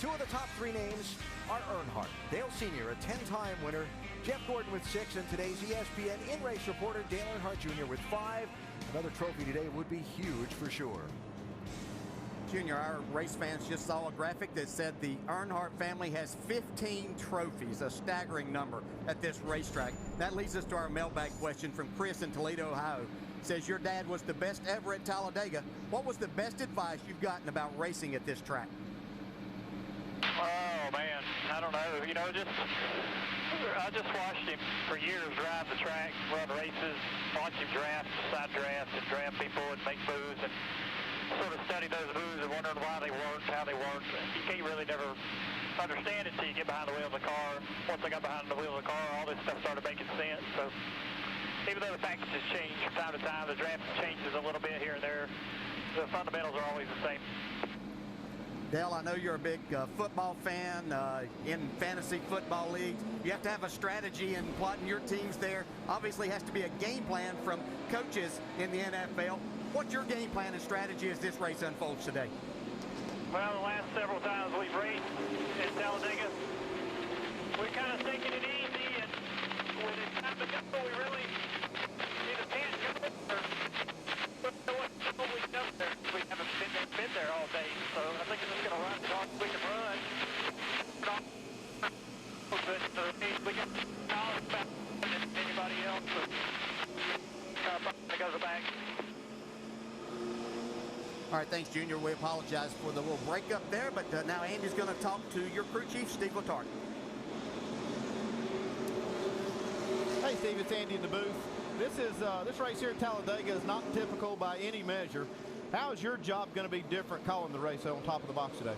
Two of the top three names are Earnhardt. Dale Sr., a 10-time winner. Jeff Gordon with 6, and today's ESPN in-race reporter Dale Earnhardt Jr. with 5. Another trophy today would be huge for sure. Junior, our race fans just saw a graphic that said the Earnhardt family has 15 trophies, a staggering number at this racetrack. That leads us to our mailbag question from Chris in Toledo, Ohio. Says your dad was the best ever at Talladega. What was the best advice you've gotten about racing at this track? Oh man, I don't know. You know, I just watched him for years drive the track, run races, watch him draft, side draft, and draft people and make moves, and sort of study those moves and wondering why they worked, how they worked. You can't really never understand it until you get behind the wheel of the car. Once I got behind the wheel of the car, all this stuff started making sense. So even though the packages change from time to time, the draft changes a little bit here and there, the fundamentals are always the same. Dale, I know you're a big football fan in fantasy football leagues. You have to have a strategy in plotting your teams there. Obviously has to be a game plan from coaches in the NFL. What's your game plan and strategy as this race unfolds today? Well, the last several times we've raced in Talladega, we're kind of taking it easy, and when it's time to go, we really either can't go or we go there. We haven't been there all day, so I think we're just going to run as hard as we can run. But we can knowledge about anybody else, so it goes back. All right, thanks, Junior. We apologize for the little breakup there, but now Andy's going to talk to your crew chief, Steve Letarte. Hey, Steve, it's Andy in the booth. This race here at Talladega is not typical by any measure. How is your job going to be different calling the race on top of the box today?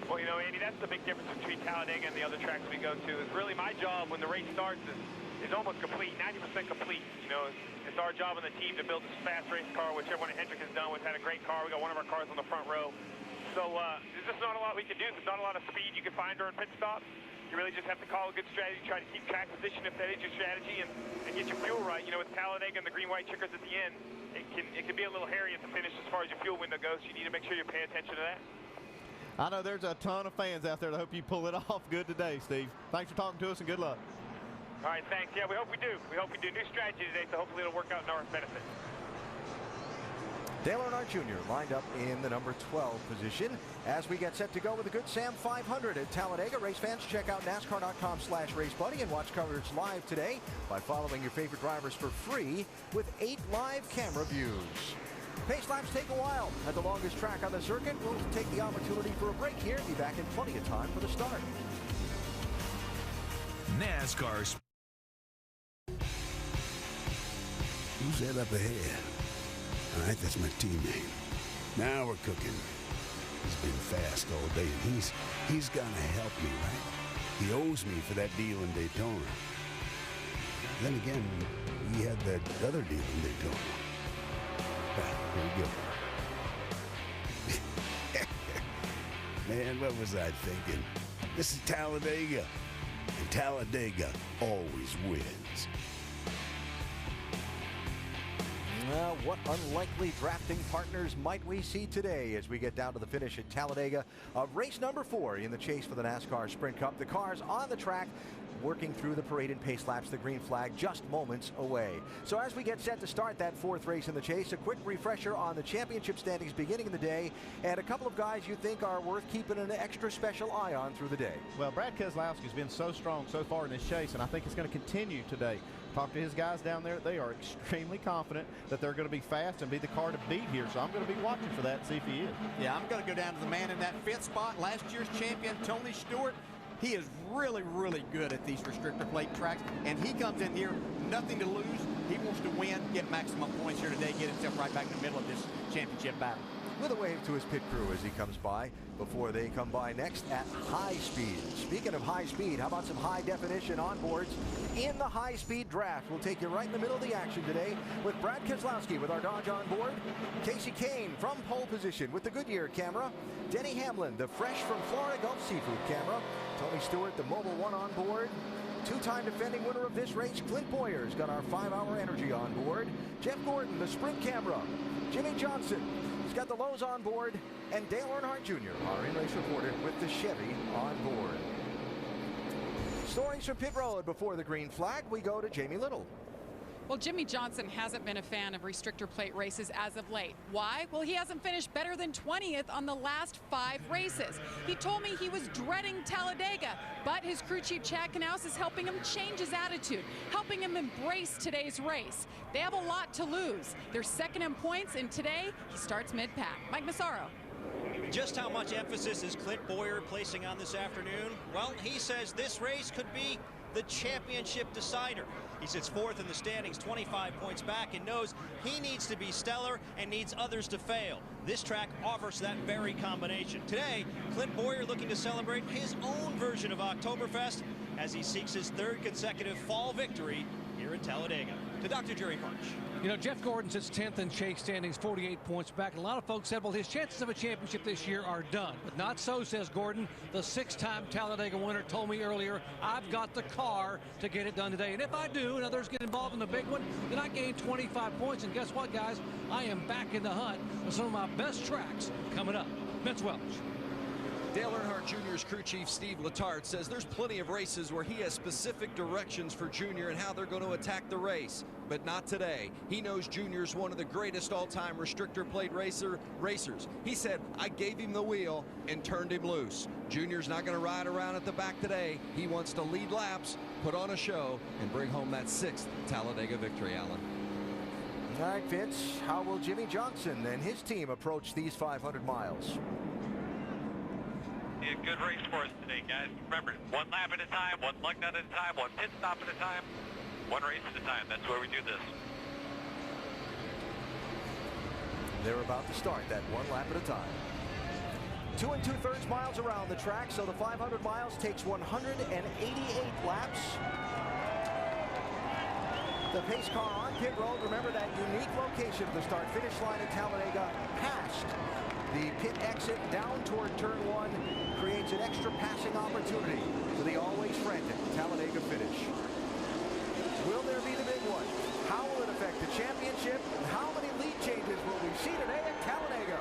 Well, you know, Andy, that's the big difference between Talladega and the other tracks we go to. Is really my job when the race starts is almost complete, 90% complete. You know, it's our job on the team to build this fast race car, which everyone at Hendrick has done. We've had a great car. We got one of our cars on the front row. So there's just not a lot we can do. There's not a lot of speed you can find during pit stops. You really just have to call a good strategy, try to keep track position if that is your strategy, and get your fuel right. You know, with Talladega and the green-white checkers at the end, it can be a little hairy at the finish as far as your fuel window goes. So you need to make sure you pay attention to that. I know there's a ton of fans out there that hope you pull it off good today, Steve. Thanks for talking to us, and good luck. All right, thanks. Yeah, we hope we do. We hope we do. New strategy today, so hopefully it'll work out in our benefit. Dale Earnhardt Jr. lined up in the number 12 position as we get set to go with the Good Sam 500 at Talladega. Race fans, check out NASCAR.com/RaceBuddy and watch coverage live today by following your favorite drivers for free with 8 live camera views. Pace laps take a while. At the longest track on the circuit, we'll take the opportunity for a break here and be back in plenty of time for the start. NASCAR. Who's that up ahead? All right, that's my teammate. Now we're cooking. He's been fast all day, and he's gonna help me, right? He owes me for that deal in Daytona. Then again, he had that other deal in Daytona. Here we go. Man, what was I thinking? This is Talladega, and Talladega always wins. Well, what unlikely drafting partners might we see today as we get down to the finish at Talladega of race number 4 in the chase for the NASCAR Sprint Cup. The cars on the track working through the parade and pace laps, the green flag just moments away. So as we get set to start that 4th race in the chase, a quick refresher on the championship standings beginning of the day and a couple of guys you think are worth keeping an extra special eye on through the day. Well, Brad Keselowski's been so strong so far in this chase, and I think it's going to continue today. Talk to his guys down there. They are extremely confident that they're going to be fast and be the car to beat here. So I'm going to be watching for that and see if he is. Yeah, I'm going to go down to the man in that 5th spot, last year's champion, Tony Stewart. He is really, really good at these restrictor plate tracks, and he comes in here, nothing to lose. He wants to win, get maximum points here today, get himself right back in the middle of this championship battle. With a wave to his pit crew as he comes by before they come by next at high speed. Speaking of high speed, how about some high definition onboards in the high speed draft? We'll take you right in the middle of the action today with Brad Keselowski with our Dodge on board, Casey Kane from pole position with the Goodyear camera, Denny Hamlin, the fresh from Florida Gulf Seafood camera, Tony Stewart, the Mobil 1 on board, two-time defending winner of this race, Clint Boyer's got our 5-hour energy on board, Jeff Gordon, the sprint camera, Jimmy Johnson, got the Lowe's on board, and Dale Earnhardt Jr., our in-race reporter, with the Chevy on board. Stories from pit road before the green flag. We go to Jamie Little. Well, Jimmy Johnson hasn't been a fan of restrictor plate races as of late. Why? Well, he hasn't finished better than 20th on the last 5 races. He told me he was dreading Talladega, but his crew chief Chad Knaus is helping him change his attitude, helping him embrace today's race. They have a lot to lose. They're second in points, and today he starts mid-pack. Mike Massaro. Just how much emphasis is Clint Bowyer placing on this afternoon? Well, he says this race could be the championship decider. He sits 4th in the standings, 25 points back, and knows he needs to be stellar and needs others to fail. This track offers that very combination. Today, Clint Bowyer looking to celebrate his own version of Oktoberfest as he seeks his 3rd consecutive fall victory here at Talladega. To Dr. Jerry Punch. You know, Jeff Gordon sits 10th in chase standings, 48 points back. And a lot of folks said, well, his chances of a championship this year are done. But not so, says Gordon. The 6-time Talladega winner told me earlier, I've got the car to get it done today. And if I do, and others get involved in the big one, then I gain 25 points. And guess what, guys? I am back in the hunt with some of my best tracks coming up. Vince Welch. Dale Earnhardt Jr.'s crew chief Steve Letarte says there's plenty of races where he has specific directions for Junior and how they're going to attack the race, but not today. He knows Junior's one of the greatest all-time restrictor plate racers. He said, I gave him the wheel and turned him loose. Junior's not going to ride around at the back today. He wants to lead laps, put on a show, and bring home that 6th Talladega victory, Alan. All right, Vince, how will Jimmy Johnson and his team approach these 500 miles? A good race for us today, guys. Remember, 1 lap at a time, 1 lug nut at a time, 1 pit stop at a time, 1 race at a time. That's where we do this. They're about to start that 1 lap at a time. 2 2/3 miles around the track, so the 500 miles takes 188 laps. The pace car on pit road. Remember that unique location of the start-finish line at Talladega, past the pit exit down toward turn 1, creates an extra passing opportunity for the always frantic Talladega finish. Will there be the big one? How will it affect the championship? And how many lead changes will we see today at Talladega?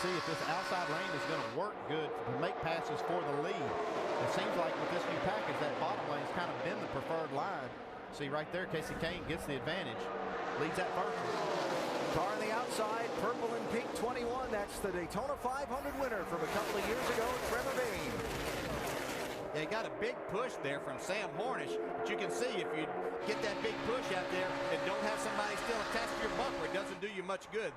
See if this outside lane is going to work good to make passes for the lead. It seems like with this new package, that bottom lane's kind of been the preferred line. See right there, Casey Kane gets the advantage. Leads that first one. Car on the outside, purple and pink 21. That's the Daytona 500 winner from a couple of years ago, Trevor Bayne. They got a big push there from Sam Hornish, but you can see if you get that big push out there and don't have somebody still attached to your bumper, it doesn't do you much good.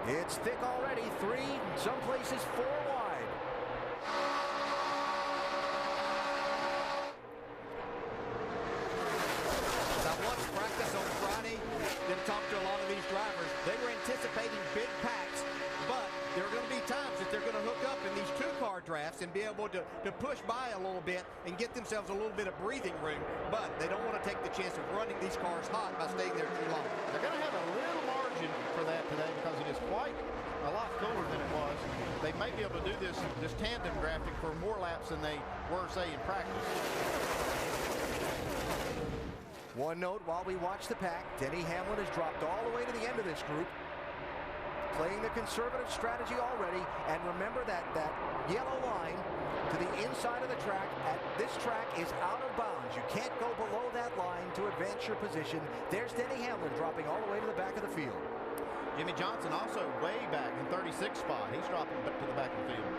It's thick already, 3, some places 4 wide. I watched practice on Friday, then talked to a lot of these drivers. They were anticipating big packs, but there are going to be times that they're going to hook up in these 2-car drafts and be able to push by a little bit and get themselves a little bit of breathing room, but they don't want to take the chance of running these cars hot by staying there too long. They're going to have a little margin for that today because it is quite a lot cooler than it was. They may be able to do this tandem grafting for more laps than they were, say, in practice. One note while we watch the pack, Denny Hamlin has dropped all the way to the end of this group, playing the conservative strategy already. And remember that yellow line to the inside of the track at this track is out of bounds. You can't go below that line to advance your position. There's Denny Hamlin dropping all the way to the back of the field. Jimmy Johnson also way back in 36th spot. He's dropping to the back of the field.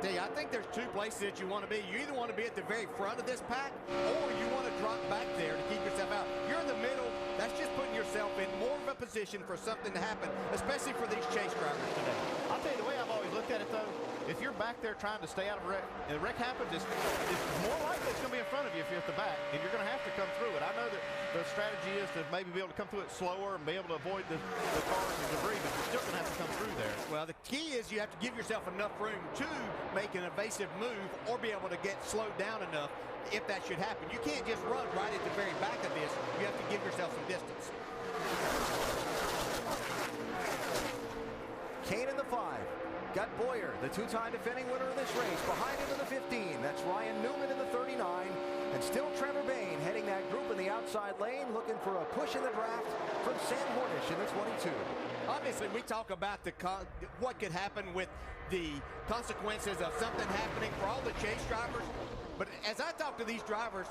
I think there's 2 places that you want to be. You either want to be at the very front of this pack, or you want to drop back there to keep yourself out. You're in the middle, that's just putting yourself in more of a position for something to happen, especially for these chase drivers today. I'll tell you the way I've always looked at it, though, if you're back there trying to stay out of a wreck, and the wreck happens, it's more likely it's going to be in front of you if you're at the back, and you're going to have to come through it. I know that the strategy is to maybe be able to come through it slower and be able to avoid the cars and debris, but you're still going to have to come through there. Well, the key is you have to give yourself enough room to make an evasive move or be able to get slowed down enough if that should happen. You can't just run right at the very back of this. You have to give yourself some distance. Kane in the 5. Got Boyer, the two-time defending winner of this race, behind him in the 15. That's Ryan Newman in the 39. And still Trevor Bayne heading that group in the outside lane, looking for a push in the draft from Sam Hornish in the 22. Obviously, we talk about what could happen with the consequences of something happening for all the chase drivers. But as I talk to these drivers,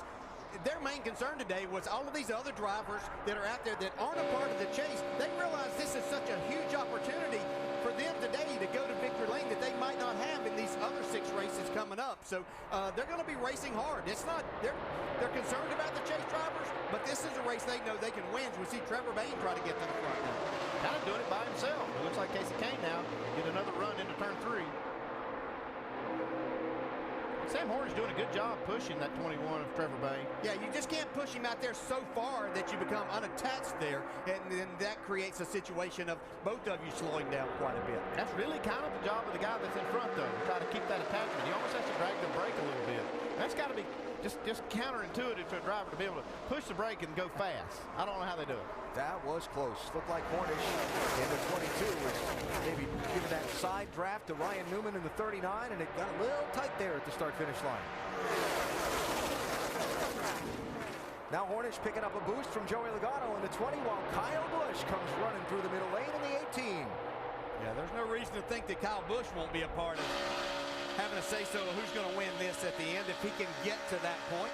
their main concern today was all of these other drivers that are out there that aren't a part of the chase. They realize this is such a huge opportunity for them today to go to victory lane that they might not have in these other 6 races coming up. So they're going to be racing hard. It's not they're concerned about the chase drivers, but this is a race they know they can win. We see Trevor Bayne try to get to the front now. Kind of doing it by himself. It looks like Casey Kane now get another run into turn 3. Sam Horner's doing a good job pushing that 21 of Trevor Bayne. Yeah, you just can't push him out there so far that you become unattached there, and then that creates a situation of both of you slowing down quite a bit. That's really kind of the job of the guy that's in front, though, to try to keep that attachment. He almost has to drag the brake a little bit. That's got to be just counterintuitive to a driver to be able to push the brake and go fast. I don't know how they do it. That was close. Looked like Hornish in the 22 was maybe giving that side draft to Ryan Newman in the 39, and it got a little tight there at the start-finish line. Now Hornish picking up a boost from Joey Logano in the 20, while Kyle Busch comes running through the middle lane in the 18. Yeah, there's no reason to think that Kyle Busch won't be a part of having a say-so of who's going to win this at the end if he can get to that point.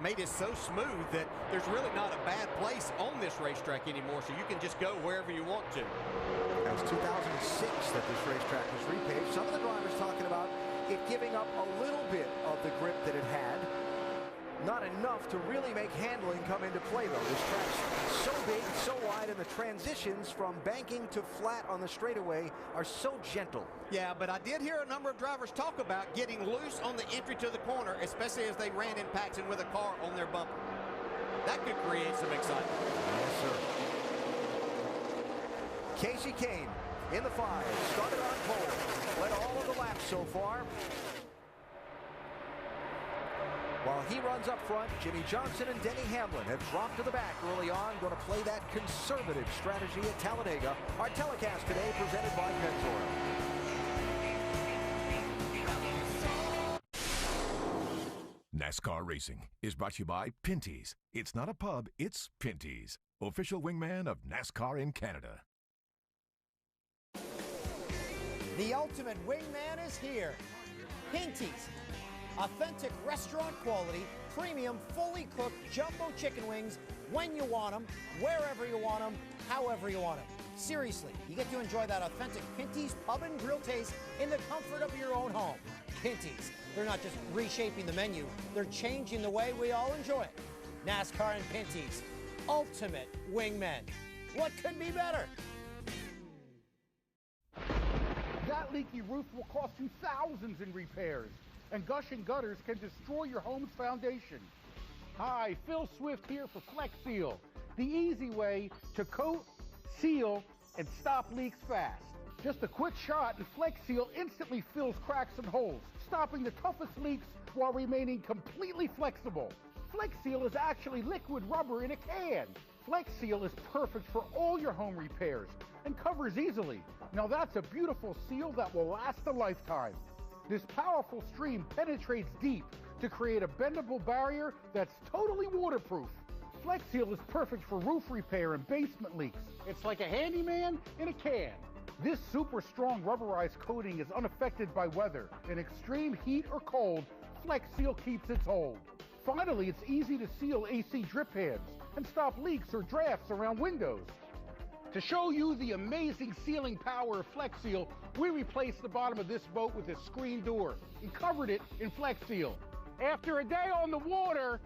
Made it so smooth that there's really not a bad place on this racetrack anymore, so you can just go wherever you want to. It was 2006 that this racetrack was repaved. Some of the drivers talking about it giving up a little bit of the grip that it had. Not enough to really make handling come into play, though. This track's so big, so wide, and the transitions from banking to flat on the straightaway are so gentle. Yeah, but I did hear a number of drivers talk about getting loose on the entry to the corner, especially as they ran in packs and with a car on their bumper. That could create some excitement. Yes, sir. Casey Kane in the 5, started on pole, led all of the laps so far. While he runs up front, Jimmy Johnson and Denny Hamlin have dropped to the back early on, going to play that conservative strategy at Talladega. Our telecast today presented by Pennzoil. NASCAR Racing is brought to you by Pinty's. It's not a pub, it's Pinty's, official wingman of NASCAR in Canada. The ultimate wingman is here. Pinty's. Authentic restaurant quality, premium, fully cooked jumbo chicken wings when you want them, wherever you want them, however you want them. Seriously, you get to enjoy that authentic Pinty's pub and grill taste in the comfort of your own home. Pinty's. They're not just reshaping the menu, they're changing the way we all enjoy it. NASCAR and Pinty's. Ultimate wingmen. What could be better? That leaky roof will cost you thousands in repairs. And gushing gutters can destroy your home's foundation. Hi, Phil Swift here for Flex Seal, the easy way to coat, seal, and stop leaks fast. Just a quick shot and Flex Seal instantly fills cracks and holes, stopping the toughest leaks while remaining completely flexible. Flex Seal is actually liquid rubber in a can. Flex Seal is perfect for all your home repairs and covers easily. Now that's a beautiful seal that will last a lifetime. This powerful stream penetrates deep to create a bendable barrier that's totally waterproof. Flex Seal is perfect for roof repair and basement leaks. It's like a handyman in a can. This super strong rubberized coating is unaffected by weather. In extreme heat or cold, Flex Seal keeps its hold. Finally, it's easy to seal AC drip heads and stop leaks or drafts around windows. To show you the amazing sealing power of Flex Seal, we replaced the bottom of this boat with a screen door and covered it in Flex Seal. After a day on the water,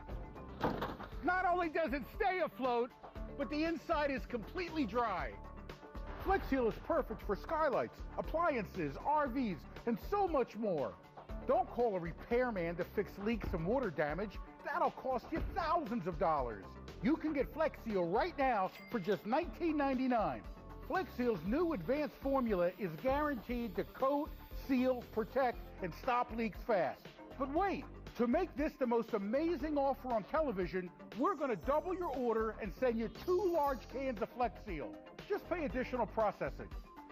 not only does it stay afloat, but the inside is completely dry. Flex Seal is perfect for skylights, appliances, RVs, and so much more. Don't call a repairman to fix leaks and water damage. That'll cost you thousands of dollars. You can get Flex Seal right now for just $19.99. Flex Seal's new advanced formula is guaranteed to coat, seal, protect, and stop leaks fast. But wait, to make this the most amazing offer on television, we're going to double your order and send you 2 large cans of Flex Seal. Just pay additional processing.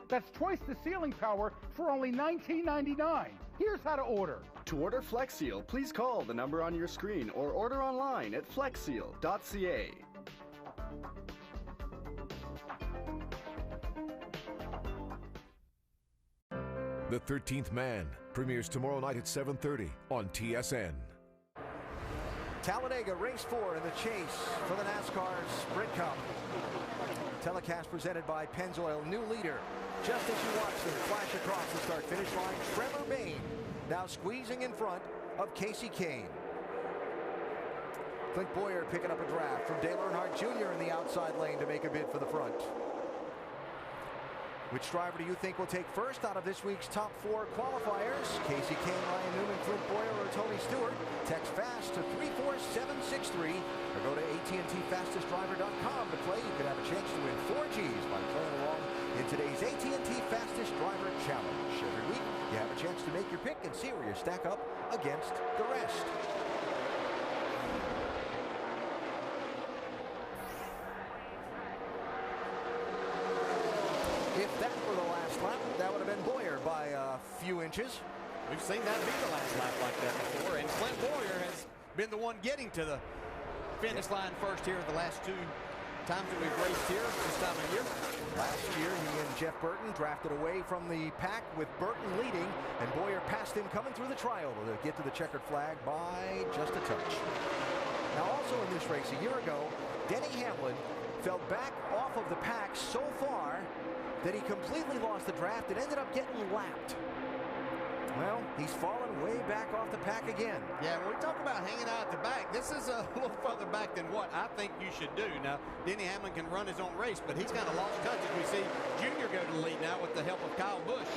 That's twice the sealing power for only $19.99. Here's how to order. To order Flex Seal, please call the number on your screen or order online at flexseal.ca. The 13th Man premieres tomorrow night at 7:30 on TSN. Talladega, race 4 in the chase for the NASCAR Sprint Cup. Telecast presented by Pennzoil, new leader. Just as you watch them flash across the start-finish line, Trevor Bayne now squeezing in front of Casey Kane. Clint Boyer picking up a draft from Dale Earnhardt Jr. in the outside lane to make a bid for the front. Which driver do you think will take first out of this week's top 4 qualifiers? Casey Kane, Ryan Newman, Clint Boyer, or Tony Stewart? Text FAST to 34763 or go to AT&TFastestDriver.com to play. You can have a chance to win 4 Gs by playing along in today's AT&T Fastest Driver Challenge. Every week, you have a chance to make your pick and see where you stack up against the rest. If that were the last lap, that would have been Boyer by a few inches. We've seen that be the last lap like that before, and Clint Boyer has been the one getting to the finish line first here the last 2 times that we've raced here this time of year. Last year, he and Jeff Burton drafted away from the pack with Burton leading, and Boyer passed him coming through the trioval to get to the checkered flag by just a touch. Now, also in this race a year ago, Denny Hamlin fell back off of the pack so far that he completely lost the draft and ended up getting lapped. Well, he's fallen way back off the pack again. Yeah, when we talk about hanging out at the back, this is a little further back than what I think you should do. Now, Denny Hamlin can run his own race, but he's kind of lost touch as we see Junior go to the lead now with the help of Kyle Busch.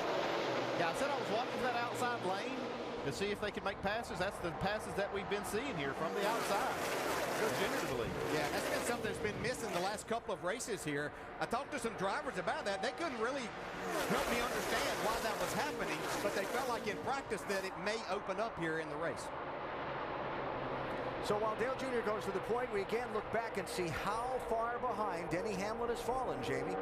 Yeah, I said I was watching that outside lane to see if they could make passes. That's the passes that we've been seeing here from the outside. Go Junior to the lead. Yeah, that's been something that's been missing the last couple of races here. I talked to some drivers about that. They couldn't really help me understand why that was happening, but they felt like in practice that it may open up here in the race. So while Dale Jr. goes to the point, we again look back and see how far behind Denny Hamlin has fallen, Jamie.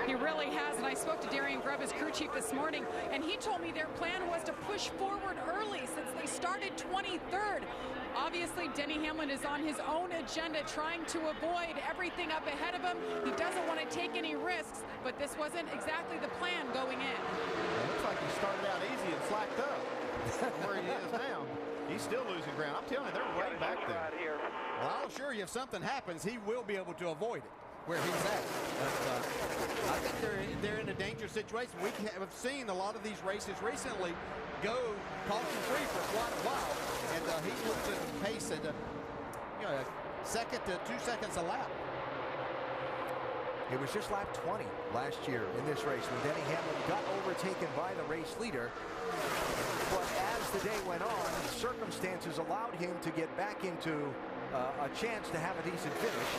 He really has, and I spoke to Darian Grubb, his crew chief, this morning, and he told me their plan was to push forward early since they started 23rd. Obviously, Denny Hamlin is on his own agenda, trying to avoid everything up ahead of him. He doesn't want to take any risks, but this wasn't exactly the plan going in. It looks like he started out easy and slacked up where he is now. He's still losing ground. I'm telling you, they're way back there. Well, I'll assure you, if something happens, he will be able to avoid it where he's at. But, I think they're in a dangerous situation. We have seen a lot of these races recently go caution-free for quite a while, and he's losing pace at a second to 2 seconds a lap. It was just lap 20 last year in this race when Denny Hamlin got overtaken by the race leader. But as the day went on, circumstances allowed him to get back into a chance to have a decent finish.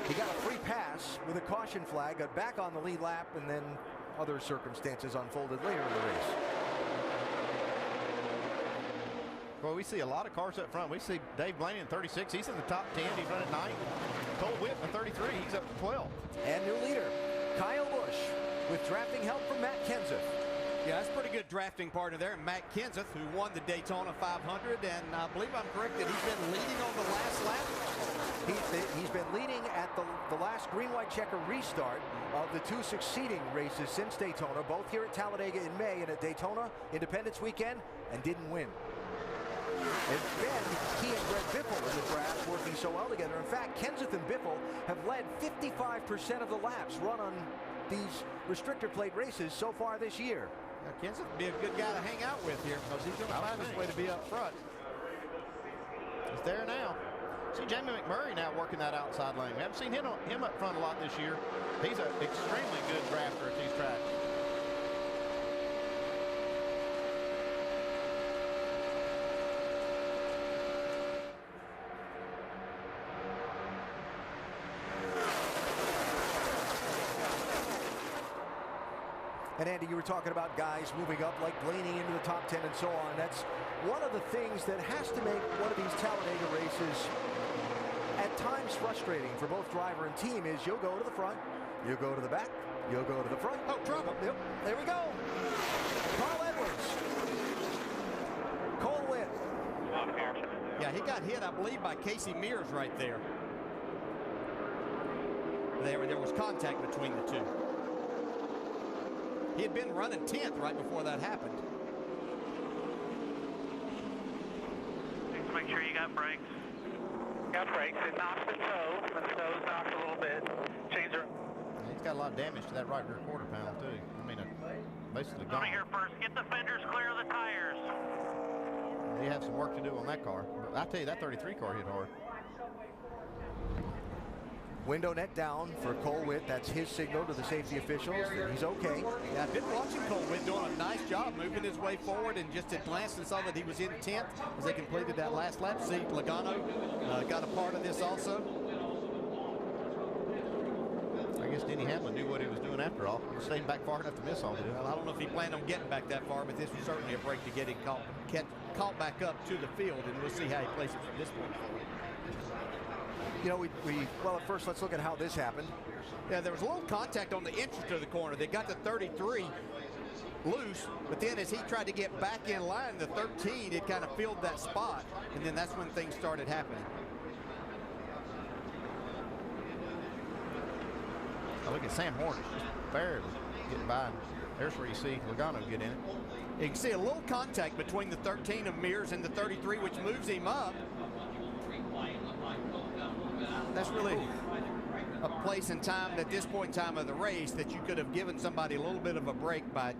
He got a free pass with a caution flag, got back on the lead lap, and then other circumstances unfolded later in the race. Well, we see a lot of cars up front. We see Dave Blaney in 36. He's in the top 10. He's running 9th. Cole Whitt in 33. He's up to 12. And new leader, Kyle Busch, with drafting help from Matt Kenseth, Yeah, that's a pretty good drafting partner there. Matt Kenseth, who won the Daytona 500, and I believe I'm correct that he's been leading on the last lap. He's been leading at the last green-white checker restart of the 2 succeeding races since Daytona, both here at Talladega in May and at Daytona Independence Weekend, and didn't win. And then he and Brett Biffle in the draft working so well together. In fact, Kenseth and Biffle have led 55% of the laps run on these restrictor plate races so far this year. Kenseth would be a good guy to hang out with here because he's going to find his way to be up front. He's there now. See Jamie McMurray now working that outside lane. We haven't seen him up front a lot this year. He's an extremely good drafter at these tracks. And Andy, you were talking about guys moving up like Blaney into the top 10 and so on. That's one of the things that has to make one of these Talladega races at times frustrating for both driver and team is you'll go to the front, you'll go to the back, you'll go to the front. Oh, trouble. Yep, there we go. Carl Edwards. Cole Witt. Yeah, he got hit, I believe, by Casey Mears right there. There was contact between the two. He had been running 10th right before that happened. Just make sure you got brakes. Got brakes. It knocks the toe. The toe's knocked a little bit. Chains are... He's got a lot of damage to that right rear quarter panel, too. I mean, basically gone. Here first. Get the fenders clear of the tires. He had some work to do on that car. But I tell you, that 33 car hit hard. Window net down for Cole Witt. That's his signal to the safety officials that he's okay. Yeah, I've been watching Cole Witt doing a nice job moving his way forward, and just at glance and saw that he was in 10th as they completed that last lap. See, Logano got a part of this also. I guess Denny Hamlin knew what he was doing after all. He stayed back far enough to miss all of it. Well, I don't know if he planned on getting back that far, but this was certainly a break to get him caught back up to the field, and we'll see how he plays it from this point forward. You know, well, at first, let's look at how this happened. Yeah, there was a little contact on the entrance to the corner. They got the 33 loose, but then as he tried to get back in line, the 13, it kind of filled that spot, and then that's when things started happening. Now look at Sam Horner, just barely getting by. There's where you see Logano get in it. You can see a little contact between the 13 of Mears and the 33, which moves him up. That's really a place and time at this point in time of the race that you could have given somebody a little bit of a break by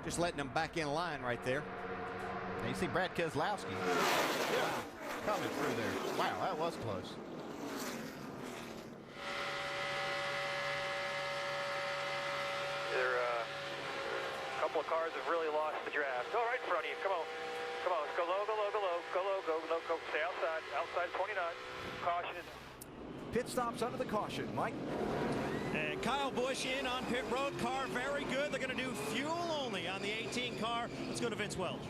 just letting them back in line right there. And you see Brad Keselowski coming through there. Wow, that was close. A couple of cars have really lost the draft. Go right in front of you. Come on. Come on. Let's go low, go low, go low, go low, go low, go. Stay outside. Outside 29. Caution. Pit stops under the caution. Mike? And Kyle Busch in on pit road. Car very good. They're going to do fuel only on the 18 car. Let's go to Vince Welch.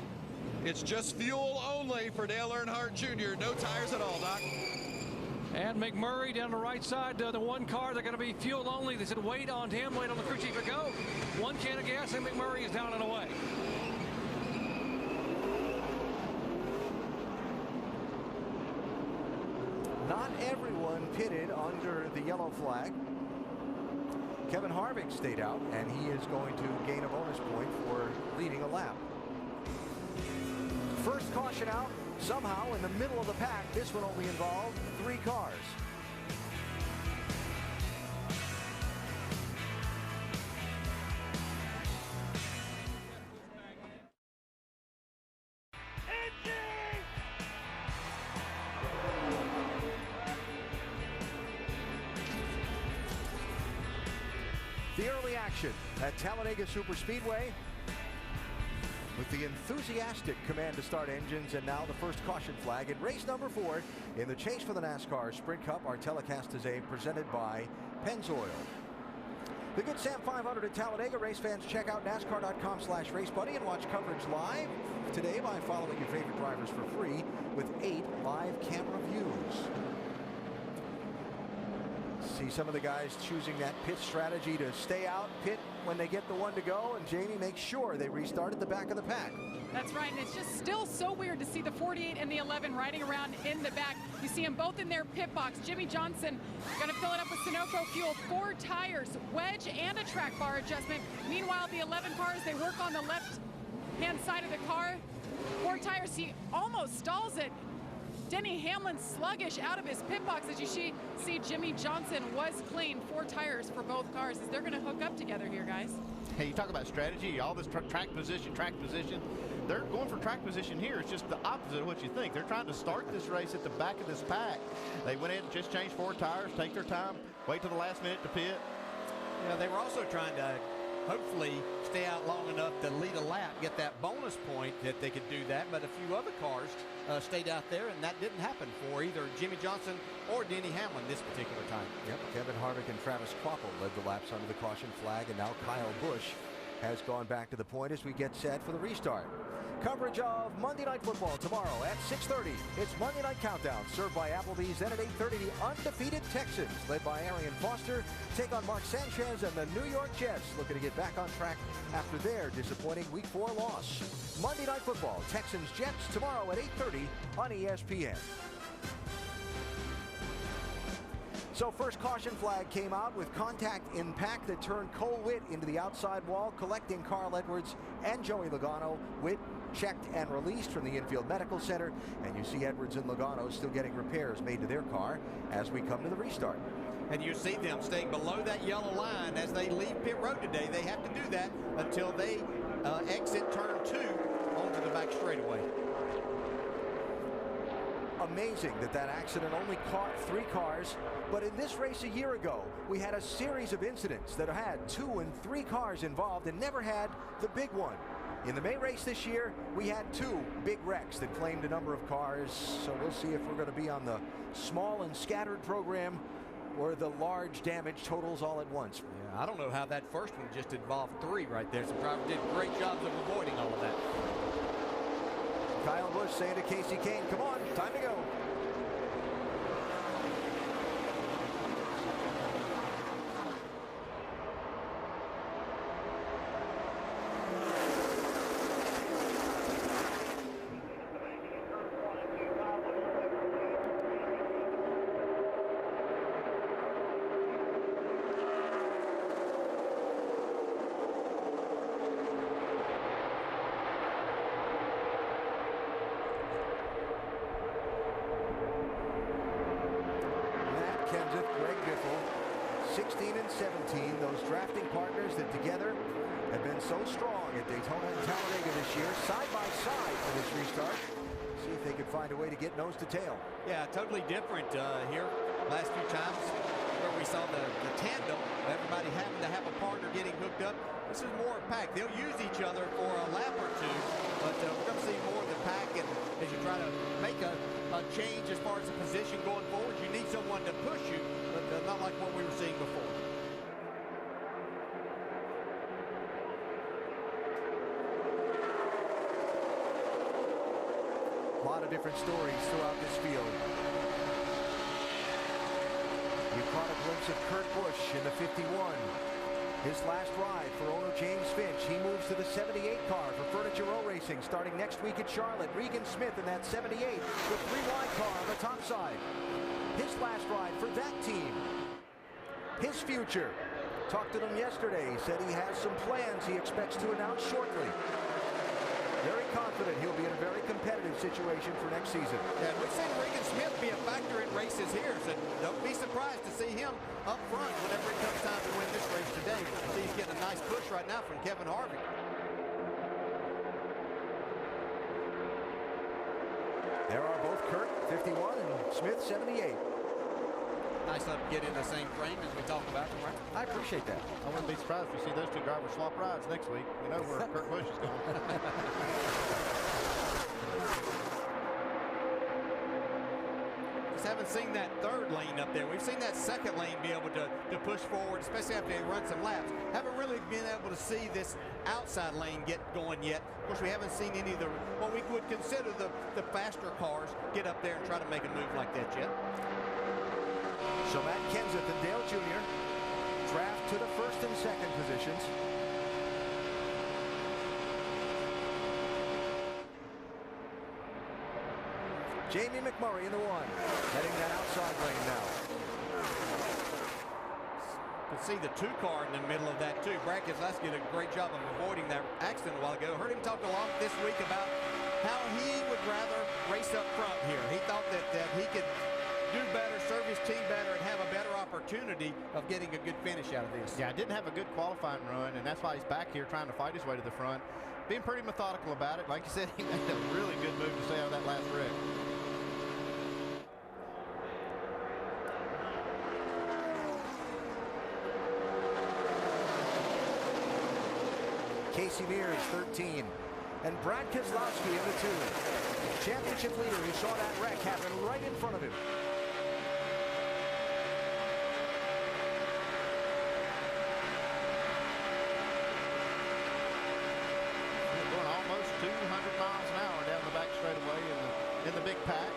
It's just fuel only for Dale Earnhardt Jr. No tires at all, Doc. And McMurray down the right side, the one car, they're going to be fuel only. They said wait on him, wait on the crew chief to go. One can of gas, and McMurray is down and away. Not everyone pitted under the yellow flag. Kevin Harvick stayed out, and he is going to gain a bonus point for leading a lap. First caution out, somehow in the middle of the pack. This one only involved 3 cars. The early action at Talladega Superspeedway with the enthusiastic command to start engines, and now the first caution flag in race number 4 in the chase for the NASCAR Sprint Cup. Our telecast is presented by Pennzoil. The Good Sam 500 at Talladega. Race fans, check out NASCAR.com/RaceBuddy and watch coverage live today by following your favorite drivers for free with 8 live camera views. See some of the guys choosing that pit strategy to stay out, pit when they get the one to go, and Jamie makes sure they restart at the back of the pack. That's right, and it's just still so weird to see the 48 and the 11 riding around in the back. You see them both in their pit box. Jimmy Johnson going to fill it up with Sunoco fuel, 4 tires, wedge, and a track bar adjustment. Meanwhile, the 11 cars, they work on the left-hand side of the car. 4 tires, he almost stalls it. Denny Hamlin sluggish out of his pit box. As you see Jimmy Johnson was clean. 4 tires for both cars as they're going to hook up together here, guys. Hey, you talk about strategy, all this track position. They're going for track position here. It's just the opposite of what you think. They're trying to start this race at the back of this pack. They went in and just changed 4 tires, take their time, wait till the last minute to pit. Yeah, they were also trying to hopefully stay out long enough to lead a lap, get that bonus point that they could do that, but a few other cars stayed out there, and that didn't happen for either Jimmy Johnson or Denny Hamlin this particular time. Yep, Kevin Harvick and Travis Kvapil led the laps under the caution flag, and now Kyle Busch has gone back to the point as we get set for the restart. Coverage of Monday Night Football tomorrow at 6:30. It's Monday Night Countdown, served by Applebee's. Then at 8:30, the undefeated Texans, led by Arian Foster, take on Mark Sanchez and the New York Jets, looking to get back on track after their disappointing Week 4 loss. Monday Night Football, Texans-Jets, tomorrow at 8:30 on ESPN. So first caution flag came out with contact impact that turned Cole Witt into the outside wall, collecting Carl Edwards and Joey Logano. Witt checked and released from the infield medical center, and you see Edwards and Logano still getting repairs made to their car as we come to the restart. And you see them staying below that yellow line as they leave pit road today. They have to do that until they exit turn 2 onto the back straightaway. Amazing that accident only caught 3 cars, but in this race a year ago, we had a series of incidents that had 2 and 3 cars involved and never had the big one. In the May race this year, we had 2 big wrecks that claimed a number of cars, so we'll see if we're going to be on the small and scattered program or the large damage totals all at once. Yeah, I don't know how that first one just involved 3 right there. Some drivers did great jobs of avoiding all of that. Kyle Busch saying to Casey Kane, come on, time to go. Those drafting partners that together have been so strong at Daytona and Talladega this year, side by side for this restart. See if they could find a way to get nose to tail. Yeah, totally different here. Last few times where we saw the tandem, everybody having to have a partner getting hooked up. This is more pack. They'll use each other for a lap or 2, but we're going to see more of the pack. And as you try to make a change as far as the position going forward, you need someone to push you, but not like what we were seeing before. A lot of different stories throughout this field. You caught a glimpse of Kurt Busch in the 51. His last ride for owner James Finch. He moves to the 78 car for Furniture Row Racing starting next week at Charlotte. Regan Smith in that 78, the 3-wide car on the top side. His last ride for that team. His future. Talked to them yesterday. He said he has some plans he expects to announce shortly. Very confident he'll be in a very competitive situation for next season. Yeah, we've seen Regan Smith be a factor in races here, so don't be surprised to see him up front whenever it comes time to win this race today. See, he's getting a nice push right now from Kevin Harvick. There are both Kurt, 51, and Smith, 78. Nice enough to get in the same frame as we talked about, right? I appreciate that. I wouldn't be surprised if you see those 2 drivers swap rides next week. You know where Kurt Busch is going. Just haven't seen that 3rd lane up there. We've seen that 2nd lane be able to push forward, especially after they run some laps. Haven't really been able to see this outside lane get going yet. Of course, we haven't seen any of the, what we would consider the faster cars get up there and try to make a move like that yet. So Matt Kenseth and Dale to the first and second positions. Jamie McMurray in the one, heading that outside lane now. You can see the 2-car in the middle of that too. Brad Keselowski did a great job of avoiding that accident a while ago. Heard him talk a lot this week about how he would rather race up front here. He thought that he could do better, serve his team better, and have a better opportunity of getting a good finish out of this. Yeah, didn't have a good qualifying run, and that's why he's back here trying to fight his way to the front. Being pretty methodical about it. Like you said, he made a really good move to stay out of that last wreck. Casey Mears, 13. And Brad Keselowski in the 2. Championship leader who saw that wreck happen right in front of him. Going almost 200 miles an hour down the back straightaway in the big pack.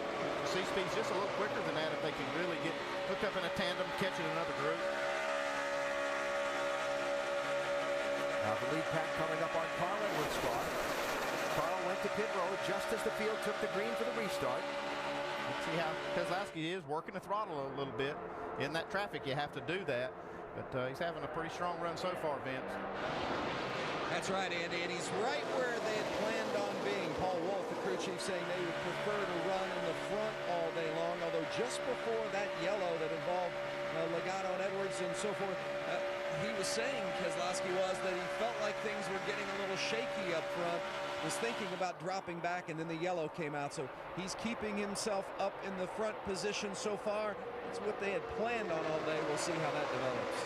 C-Speed's just a little quicker than that if they can really get hooked up in a tandem, catching another group. Now the lead pack coming up on Carl Edwards' spot. Carl went to pit road just as the field took the green for the restart. Let's see how Keselowski is working the throttle a little bit. In that traffic, you have to do that. But he's having a pretty strong run so far, Vince. That's right, Andy, and he's right where they had planned on being. Paul Wolf, the crew chief, saying they would prefer to run in the front all day long, although just before that yellow that involved Logano and Edwards and so forth, he was saying, Keselowski was, that he felt like things were getting a little shaky up front, was thinking about dropping back, and then the yellow came out. So he's keeping himself up in the front position so far. It's what they had planned on all day. We'll see how that develops.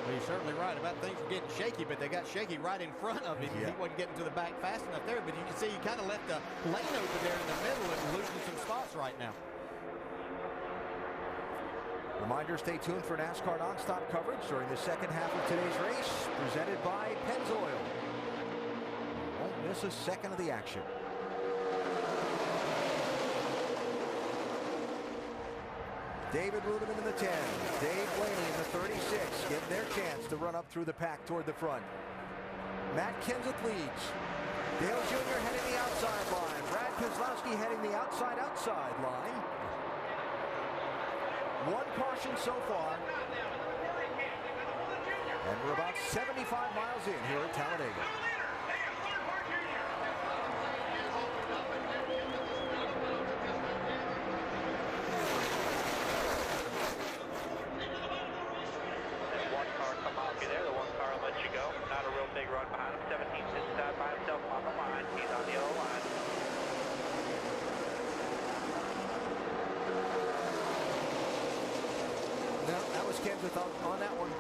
Well, you're certainly right about things were getting shaky, but they got shaky right in front of him. Yeah. He wasn't getting to the back fast enough there, but you can see he kind of left the lane open there in the middle and losing some spots right now. Reminder, stay tuned for NASCAR nonstop coverage during the second half of today's race, presented by Pennzoil. Won't miss a second of the action. David Ruderman in the 10, Dave Blaney in the 36, getting their chance to run up through the pack toward the front. Matt Kenseth leads. Dale Jr. heading the outside line. Brad Keselowski heading the outside line. One caution so far. And we're about 75 miles in here at Talladega. One car come out you there. The one car will let you go. Not a real big run behind him. 17 sits down by himself on the line. He's on the yellow line. No, that was Kenseth on that one.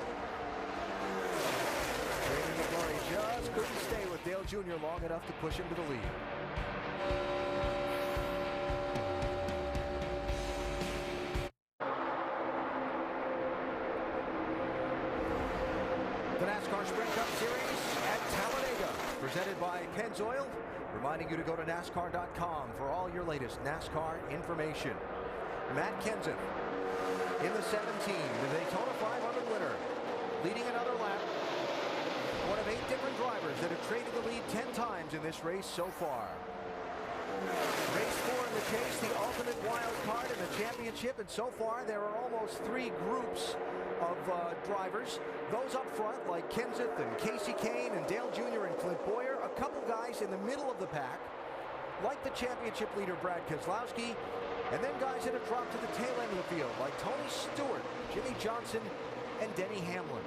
Brandon McMurray just couldn't stay with Dale Jr. long enough to push him to the lead. The NASCAR Sprint Cup Series at Talladega, presented by Pennzoil, reminding you to go to NASCAR.com for all your latest NASCAR information. Matt Kenseth in the 17, the Daytona 500 winner, leading another lap. One of 8 different drivers that have traded the lead 10 times in this race so far. Race 4 in the chase, the ultimate wild card in the championship, and so far there are almost 3 groups of drivers. Those up front, like Kenseth and Casey Kane and Dale Jr. and Clint Boyer. A couple guys in the middle of the pack, like the championship leader Brad Keselowski. And then guys that have dropped to the tail end of the field, like Tony Stewart, Jimmy Johnson, and Denny Hamlin.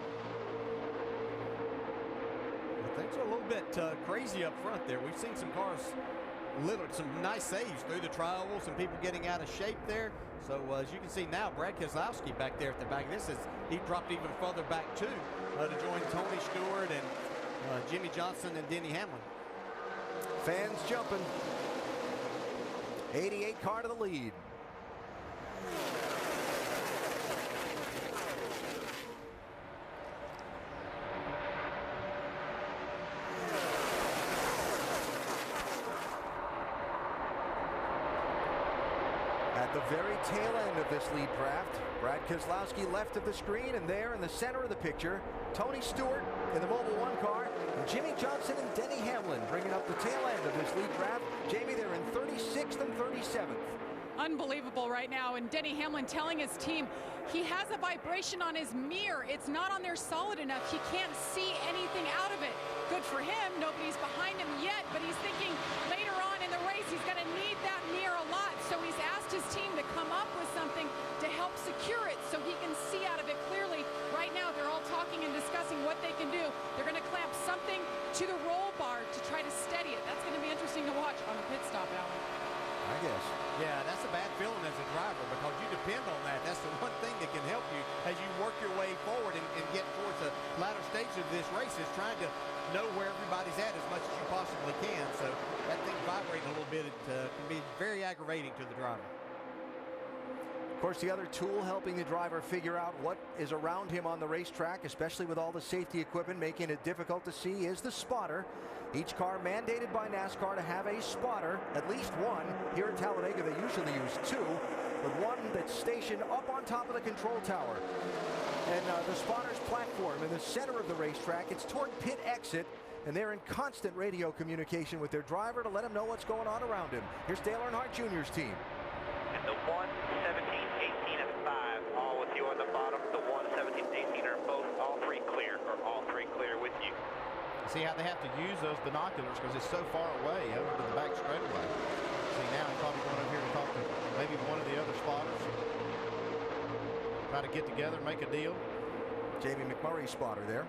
Well, things are a little bit crazy up front there. We've seen some cars, some nice saves through the trial, some people getting out of shape there. So as you can see now, Brad Keselowski back there at the back. He dropped even further back too to join Tony Stewart and Jimmy Johnson and Denny Hamlin. Fans jumping. 88 car to the lead. At the very tail end of this lead draft, Brad Keselowski left of the screen, and there in the center of the picture, Tony Stewart in the Mobil 1 car, and Jimmy Johnson and Denny Hamlin bringing up the tail end of this lead draft. Jamie, they're in 36th and 37th. Unbelievable right now. And Denny Hamlin telling his team he has a vibration on his mirror. It's not on there solid enough. He can't see anything out of it. Good for him. Nobody's behind him yet, but he's thinking later on in the race he's going to need that mirror a lot. So he's asked his team to come up with something to help secure it so he can see out of it clearly. Right now they're all talking and discussing what they can do. They're going to clamp something to the roll bar to try to steady it. That's going to be interesting to watch on the pit stop, Alan. I guess. Yeah, that's a bad feeling as a driver because you depend on that. That's the one thing that can help you as you work your way forward and get towards the latter stage of this race is trying to know where everybody's at as much as you possibly can. So that thing vibrating a little bit can be very aggravating to the driver. Of course, the other tool helping the driver figure out what is around him on the racetrack, especially with all the safety equipment making it difficult to see, is the spotter. Each car mandated by NASCAR to have a spotter, at least one. Here at Talladega, they usually use two, but one that's stationed up on top of the control tower. And the spotter's platform in the center of the racetrack, it's toward pit exit, and they're in constant radio communication with their driver to let him know what's going on around him. Here's Dale Earnhardt Jr.'s team. And the 1, 17, 18, and 5, all with you on the bottom. The 1, 17, 18 are both, all three clear, or all three clear with you. See how they have to use those binoculars because it's so far away over to the back straightaway. See, now he's probably going over here to talk to maybe one of the other spotters. Try to get together, make a deal. Jamie McMurray's spotter there.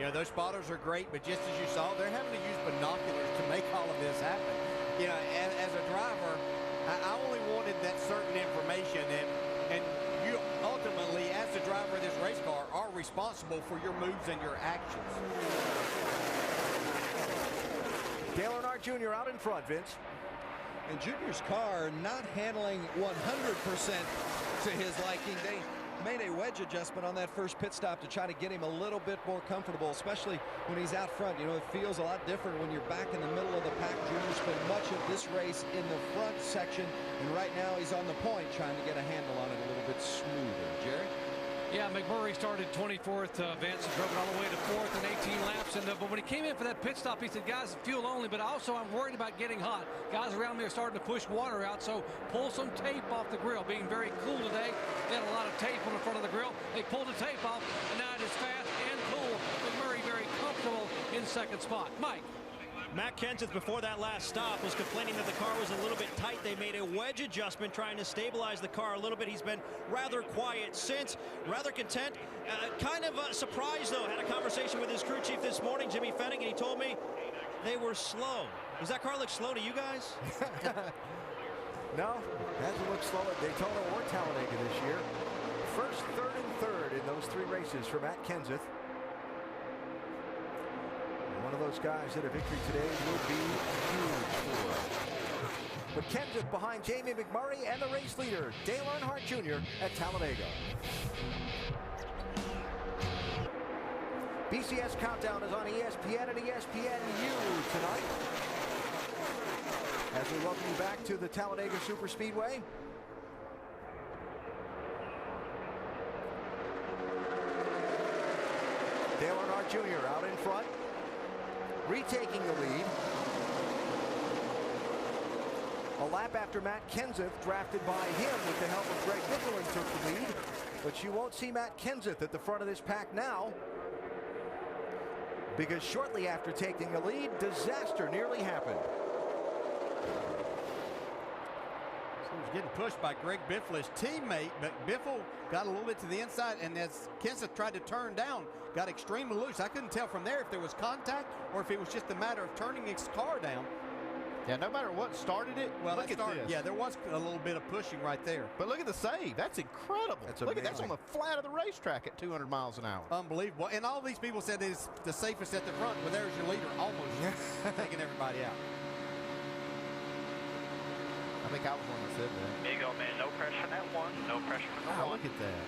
You know, those spotters are great, but just as you saw, they're having to use binoculars to make all of this happen. You know, as a driver, I only wanted that certain information, and you ultimately, as the driver of this race car, are responsible for your moves and your actions. Dale Earnhardt Jr. out in front, Vince. And Junior's car not handling 100% to his liking. They made a wedge adjustment on that first pit stop to try to get him a little bit more comfortable, especially when he's out front. You know, it feels a lot different when you're back in the middle of the pack. Junior spent much of this race in the front section, and right now he's on the point trying to get a handle on it a little bit smoother. Jerry? Yeah, McMurray started 24th, Vince, and drove it all the way to 4th in 18 laps. But when he came in for that pit stop, he said, guys, fuel only, but also I'm worried about getting hot. Guys around me are starting to push water out, so pull some tape off the grill. Being very cool today, they had a lot of tape on the front of the grill. They pulled the tape off, and now it is fast and cool. McMurray very comfortable in second spot. Mike. Matt Kenseth, before that last stop, was complaining that the car was a little bit tight. They made a wedge adjustment trying to stabilize the car a little bit. He's been rather quiet since, rather content. Kind of surprised, though. Had a conversation with his crew chief this morning, Jimmy Fennig, and he told me they were slow. Does that car look slow to you guys? No, hasn't looked slow at Daytona or Talladega this year. First, third, and third in those three races for Matt Kenseth. One of those guys that a victory today would be huge for. But Kenseth behind Jamie McMurray and the race leader, Dale Earnhardt Jr. at Talladega. BCS Countdown is on ESPN and ESPNU tonight. As we welcome you back to the Talladega Superspeedway. Dale Earnhardt Jr. out in front, retaking the lead. A lap after Matt Kenseth, drafted by him with the help of Greg Bifflin, took the lead. But you won't see Matt Kenseth at the front of this pack now, because shortly after taking the lead, disaster nearly happened. So he was getting pushed by Greg Biffle's teammate, but Biffle got a little bit to the inside, and as Kenseth tried to turn down, got extremely loose. I couldn't tell from there if there was contact or if it was just a matter of turning his car down. Yeah, no matter what started it, well, look at this. Yeah, there was a little bit of pushing right there. But look at the save. That's incredible. Look at that's on the flat of the racetrack at 200 miles an hour. Unbelievable. And all these people said it's the safest at the front, but there's your leader almost taking everybody out. I think I was one that said that. There you go, man. No pressure on that one. No pressure on the one. Look at that.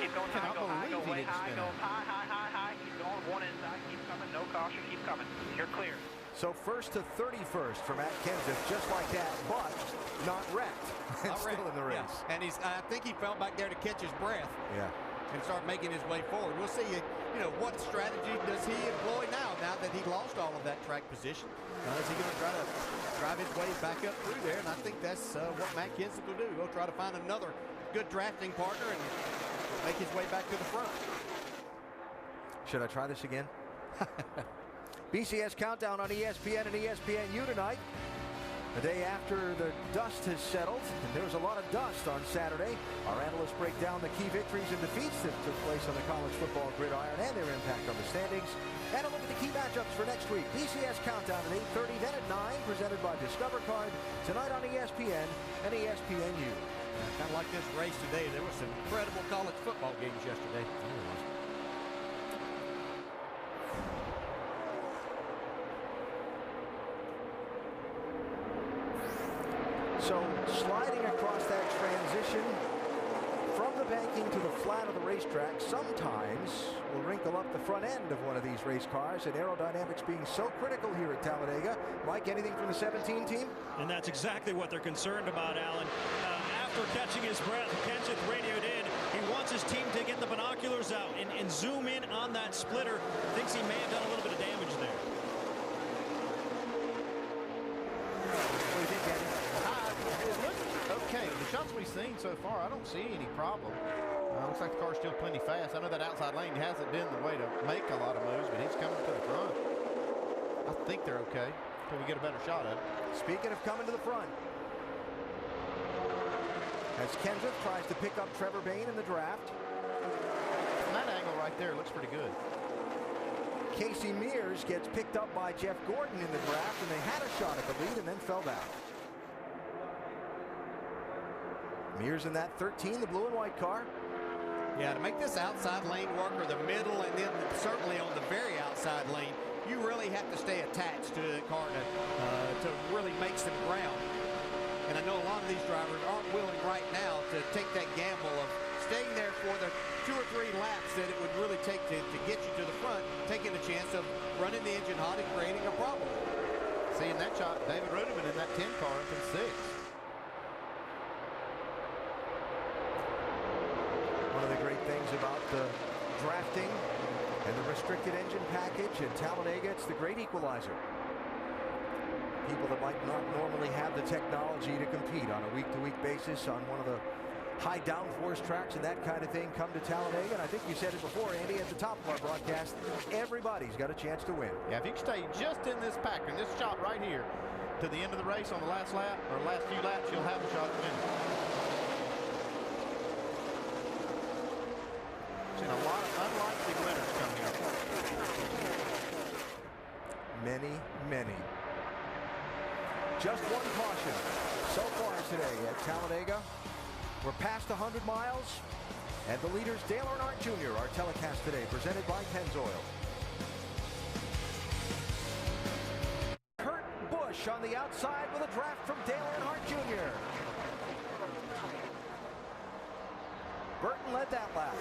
Keep going high, go high, go way high, go high, high, high, high. Keep going, one inside, keep coming, no caution, keep coming. You're clear. So first to 31st for Matt Kenseth, just like that, but not wrecked. And still in the race. Yeah. And I think he fell back there to catch his breath. Yeah. And start making his way forward. We'll see, what strategy does he employ now that he lost all of that track position? Is he going to try to drive his way back up through there? And I think that's what Matt Kenseth will do. He'll try to find another good drafting partner and make his way back to the front. Should I try this again? BCS Countdown on ESPN and ESPNU tonight. The day after the dust has settled, and there was a lot of dust on Saturday. Our analysts break down the key victories and defeats that took place on the college football gridiron and their impact on the standings. And a look at the key matchups for next week. BCS Countdown at 8:30, then at 9, presented by Discover Card, tonight on ESPN and ESPNU. Kind of like this race today, there were some incredible college football games yesterday. So sliding across that transition from the banking to the flat of the racetrack sometimes will wrinkle up the front end of one of these race cars, and aerodynamics being so critical here at Talladega. Mike, anything from the 17 team? And that's exactly what they're concerned about, Alan. After catching his breath, Kenseth radioed in. He wants his team to get the binoculars out and zoom in on that splitter. Thinks he may have done a little bit of damage there. What do you think, Andy? It looks okay. The shots we've seen so far, I don't see any problem. Looks like the car's still plenty fast. I know that outside lane hasn't been the way to make a lot of moves, but he's coming to the front. I think they're okay until we get a better shot at it. Speaking of coming to the front, as Kenseth tries to pick up Trevor Bayne in the draft. From that angle right there, it looks pretty good. Casey Mears gets picked up by Jeff Gordon in the draft, and they had a shot at the lead and then fell down. Mears in that 13, the blue and white car. Yeah, to make this outside lane work, or the middle, and then certainly on the very outside lane, you really have to stay attached to the car to really make some ground. And I know a lot of these drivers aren't willing right now to take that gamble of staying there for the 2 or 3 laps that it would really take to get you to the front, taking a chance of running the engine hot and creating a problem. Seeing that shot, David Ruderman in that 10 car up in 6th. One of the great things about the drafting and the restricted engine package at Talladega, it's the great equalizer. People that might not normally have the technology to compete on a week-to-week basis on one of the high downforce tracks and that kind of thing come to Talladega. And I think you said it before, Andy, at the top of our broadcast, everybody's got a chance to win. Yeah, if you can stay just in this pack, in this shot right here, to the end of the race on the last lap, or last few laps, you'll have a shot at winning. Seen a lot of unlikely winners come here. Many, many. Just one caution so far today at Talladega. We're past 100 miles, and the leaders Dale Earnhardt Jr. Our telecast today, presented by Pennzoil. Kurt Busch on the outside with a draft from Dale Earnhardt Jr. Burton led that lap.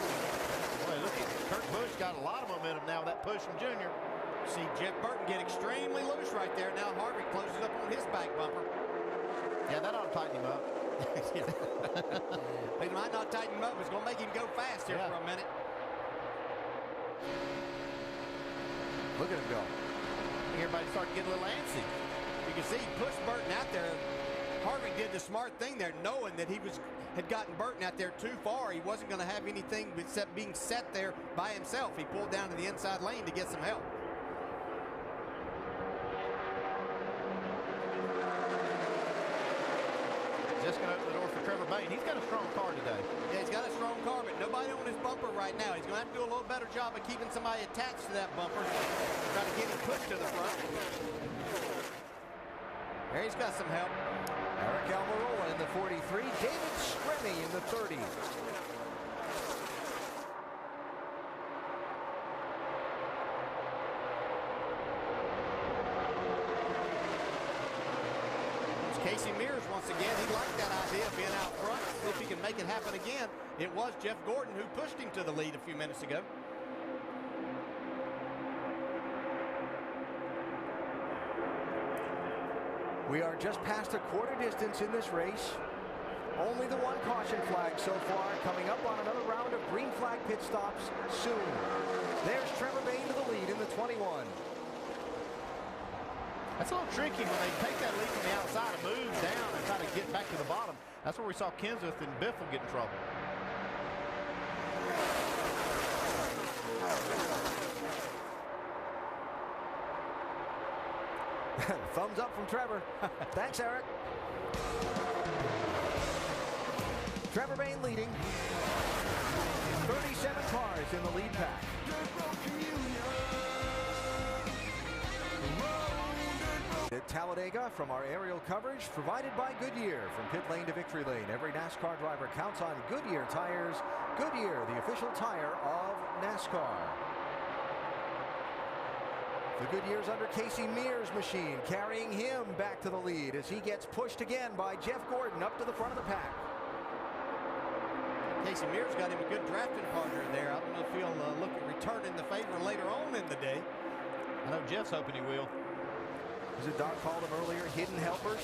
Boy, look at Kurt Busch got a lot of momentum now with that push from Junior. See Jeff Burton get extremely loose right there. Now Harvick closes up on his back bumper. Yeah, that ought to tighten him up. He might not tighten him up. It's going to make him go fast here for a minute. Look at him go. Everybody started getting a little antsy. You can see he pushed Burton out there. Harvick did the smart thing there, knowing that he had gotten Burton out there too far. He wasn't going to have anything except being set there by himself. He pulled down to the inside lane to get some help. Just going to open the door for Trevor Bayne. He's got a strong car today. Yeah, he's got a strong car, but nobody on his bumper right now. He's going to have to do a little better job of keeping somebody attached to that bumper. Try to get him pushed to the front. There he's got some help. Eric Almirola in the 43. David Stremme in the 30. Casey Mears, once again, he liked that idea of being out front. See if he can make it happen again. It was Jeff Gordon who pushed him to the lead a few minutes ago. We are just past a quarter distance in this race. Only the one caution flag so far. Coming up on another round of green flag pit stops soon. There's Trevor Bayne to the lead in the 21. That's a little tricky when they take that lead from the outside and move down and try to get back to the bottom. That's where we saw Kenseth and Biffle get in trouble. Thumbs up from Trevor. Thanks, Eric. Trevor Bayne leading. 37 cars in the lead pack. At Talladega from our aerial coverage provided by Goodyear. From pit lane to victory lane, every NASCAR driver counts on Goodyear tires. Goodyear, the official tire of NASCAR. The Goodyear's under Casey Mears' machine, carrying him back to the lead as he gets pushed again by Jeff Gordon up to the front of the pack. Casey Mears got him a good drafting partner there. I don't know if he'll look at returning the favor later on in the day. I know Jeff's hoping he will. As Doc called them earlier, hidden helpers.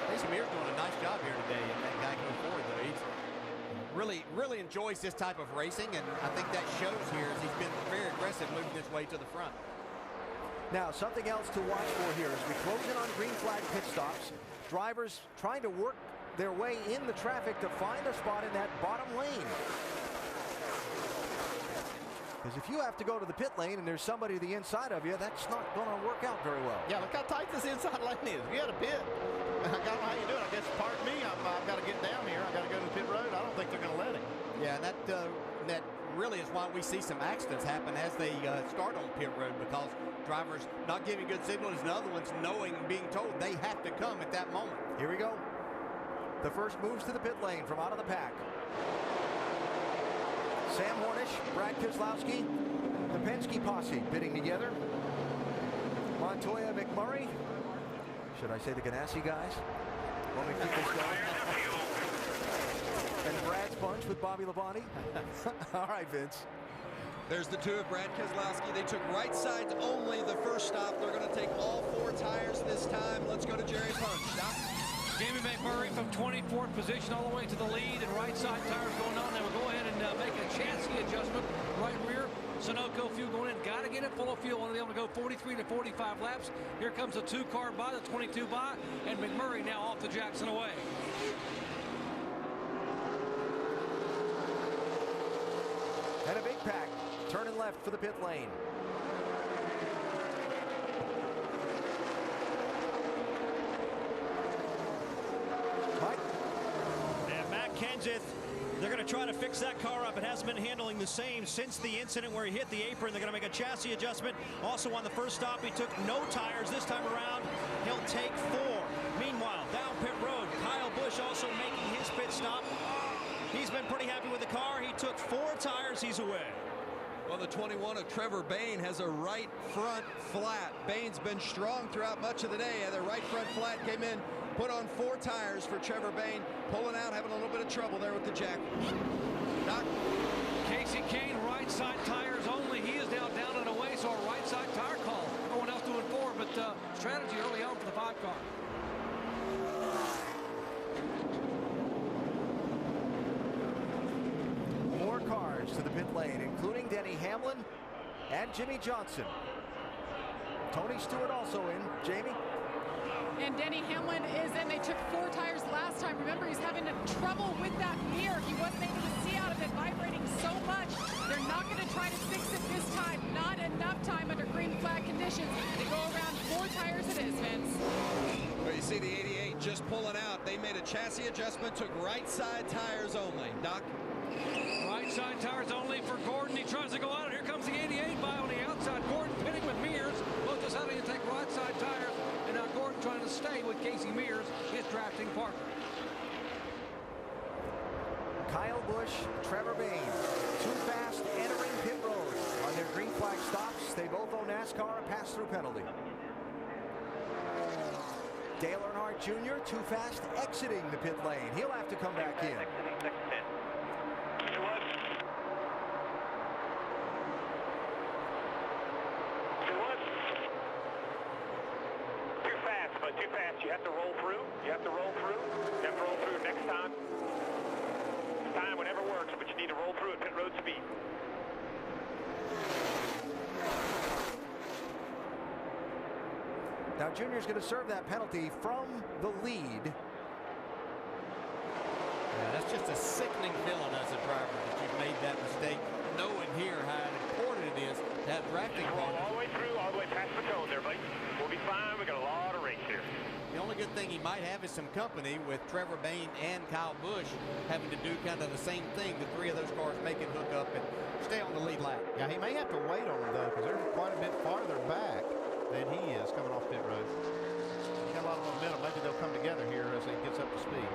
Casey Mears doing a nice job here today, and that guy going forward though. He's really enjoys this type of racing, and I think that shows here as he's been very aggressive moving his way to the front. Now, something else to watch for here as we close in on green flag pit stops. Drivers trying to work their way in the traffic to find a spot in that bottom lane. Because if you have to go to the pit lane and there's somebody to the inside of you, that's not going to work out very well. Yeah, look how tight this inside lane is. If you had a pit, I don't know how you do it. I guess, pardon me, I've got to get down here. I've got to go to the pit road. I don't think they're going to let him. Yeah, and that really is why we see some accidents happen as they start on pit road, because drivers not giving good signals and other ones knowing and being told they have to come at that moment. Here we go. The first moves to the pit lane from out of the pack. Sam Hornish, Brad Keselowski, the Penske posse pitting together. Montoya, McMurray. Should I say the Ganassi guys? Want me to keep this going? And Brad's bunch with Bobby Labonte. All right, Vince. There's the two of Brad Keselowski. They took right sides only the first stop. They're going to take all four tires this time. Let's go to Jerry Punch. Doc? Jamie McMurray from 24th position all the way to the lead, and right side tires going on. They will go ahead and make a chassis adjustment. Right rear, Sunoco fuel going in. Got to get it full of fuel. Want to be able to go 43 to 45 laps. Here comes a 2-car by, the 22 by, and McMurray now off to Jackson away. And a big pack turning left for the pit lane. Kenseth, they're going to try to fix that car up. It hasn't been handling the same since the incident where he hit the apron. They're going to make a chassis adjustment. Also on the first stop, he took no tires. This time around, he'll take 4. Meanwhile, down pit road, Kyle Busch also making his pit stop. He's been pretty happy with the car. He took 4 tires. He's away. Well, the 21 of Trevor Bayne has a right front flat. Bayne's been strong throughout much of the day. The right front flat came in, put on 4 tires for Trevor Bayne, pulling out, having a little bit of trouble there with the jack. Doc? Casey Kane, right side tires only. He is now down and away, so a right side tire call. No one else doing 4, but strategy early on for the 5 car. More cars to the pit lane, including Denny Hamlin and Jimmy Johnson. Tony Stewart also in. Jamie? And Denny Hamlin is in. They took 4 tires last time. Remember, he's having trouble with that mirror. He wasn't able to see out of it, vibrating so much. They're not going to try to fix it this time. Not enough time under green flag conditions. They go around 4 tires it is, Vince. Well, you see the 88 just pulling out. They made a chassis adjustment, took right side tires only. Doc? Right side tires only for Gordon. He tries to go out, and here comes the 88 by on the outside. Gordon pitting with Mears. Both deciding to take right side tires. And now Gordon trying to stay with Casey Mears, his drafting partner. Kyle Busch, Trevor Bayne, too fast entering pit road. On their green flag stops, they both owe NASCAR a pass-through penalty. Dale Earnhardt Jr. too fast exiting the pit lane. He'll have to come back in. too fast. You have to roll through. You have to roll through. You have to roll through next time. Time whenever works, but you need to roll through at pit road speed. Now Junior's going to serve that penalty from the lead. Yeah, that's just a sickening feeling as a driver that you've made that mistake, knowing here how important it is to have drafting. Roll all the way through, all the way past the cone there, buddy. We'll be fine. We got a lot of race here. The only good thing he might have is some company with Trevor Bayne and Kyle Busch having to do kind of the same thing. The three of those cars make it hook up and stay on the lead lap. Yeah, he may have to wait on them, though, because they're quite a bit farther back than he is coming off pit road. He's got a lot of momentum. Maybe they'll come together here as he gets up to speed.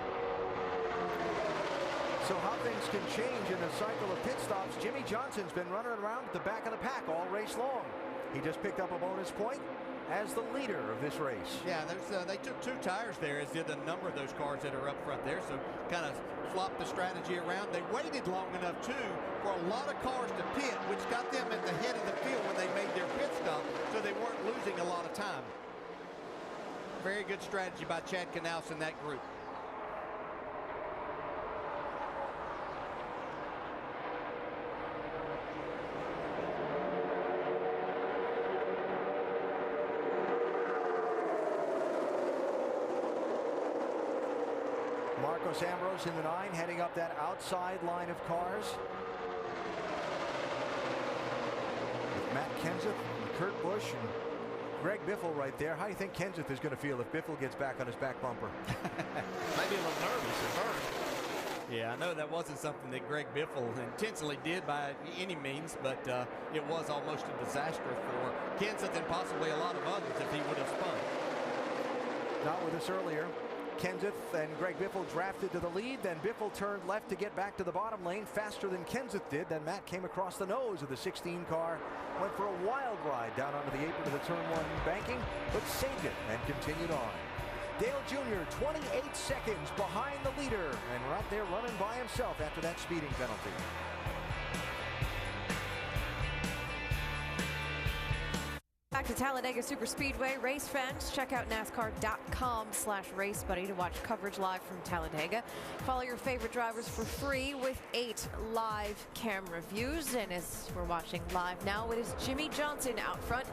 So how things can change in a cycle of pit stops. Jimmie Johnson's been running around at the back of the pack all race long. He just picked up a bonus point as the leader of this race. Yeah, they took 2 tires there, as did a number of those cars that are up front there, so kind of flopped the strategy around. They waited long enough, too, for a lot of cars to pit, which got them at the head of the field when they made their pit stop, so they weren't losing a lot of time. Very good strategy by Chad Knaus and that group. Marcos Ambrose in the 9, heading up that outside line of cars. With Matt Kenseth and Kurt Busch and Greg Biffle right there. How do you think Kenseth is going to feel if Biffle gets back on his back bumper? Maybe a little nervous at first. Yeah, I know that wasn't something that Greg Biffle intentionally did by any means, but it was almost a disaster for Kenseth and possibly a lot of others if he would have spun. Not with us earlier. Kenseth and Greg Biffle drafted to the lead. Then Biffle turned left to get back to the bottom lane faster than Kenseth did. Then Matt came across the nose of the 16 car, went for a wild ride down onto the apron of the turn 1 banking, but saved it and continued on. Dale Jr. 28 seconds behind the leader and right there running by himself after that speeding penalty. Back to Talladega Superspeedway. Race fans, check out NASCAR.com/RaceBuddy to watch coverage live from Talladega. Follow your favorite drivers for free with 8 live camera views. And as we're watching live now, it is Jimmie Johnson out front,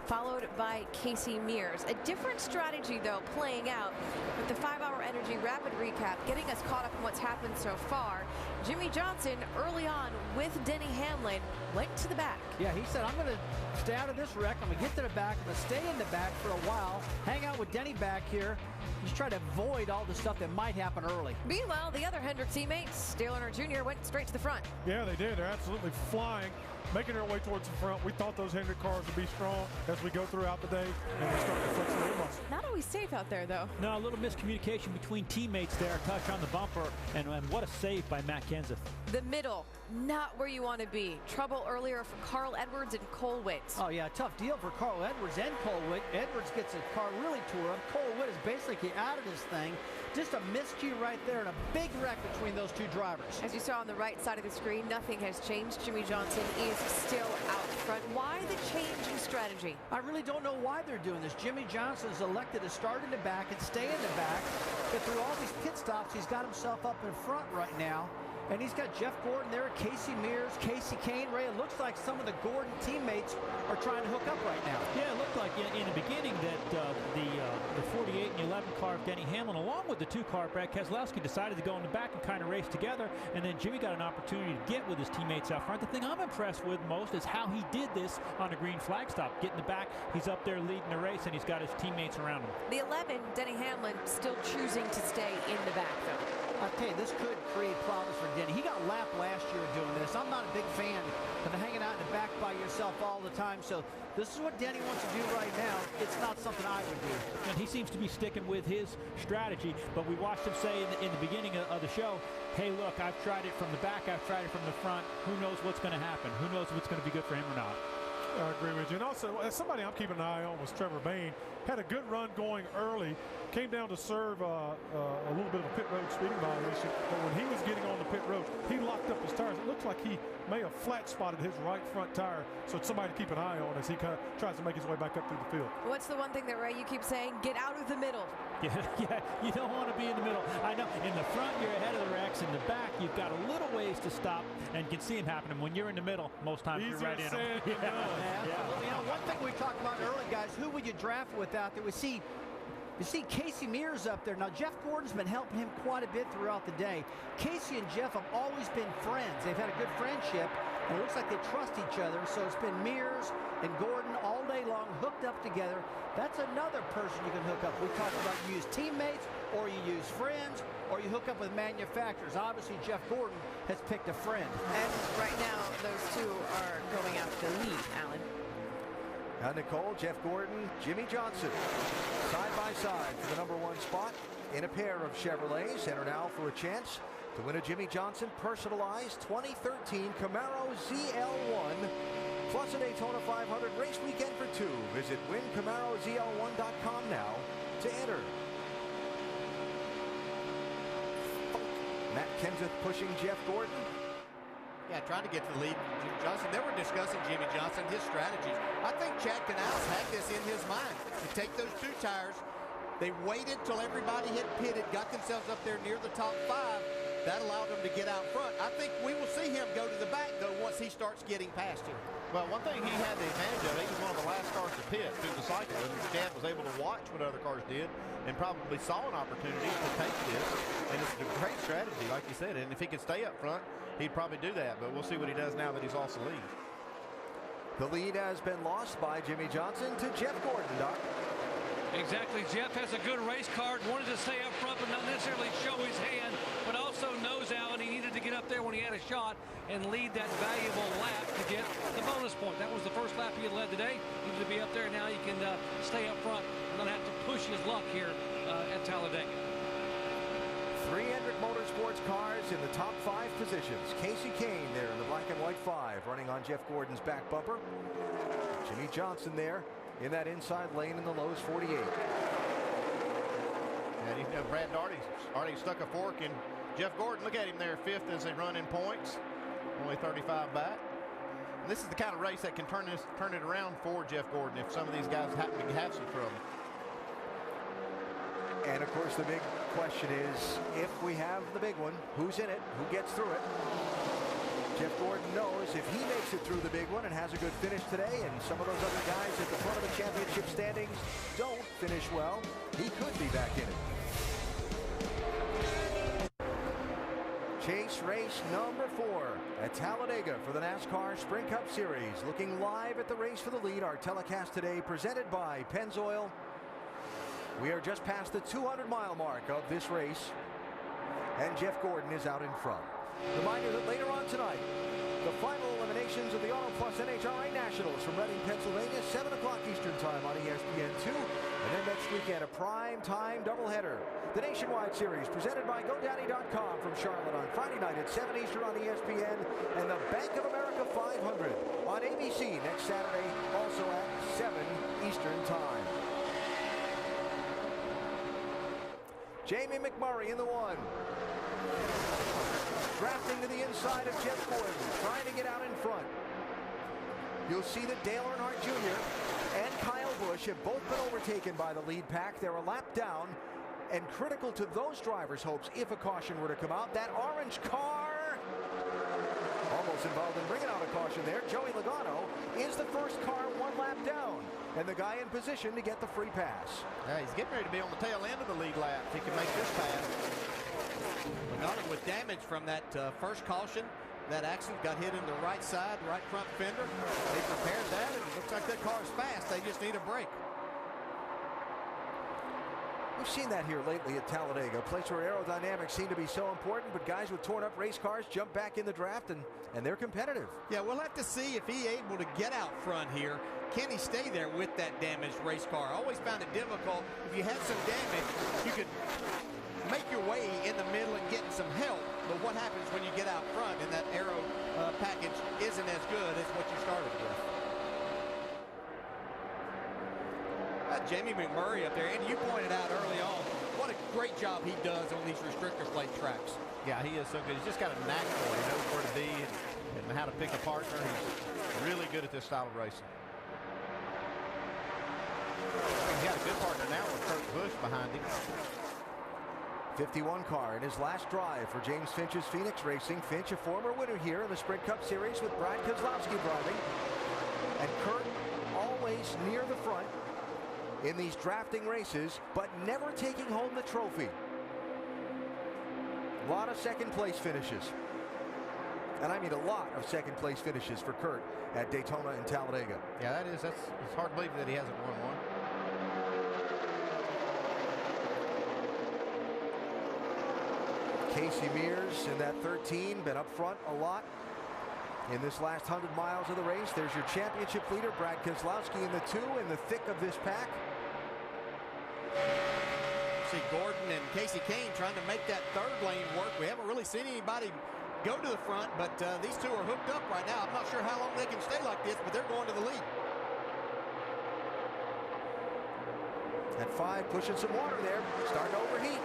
followed by Casey Mears. A different strategy, though, playing out with the 5-Hour Energy Rapid Recap, getting us caught up in what's happened so far. Jimmie Johnson, early on with Denny Hamlin, went to the back. Yeah, he said, I'm going to stay out of this wreck. I'm going to get to the back. I'm going to stay in the back for a while, hang out with Denny back here, just try to avoid all the stuff that might happen early. Meanwhile, the other Hendrick teammates, Dale Earnhardt Jr., went straight to the front. Yeah, they did. They're absolutely flying, making their way towards the front. We thought those Hendrick cars would be strong as we go throughout the day, and they're starting to flex their muscle. Not always safe out there, though. No, a little miscommunication between teammates there. Touch on the bumper, and what a save by Matt Kenseth. The middle, not where you want to be. Trouble earlier for Carl Edwards and Cole Witt. Oh, yeah, tough deal for Carl Edwards and Cole Witt. Edwards gets his car really tore up. Cole Witt is basically out of this thing. Just a miscue right there and a big wreck between those two drivers. As you saw on the right side of the screen, nothing has changed. Jimmie Johnson is still out front. Why the change in strategy? I really don't know why they're doing this. Jimmie Johnson is elected to start in the back and stay in the back. But through all these pit stops, he's got himself up in front right now. And he's got Jeff Gordon there, Casey Mears, Casey Kane. Ray, it looks like some of the Gordon teammates are trying to hook up right now. Yeah, it looked like in the beginning that the 48 and 11 car of Denny Hamlin, along with the 2 car of Brad Keselowski, decided to go in the back and kind of race together. And then Jimmy got an opportunity to get with his teammates out front. The thing I'm impressed with most is how he did this on a green flag stop. Get in the back, he's up there leading the race, and he's got his teammates around him. The 11, Denny Hamlin, still choosing to stay in the back, though. I'll tell you, this could create problems for Denny. He got lapped last year doing this. I'm not a big fan of hanging out in the back by yourself all the time. So this is what Denny wants to do right now. It's not something I would do. And he seems to be sticking with his strategy. But we watched him say in the beginning of the show, hey, look, I've tried it from the back. I've tried it from the front. Who knows what's going to happen? Who knows what's going to be good for him or not? I agree with you. And also, somebody I'm keeping an eye on was Trevor Bayne. Had a good run going early. Came down to serve a little bit of a pit road speeding violation. But when he was getting on the pit road, he locked up his tires. It looks like he may have flat spotted his right front tire. So it's somebody to keep an eye on as he kind of tries to make his way back up through the field. What's the one thing that, Ray, you keep saying? Get out of the middle. Yeah, you don't want to be in the middle. I know in the front you're ahead of the wrecks. In the back you've got a little ways to stop and can see them happening. When you're in the middle, most times you're right in them. You know, one thing we talked about early, guys, who would you draft with out there? You see Casey Mears up there. Now, Jeff Gordon's been helping him quite a bit throughout the day. Casey and Jeff have always been friends. They've had a good friendship, and it looks like they trust each other. So it's been Mears and Gordon all day long hooked up together. That's another person you can hook up. We talked about you use teammates, or you use friends, or you hook up with manufacturers. Obviously, Jeff Gordon has picked a friend. And right now, those two are going after the lead, Alan. Now Nicole, Jeff Gordon, Jimmy Johnson, side by side for the #1 spot in a pair of Chevrolets, and are now for a chance to win a Jimmy Johnson personalized 2013 Camaro ZL1 plus a Daytona 500 race weekend for 2. Visit wincamarozl1.com now to enter. Matt Kenseth pushing Jeff Gordon. Yeah, trying to get to the lead. Jimmy Johnson. They were discussing Jimmy Johnson, his strategies. I think Chad Canals had this in his mind. To take those 2 tires, they waited till everybody had pitted, got themselves up there near the top 5. That allowed them to get out front. I think we will see him go to the back, though, once he starts getting past him. Well, one thing he had the advantage of, he was one of the last cars to pit through the cycle, and Chad was able to watch what other cars did and probably saw an opportunity to take this. And it's a great strategy, like you said. And if he could stay up front, he'd probably do that. But we'll see what he does now that he's lost the lead. The lead has been lost by Jimmy Johnson to Jeff Gordon, Doc. Exactly. Jeff has a good race car, wanted to stay up front but not necessarily show his hand, but also knows, Alan, he needed to get up there when he had a shot and lead that valuable lap to get the bonus point. That was the first lap he had led today. He needed to be up there. Now he can stay up front and not have to push his luck here at Talladega. 300 Motorsports cars in the top 5 positions. Casey Kane there in the black and white 5, running on Jeff Gordon's back bumper. Jimmy Johnson there in that inside lane in the Lowe's 48. And you know, Brad already stuck a fork in Jeff Gordon. Look at him there, 5th as they run in points. Only 35 back. And this is the kind of race that can turn it around for Jeff Gordon if some of these guys happen to have some trouble. And of course the big question is, if we have the big one, who's in it? Who gets through it? Jeff Gordon knows if he makes it through the big one and has a good finish today, and some of those other guys at the front of the championship standings don't finish well, he could be back in it. Chase race number 4 at Talladega for the NASCAR Sprint Cup Series. Looking live at the race for the lead. Our telecast today presented by Pennzoil. We are just past the 200-mile mark of this race, and Jeff Gordon is out in front. Reminder that later on tonight, the final eliminations of the Auto Plus NHRA Nationals from Reading, Pennsylvania, 7 o'clock Eastern Time on ESPN2. And then next weekend, a prime time doubleheader. The Nationwide Series presented by GoDaddy.com from Charlotte on Friday night at 7 Eastern on ESPN, and the Bank of America 500 on ABC next Saturday, also at 7 Eastern Time. Jamie McMurray in the 1. Drafting to the inside of Jeff Gordon, trying to get out in front. You'll see that Dale Earnhardt Jr. and Kyle Busch have both been overtaken by the lead pack. They're a lap down, and critical to those drivers' hopes if a caution were to come out. That orange car almost involved in bringing out a caution there. Joey Logano is the first car 1 lap down, and the guy in position to get the free pass. Yeah, he's getting ready to be on the tail end of the lead lap if he can make this pass. Logano with damage from that first caution. That accident got hit in the right side, right front fender. They prepared that, and it looks like that car is fast. They just need a break. We've seen that here lately at Talladega, a place where aerodynamics seem to be so important, but guys with torn up race cars jump back in the draft, and they're competitive. Yeah, we'll have to see if he's able to get out front here. Can he stay there with that damaged race car? I always found it difficult. If you had some damage, you could make your way in the middle and get some help. But what happens when you get out front and that aero package isn't as good as what you started with? Jamie McMurray up there. And you pointed out early on what a great job he does on these restrictor plate tracks. Yeah, he is so good. He's just got a knack for it. He knows where to be and how to pick a partner. He's really good at this style of racing. He's got a good partner now with Kurt Busch behind him. 51 car in his last drive for James Finch's Phoenix Racing. Finch, a former winner here in the Sprint Cup Series with Brad Keselowski driving. And Kurt always near the front in these drafting races, but never taking home the trophy. A lot of second place finishes. And I mean a lot of second place finishes for Kurt at Daytona and Talladega. Yeah, it's hard to believe that he hasn't won one. Casey Mears in that 13, been up front a lot in this last 100 miles of the race. There's your championship leader, Brad Keselowski, in the 2 in the thick of this pack. See Gordon and Casey Kane trying to make that third lane work. We haven't really seen anybody go to the front, but these two are hooked up right now. I'm not sure how long they can stay like this, but they're going to the lead. At 5, pushing some water there, starting to overheat.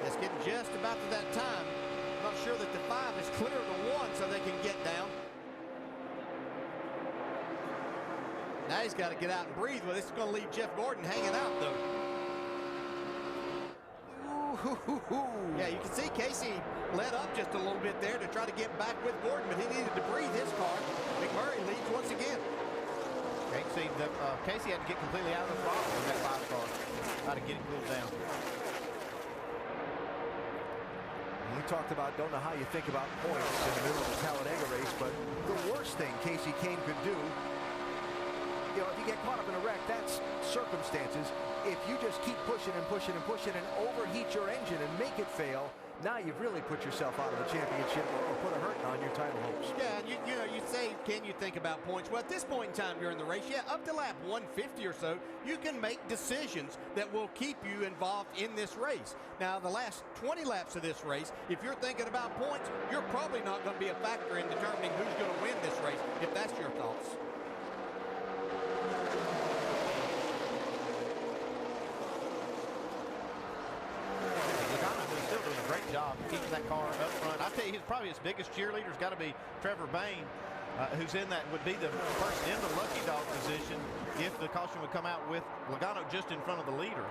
It's getting just about to that time. I'm not sure that the 5 is clear of the 1 so they can get down. Now he's got to get out and breathe. Well, this is going to leave Jeff Gordon hanging out, though. Yeah, you can see Casey let up just a little bit there to try to get back with Gordon, but he needed to breathe his car. McMurray leads once again. Casey had to get completely out of the throttle in that 5 car. Try to get it cooled down. We talked about, don't know how you think about points in the middle of the Talladega race, but the worst thing Casey Kane could do, you know, if you get caught up in a wreck, that's circumstances. If you just keep pushing and pushing and pushing and overheat your engine and make it fail, now you've really put yourself out of the championship or put a hurting on your title hopes. Yeah, and you know, you say, can you think about points? Well, at this point in time during the race, yeah, up to lap 150 or so, you can make decisions that will keep you involved in this race. Now, the last 20 laps of this race, if you're thinking about points, you're probably not going to be a factor in determining who's going to win this race, if that's your thoughts. Job keeping that car up front. I tell you, probably his biggest cheerleader has got to be Trevor Bayne, who's in that, would be the person in the lucky dog position if the caution would come out with Logano just in front of the leader.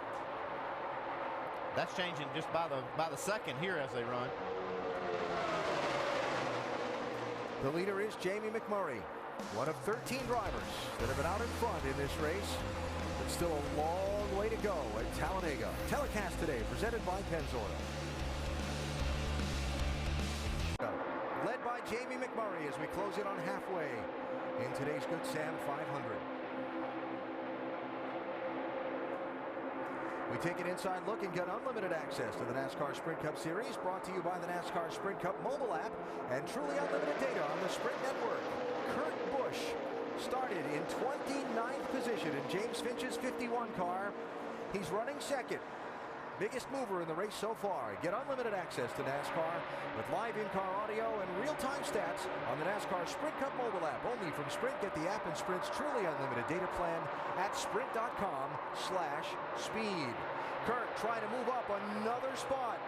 That's changing just by the second here as they run. The leader is Jamie McMurray, one of 13 drivers that have been out in front in this race. But still a long way to go at Talladega. Telecast today presented by Pennzoil. Led by Jamie McMurray as we close in on halfway in today's Good Sam 500. We take an inside look and get unlimited access to the NASCAR Sprint Cup Series, brought to you by the NASCAR Sprint Cup mobile app and truly unlimited data on the Sprint Network. Kurt Busch started in 29th position in James Finch's 51 car. He's running second. Biggest mover in the race so far. Get unlimited access to NASCAR with live in-car audio and real-time stats on the NASCAR Sprint Cup mobile app. Only from Sprint. Get the app and Sprint's truly unlimited data plan at sprint.com/speed. Kurt trying to move up another spot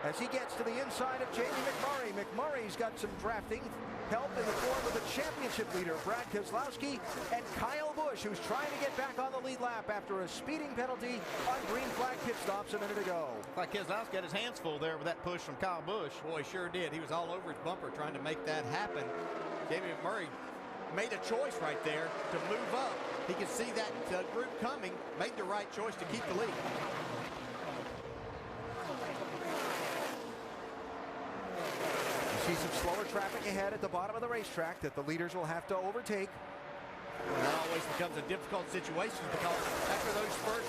as he gets to the inside of Jamie McMurray. McMurray's got some drafting help in the form of the championship leader, Brad Keselowski, and Kyle Busch, who's trying to get back on the lead lap after a speeding penalty on green flag pit stops a minute ago. Like Keselowski got his hands full there with that push from Kyle Busch. Boy, sure did. He was all over his bumper trying to make that happen. Jamie McMurray made a choice right there to move up. He could see that group coming, made the right choice to keep the lead. See some slower traffic ahead at the bottom of the racetrack that the leaders will have to overtake. Well, that always becomes a difficult situation because after those first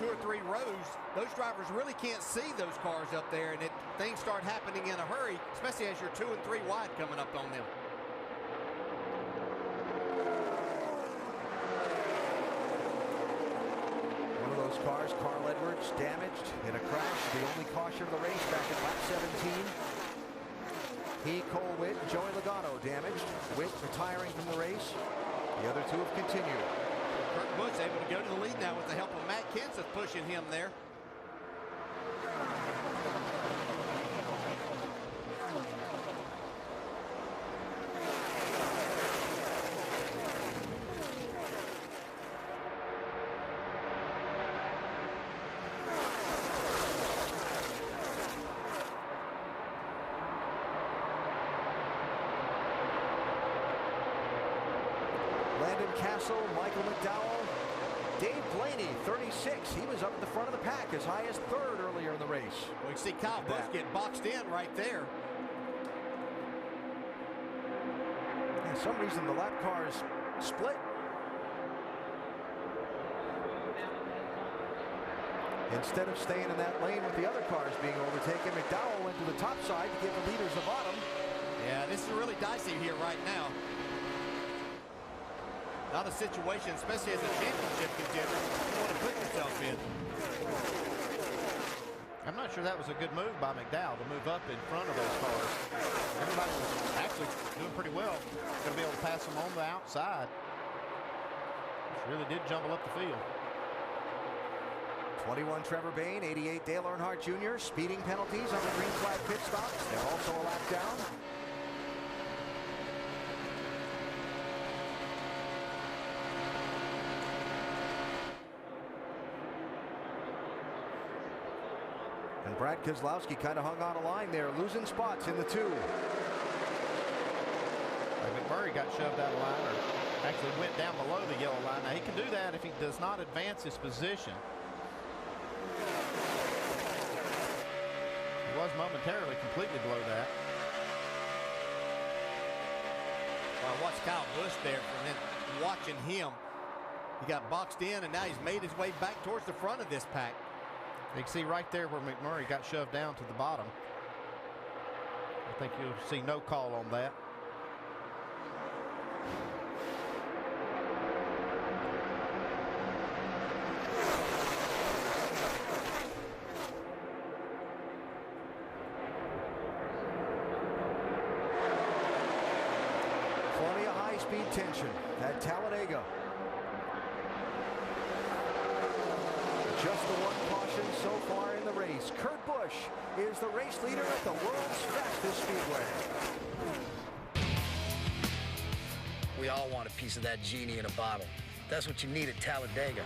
2 or 3 rows, those drivers really can't see those cars up there, and things start happening in a hurry, especially as you're 2 and 3 wide coming up on them. One of those cars, Carl Edwards, damaged in a crash. The only caution of the race back at lap 17. He, Cole Witt, and Joey Logano damaged. Witt retiring from the race. The other two have continued. Kurt Busch able to go to the lead now with the help of Matt Kenseth pushing him there. Castle, Michael McDowell, Dave Blaney, 36. He was up at the front of the pack, as high as third earlier in the race. We can see Kyle Busch get boxed in right there. Yeah, for some reason, the lap cars split. Instead of staying in that lane with the other cars being overtaken, McDowell went to the top side to give the leaders the bottom. Yeah, this is really dicey here right now. Not a situation, especially as a championship contender, you want to put yourself in. I'm not sure that was a good move by McDowell to move up in front of those cars. Everybody was actually doing pretty well. Going to be able to pass them on the outside. Just really did jumble up the field. 21 Trevor Bayne, 88 Dale Earnhardt Jr. Speeding penalties on the green flag pit stops. They're also a lap down. And Brad Keselowski kind of hung on a line there, losing spots in the two. McMurray got shoved out of line, or actually went down below the yellow line. Now he can do that if he does not advance his position. He was momentarily completely below that. Well, I watched Kyle Busch there, and then watching him, he got boxed in, and now he's made his way back towards the front of this pack. You can see right there where McMurray got shoved down to the bottom. I think you'll see no call on that. Plenty of high-speed tension at Talladega. Just the one caution so far in the race. Kurt Busch is the race leader at the world's fastest speedway. We all want a piece of that genie in a bottle. That's what you need at Talladega.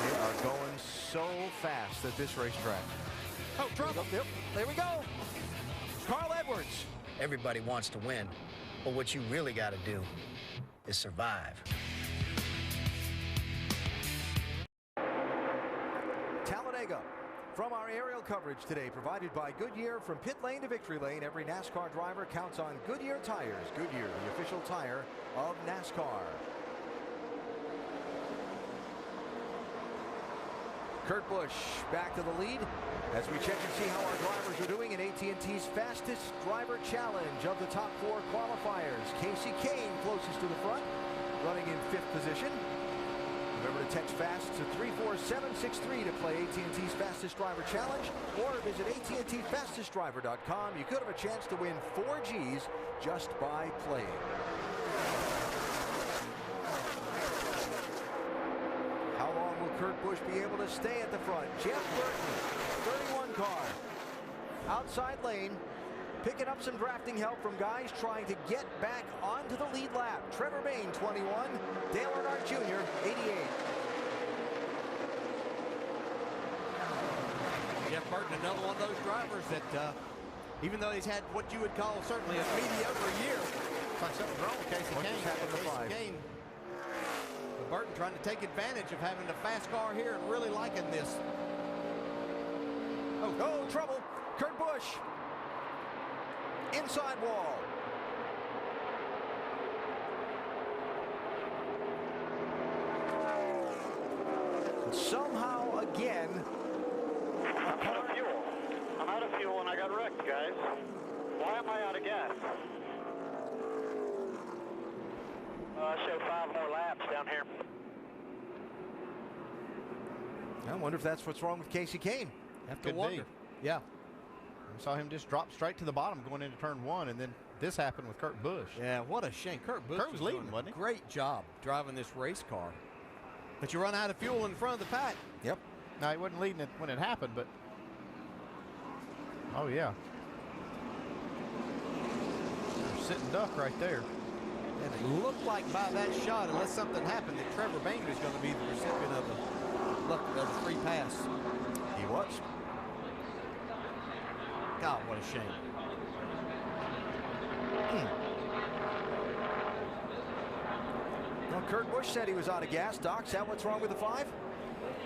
They are going so fast at this racetrack. Oh, trouble. Yep, there we go. Carl Edwards. Everybody wants to win, but what you really got to do is survive. Talladega. From our aerial coverage today, provided by Goodyear. From pit lane to victory lane, every NASCAR driver counts on Goodyear tires. Goodyear, the official tire of NASCAR. Kurt Busch back to the lead as we check and see how our drivers are doing in AT&T's fastest driver challenge of the top four qualifiers. Casey Kane closest to the front, running in 5th position. Remember to text FAST to 34763 to play AT&T's Fastest Driver Challenge, or visit AT&TFastestDriver.com. You could have a chance to win 4 Gs just by playing. How long will Kurt Busch be able to stay at the front? Jeff Burton, 31 car. Outside lane, picking up some drafting help from guys trying to get back onto the lead lap. Trevor Bayne, 21. Dale Earnhardt Jr., 88. Jeff Burton, another one of those drivers that, even though he's had what you would call certainly a mediocre year, looks like something's wrong with Casey Kane. But Burton trying to take advantage of having a fast car here and really liking this. Oh, trouble. Kurt Busch. Inside wall. Somehow again. I'm out of fuel. I'm out of fuel and I got wrecked, guys. Why am I out of gas? I show 5 more laps down here. I wonder if that's what's wrong with Casey Kane. Have to wonder. Yeah. We saw him just drop straight to the bottom going into turn 1, and then this happened with Kurt Busch. Yeah, what a shame. Kurt Busch was leading, wasn't he? Great job driving this race car. But you run out of fuel in front of the pack. Yep. Now, he wasn't leading it when it happened, but... Oh, yeah. Sitting duck right there. And it looked like by that shot, unless something happened, that Trevor Bain was going to be the recipient of the free pass. He was. God, what a shame. Well, Kurt Busch said he was out of gas. Doc, is that what's wrong with the 5?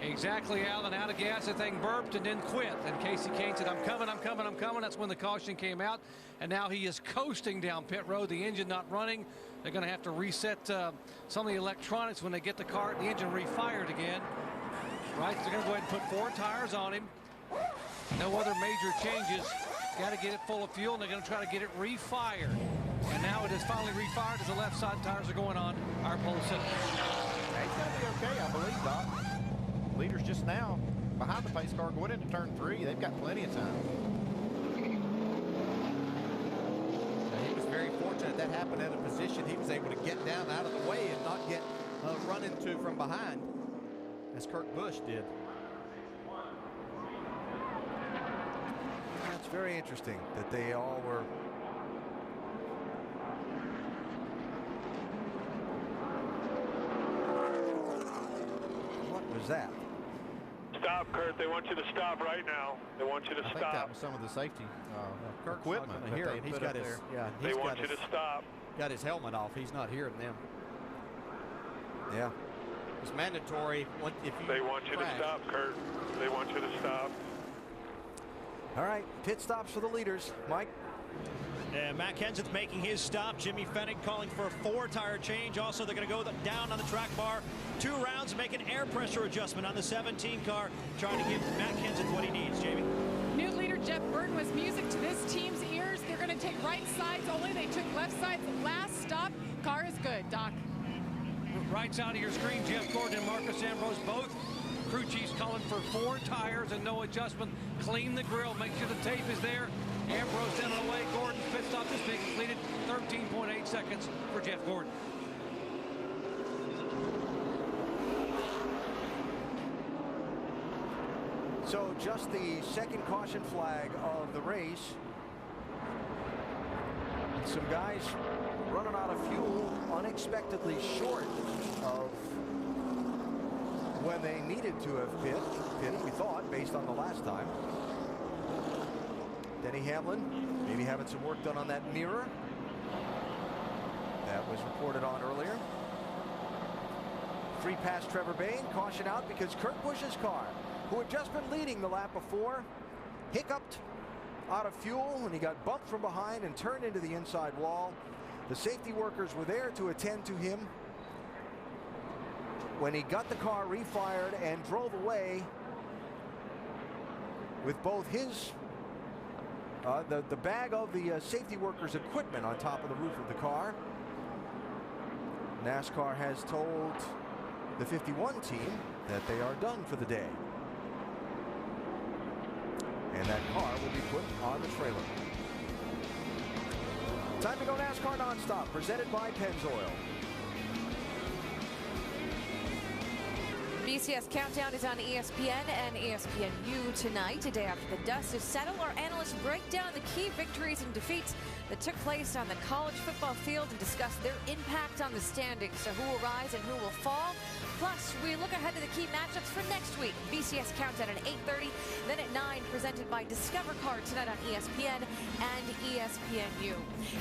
Exactly, Alan. Out of gas, the thing burped and then quit. And Casey Kane said, I'm coming, I'm coming, I'm coming. That's when the caution came out. And now he is coasting down pit road. The engine not running. They're going to have to reset some of the electronics when they get the engine refired again. Right, they're going to go ahead and put 4 tires on him. No other major changes. Got to get it full of fuel, and they're going to try to get it refired. And now it is finally refired as the left side tires are going on our pole center. He's going to be okay, I believe, Doc. Leaders just now behind the pace car going into turn 3. They've got plenty of time. He was very fortunate that happened in a position he was able to get down out of the way and not get run into from behind, as Kurt Busch did. That's very interesting that they all were. What was that? Stop, Kurt. They want you to stop right now. They want you to I stop. think that was some of the safety equipment that Hear they him. He's put got up his, there. yeah, They want you to stop. Got his helmet off. He's not hearing them. Yeah. It's mandatory if you They want you crash. to stop, Kurt. They want you to stop. All right, pit stops for the leaders. Mike? Matt Kenseth making his stop. Jimmy Fennig calling for a 4-tire change. Also, they're going to go down on the track bar 2 rounds, make an air pressure adjustment on the 17 car, trying to give Matt Kenseth what he needs, Jamie. New leader Jeff Burton was music to this team's ears. They're going to take right sides only. They took left sides last stop. Car is good, Doc. Right side of your screen, Jeff Gordon and Marcus Ambrose, both crew chiefs calling for 4 tires and no adjustment. Clean the grill, make sure the tape is there. Ambrose down the way. Gordon's pit stop just being completed. 13.8 seconds for Jeff Gordon. So just the second caution flag of the race. Some guys running out of fuel unexpectedly short of when they needed to have pitted, we thought, based on the last time. Denny Hamlin maybe having some work done on that mirror. That was reported on earlier. Free pass Trevor Bain, caution out because Kurt Busch's car, who had just been leading the lap before, hiccuped out of fuel and he got bumped from behind and turned into the inside wall. The safety workers were there to attend to him. When he got the car refired and drove away with both his the bag of the safety workers' equipment on top of the roof of the car. NASCAR has told the 51 team that they are done for the day. And that car will be put on the trailer. Time to go NASCAR Nonstop, presented by Pennzoil. BCS Countdown is on ESPN and ESPNU tonight. A day after the dust is settled, our analysts break down the key victories and defeats that took place on the college football field and discuss their impact on the standings. So who will rise and who will fall? Plus, we look ahead to the key matchups for next week. BCS Countdown at 8:30, then at 9, presented by Discover Card tonight on ESPN and ESPNU.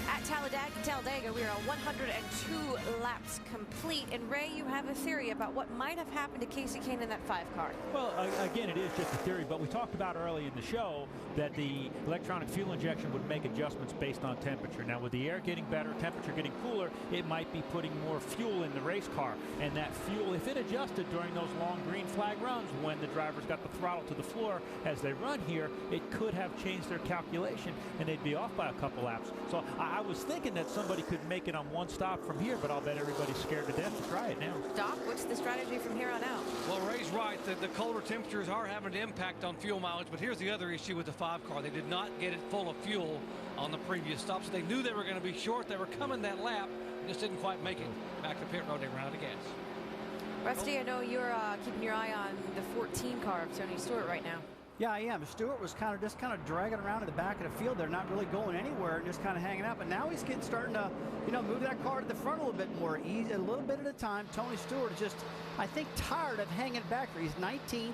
At Talladega, we are 102 laps complete. And Ray, you have a theory about what might have happened to Casey Kane in that 5 car. Well, again, it is just a theory, but we talked about early in the show that the electronic fuel injection would make adjustments based on temperature. Now, with the air getting better, temperature getting cooler, it might be putting more fuel in the race car. And that fuel, if it adjusted during those long green flag runs when the drivers got the throttle to the floor as they run here, it could have changed their calculation and they'd be off by a couple laps. So I was thinking that somebody could make it on one stop from here, but I'll bet everybody's scared to death to try it now. Doc, what's the strategy from here on out? Well, Ray's right. The colder temperatures are having an impact on fuel mileage, but here's the other issue with the 5 car. They did not get it full of fuel on the previous stops. They knew they were going to be short. They were coming that lap, just didn't quite make it back to pit road. They ran out of gas. Rusty, I know you're keeping your eye on the 14 car of Tony Stewart right now. Yeah, I am. Stewart was kind of dragging around in the back of the field. They're not really going anywhere and just kind of hanging out. But now he's starting to, move that car to the front a little bit more. A little bit at a time. Tony Stewart is just, I think, tired of hanging back there. He's 19th.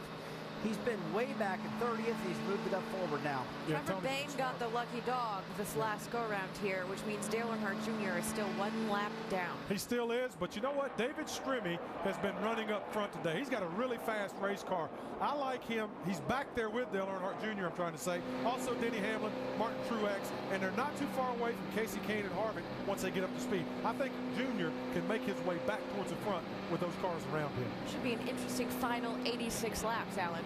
He's been way back at 30th. He's moved it up forward now. Trevor Bayne got the lucky dog this last go-around here, which means Dale Earnhardt Jr. is still 1 lap down. He still is, but you know what? David Strimmy has been running up front today. He's got a really fast race car. I like him. He's back there with Dale Earnhardt Jr., I'm trying to say. Also Denny Hamlin, Martin Truex, and they're not too far away from Casey Kane and Harvick once they get up to speed. I think Jr. can make his way back towards the front with those cars around him. Should be an interesting final 86 laps, Alan.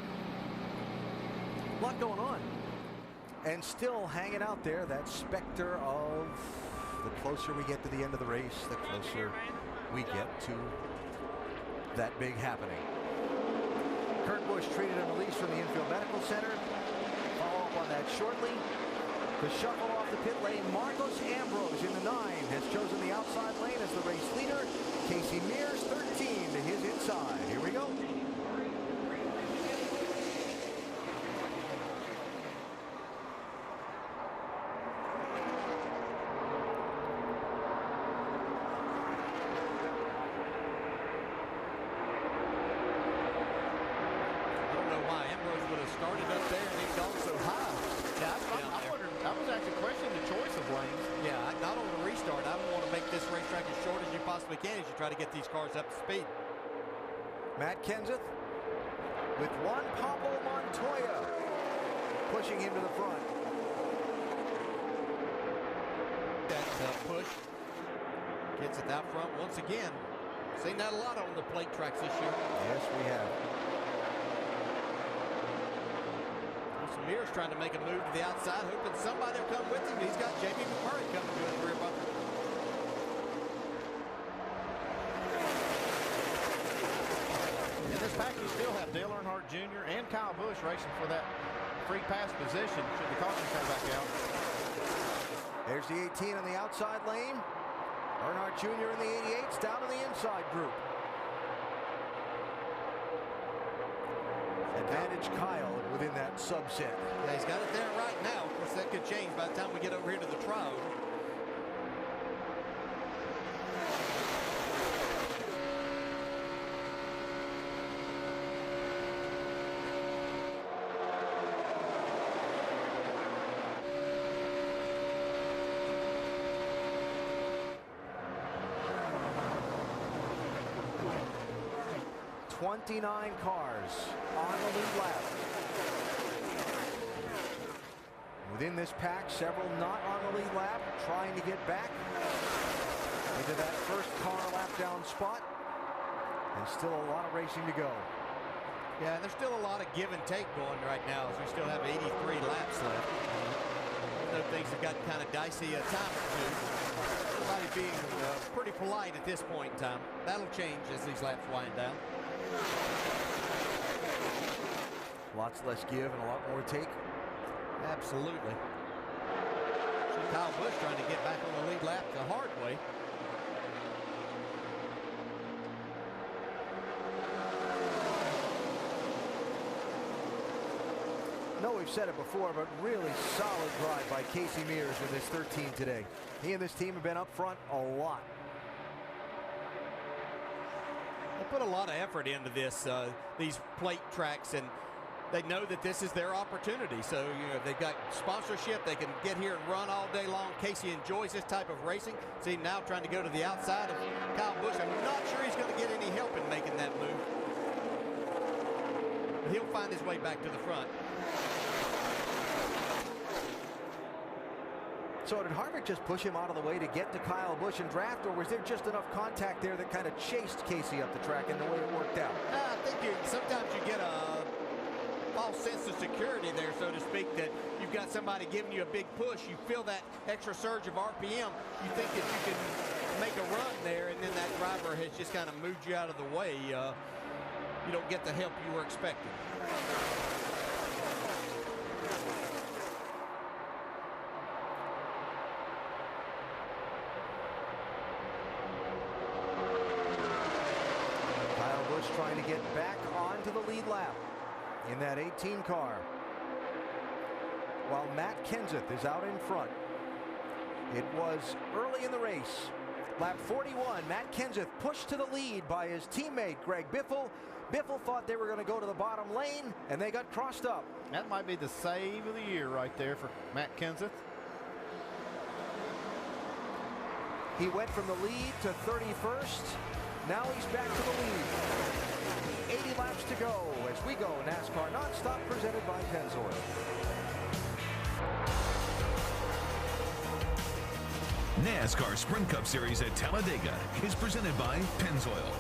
A lot going on. And still hanging out there, that specter of the closer we get to the end of the race, the closer we get to that big happening. Kurt Busch treated and released from the infield medical center. Follow up on that shortly. The shuffle off the pit lane. Marcos Ambrose in the 9 has chosen the outside lane as the race leader. Casey Mears 13 to his inside. Here we go. Try to get these cars up to speed. Matt Kenseth with Juan Pablo Montoya pushing him to the front. That push gets it out front once again. Seen that a lot on the plate tracks this year. Yes, we have. Mears trying to make a move to the outside, hoping somebody will come with him. He's got J.B. McMurray coming to his rear bumper. In this pack, you still have Dale Earnhardt Jr. and Kyle Busch racing for that free pass position should the caution come back out. There's the 18 on the outside lane. Earnhardt Jr. in the 88's down to the inside group. Advantage Kyle within that subset. Yeah, he's got it there right now. Of course, that could change by the time we get over here to the trial. Twenty-nine cars on the lead lap. Within this pack, several not on the lead lap, trying to get back into that first car lap down spot. And still a lot of racing to go. Yeah, and there's still a lot of give and take going right now as we still have 83 laps left. Even though things have gotten kind of dicey a time or two. Everybody being pretty polite at this point in time. That'll change as these laps wind down. Lots less give and a lot more take. Absolutely. So Kyle Busch trying to get back on the lead lap the hard way. No, we've said it before, but really solid drive by Casey Mears in this 13 today. He and this team have been up front a lot. They put a lot of effort into this, these plate tracks, and they know that this is their opportunity. So, if they've got sponsorship, they can get here and run all day long. Casey enjoys this type of racing. See, now trying to go to the outside of Kyle Busch. I'm not sure he's going to get any help in making that move. But he'll find his way back to the front. So did Harvick just push him out of the way to get to Kyle Busch and draft, or was there just enough contact there that kind of chased Casey up the track and the way it worked out? I think sometimes you get a false sense of security there, so to speak, that you've got somebody giving you a big push. You feel that extra surge of RPM. You think that you can make a run there, and then that driver has just kind of moved you out of the way. You don't get the help you were expecting. to get back onto the lead lap in that 18 car, while Matt Kenseth is out in front. It was early in the race. Lap 41, Matt Kenseth pushed to the lead by his teammate Greg Biffle. Biffle thought they were going to go to the bottom lane, and they got crossed up. That might be the save of the year right there for Matt Kenseth. He went from the lead to 31st. Now he's back to the lead. 80 laps to go as we go NASCAR Nonstop, presented by Pennzoil. NASCAR Sprint Cup Series at Talladega is presented by Pennzoil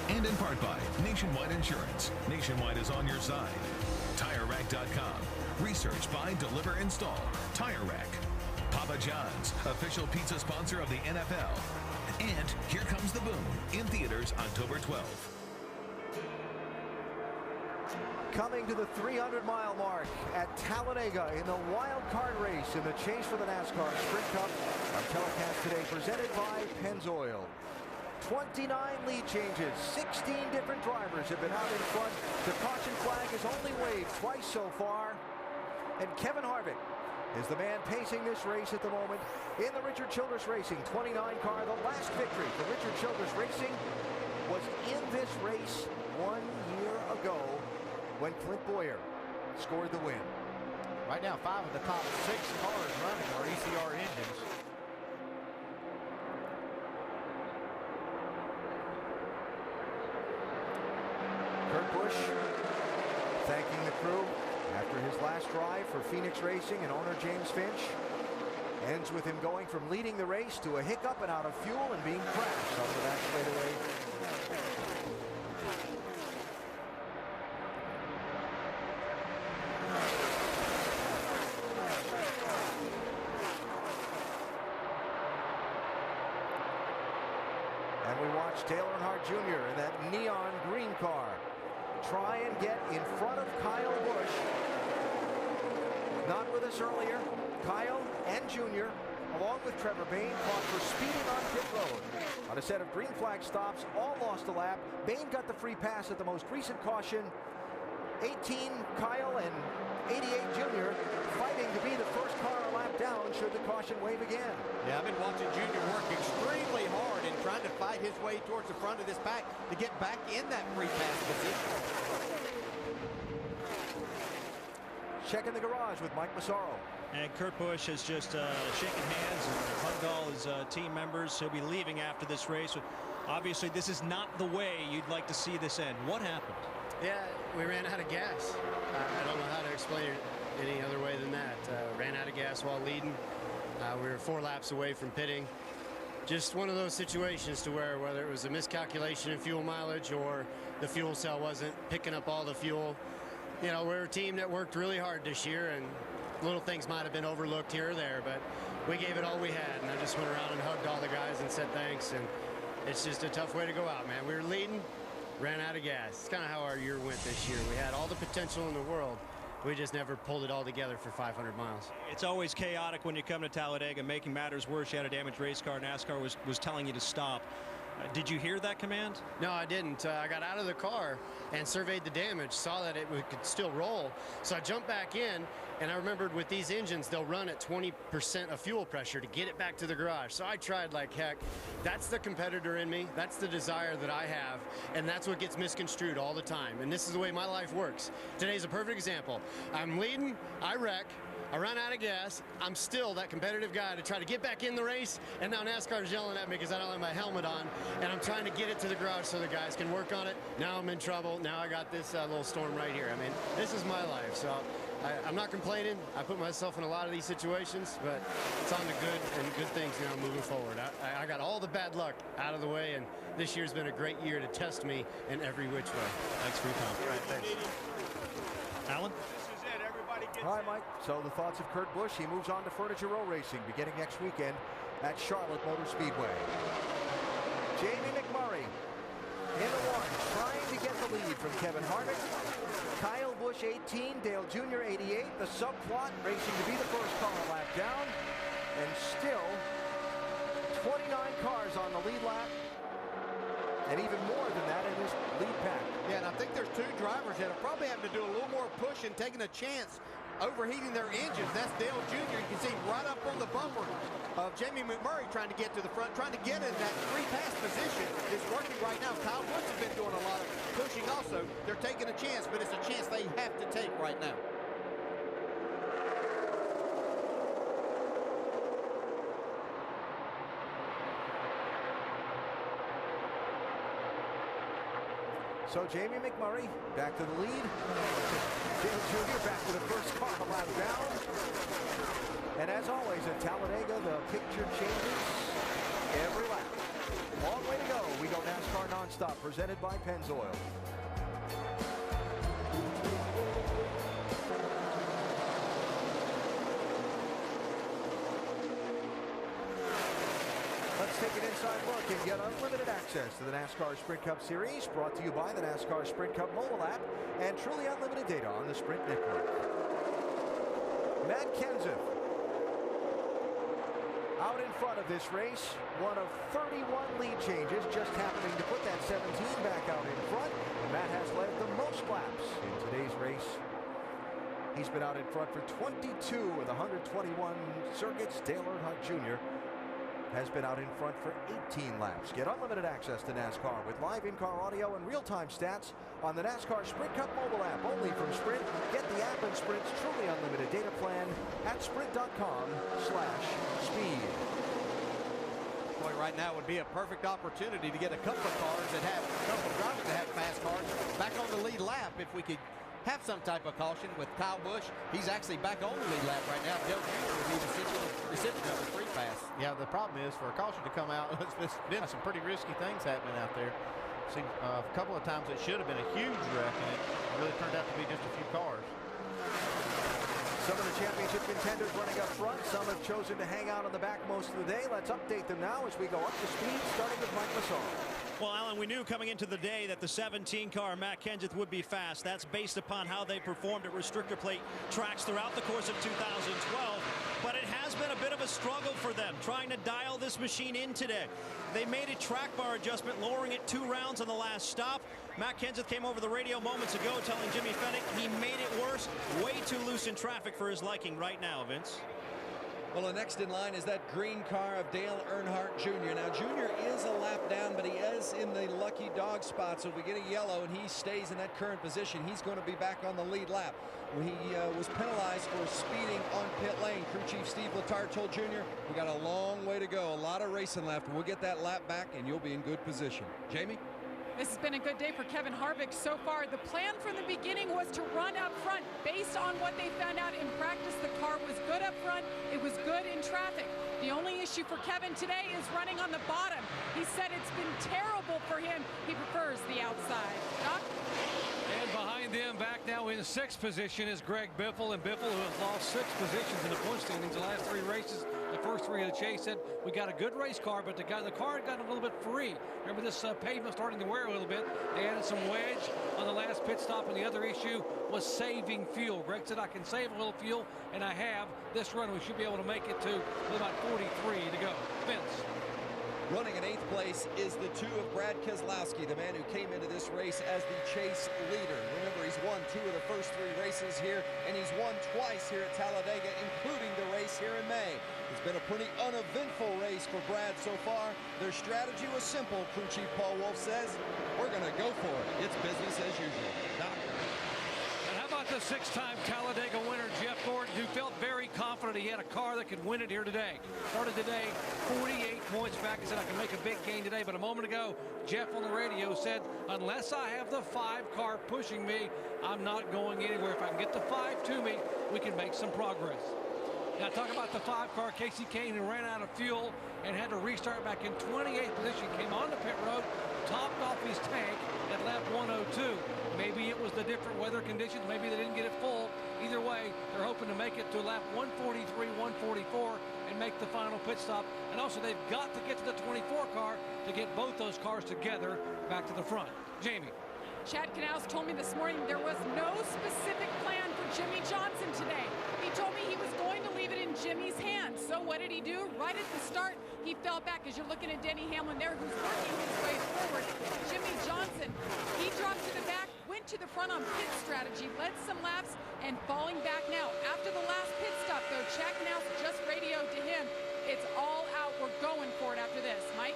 and in part by Nationwide Insurance. Nationwide is on your side. TireRack.com. Research, buy, deliver, install. Tire Rack. Papa John's, official pizza sponsor of the NFL. And Here Comes the Boom, in theaters October 12th. Coming to the 300-mile mark at Talladega in the wild card race in the chase for the NASCAR Sprint Cup. Our telecast today presented by Pennzoil. 29 lead changes, 16 different drivers have been out in front. The caution flag is only waved twice so far. And Kevin Harvick is the man pacing this race at the moment in the Richard Childress Racing 29 car. The last victory for Richard Childress Racing was in this race 1 year ago, when Clint Boyer scored the win. Right now, 5 of the top 6 cars running are ECR engines. Kurt Busch thanking the crew after his last drive for Phoenix Racing and owner James Finch. Ends with him going from leading the race to a hiccup and out of fuel and being crashed on the back straightaway. And we watch Dale Earnhardt Jr. in that neon green car try and get in front of Kyle Busch. Not with us earlier. Kyle and Jr., along with Trevor Bayne, caught for speeding on pit road. On a set of green flag stops, all lost a lap. Bayne got the free pass at the most recent caution. 18 Kyle and 88 Jr. fighting to be the first car a lap down should the caution wave again. Yeah, I've been watching Junior work extremely hard and trying to fight his way towards the front of this pack to get back in that free pass position. Checking the garage with Mike Massaro. And Kurt Busch has just shaken hands and hugged all his team members. He'll be leaving after this race. Obviously, this is not the way you'd like to see this end. What happened? Yeah, we ran out of gas. I don't know how to explain it any other way than that. Ran out of gas while leading. We were 4 laps away from pitting. Just one of those situations to where whether it was a miscalculation in fuel mileage or the fuel cell wasn't picking up all the fuel. You know, we're a team that worked really hard this year, and little things might have been overlooked here or there, but we gave it all we had, and I just went around and hugged all the guys and said thanks, and it's just a tough way to go out, man. We were leading, ran out of gas. It's kind of how our year went this year. We had all the potential in the world. We just never pulled it all together for 500 miles. It's always chaotic when you come to Talladega. Making matters worse, you had a damaged race car. NASCAR was telling you to stop. Did you hear that command? No, I didn't. I got out of the car and surveyed the damage, saw that it could still roll. So I jumped back in, and I remembered with these engines, they'll run at 20% of fuel pressure to get it back to the garage. So I tried like heck. That's the competitor in me. That's the desire that I have, and that's what gets misconstrued all the time. And this is the way my life works. Today's a perfect example. I'm leading, I wreck, I run out of gas. I'm still that competitive guy to try to get back in the race, and now NASCAR's yelling at me because I don't have my helmet on, and I'm trying to get it to the garage so the guys can work on it. Now I'm in trouble. Now I got this little storm right here. I mean, this is my life, so I'm not complaining. I put myself in a lot of these situations, but it's on to good and good things now moving forward. I got all the bad luck out of the way, and this year's been a great year to test me in every which way. Thanks for your time. All right, thanks. Alan? Hi, Mike. So the thoughts of Kurt Busch. He moves on to Furniture Row Racing beginning next weekend at Charlotte Motor Speedway. Jamie McMurray in the one, trying to get the lead from Kevin Harvick. Kyle Busch 18, Dale Jr. 88. The subplot racing to be the first car a lap down. And still 29 cars on the lead lap. and even more than that in his lead pack. Yeah, and I think there's two drivers that are probably having to do a little more pushing, taking a chance, overheating their engines. That's Dale Jr. You can see right up on the bumper of Jamie McMurray trying to get to the front, trying to get in that three-pass position. It's working right now. Kyle Busch has been doing a lot of pushing also. They're taking a chance, but it's a chance they have to take right now. So Jamie McMurray back to the lead. Dale Jr. back to the first car a lap down. And as always at Talladega, the picture changes every lap. Long way to go. We go NASCAR nonstop, presented by Pennzoil. Let's take an inside look and get unlimited access to the NASCAR Sprint Cup Series, brought to you by the NASCAR Sprint Cup mobile app and truly unlimited data on the Sprint network. Matt Kenseth out in front of this race, one of 31 lead changes, just happening to put that 17 back out in front. And Matt has led the most laps in today's race. He's been out in front for 22 of the 121 circuits. Dale Earnhardt Jr. has been out in front for 18 laps. Get unlimited access to NASCAR with live in-car audio and real-time stats on the NASCAR Sprint Cup mobile app, only from Sprint. Get the app and Sprint's truly unlimited data plan at sprint.com/speed. Boy, right now would be a perfect opportunity to get a couple of cars that have, a couple of drivers that have fast cars back on the lead lap if we could have some type of caution with Kyle Busch. He's actually back on the lead lap right now. Dale Jr. would be the recipient of a free pass. Yeah, the problem is for a caution to come out, it's been some pretty risky things happening out there. See, a couple of times it should have been a huge wreck, and it really turned out to be just a few cars. Some of the championship contenders running up front. Some have chosen to hang out on the back most of the day. Let's update them now as we go up to speed, starting with Mike Massar. Well, Alan, we knew coming into the day that the 17 car Matt Kenseth would be fast. That's based upon how they performed at restrictor plate tracks throughout the course of 2012. But it has been a bit of a struggle for them trying to dial this machine in today. They made a track bar adjustment, lowering it 2 rounds on the last stop. Matt Kenseth came over the radio moments ago telling Jimmy Fennick he made it worse. Way too loose in traffic for his liking right now, Vince. Well, the next in line is that green car of Dale Earnhardt Jr. Now, Jr. is a lap down, but he is in the lucky dog spot. So if we get a yellow and he stays in that current position, he's going to be back on the lead lap. He was penalized for speeding on pit lane. Crew Chief Steve Letarte told Jr., we got a long way to go, a lot of racing left. We'll get that lap back, and you'll be in good position. Jamie? This has been a good day for Kevin Harvick so far. The plan from the beginning was to run up front. Based on what they found out in practice, the car was good up front. It was good in traffic. The only issue for Kevin today is running on the bottom. He said it's been terrible for him. He prefers the outside. Doc? And behind them, back now in 6th position, is Greg Biffle. And Biffle, who has lost 6 positions in the point standings the last 3 races. The first 3 of the chase said, we got a good race car, but the car had gotten a little bit free. Remember this pavement starting to wear a little bit. They added some wedge on the last pit stop, and the other issue was saving fuel. Greg said, I can save a little fuel, and I have. This run, we should be able to make it to about 43 to go. Vince. Running in 8th place is the 2 of Brad Keselowski, the man who came into this race as the chase leader. Remember, he's won 2 of the first 3 races here, and he's won twice here at Talladega, including the race here in May. It's been a pretty uneventful race for Brad so far. Their strategy was simple, Crew Chief Paul Wolfe says. We're going to go for it. It's business as usual. Doc. And how about the 6-time Talladega winner, Jeff Gordon, who felt very confident he had a car that could win it here today. Started today 48 points back. He said, I can make a big gain today. But a moment ago, Jeff on the radio said, unless I have the 5 car pushing me, I'm not going anywhere. If I can get the 5 to me, we can make some progress. Now, talk about the 5 car, Casey Kane, who ran out of fuel and had to restart back in 28th position, came on the pit road, topped off his tank at lap 102. Maybe it was the different weather conditions. Maybe they didn't get it full. Either way, they're hoping to make it to lap 143, 144, and make the final pit stop. And also, they've got to get to the 24 car to get both those cars together back to the front. Jamie. Chad Knaus told me this morning there was no specific plan for Jimmy Johnson today. He told me he was going to leave it in Jimmy's hands. So what did he do? Right at the start, he fell back, as you're looking at Denny Hamlin there, who's working his way forward. Jimmy Johnson, he dropped to the back, went to the front on pit strategy, led some laps, and falling back now. After the last pit stop, though, Jack Knaus just radioed to him, it's all out. We're going for it after this. Mike?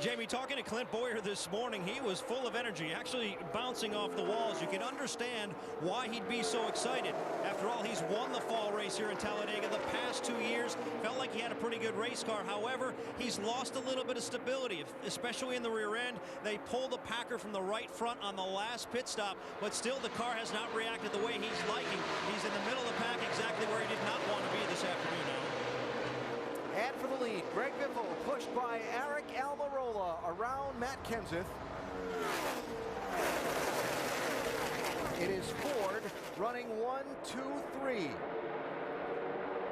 Jamie, talking to Clint Boyer this morning, he was full of energy, actually bouncing off the walls. You can understand why he'd be so excited. After all, he's won the fall race here in Talladega the past 2 years. Felt like he had a pretty good race car. However, he's lost a little bit of stability, especially in the rear end. They pulled the Packer from the right front on the last pit stop, but still the car has not reacted the way he's liking. He's in the middle of the pack, exactly where he did not want to be this afternoon now. And for the lead, Greg Biffle pushed by Eric Almirola around Matt Kenseth. It is Ford running 1, 2, 3.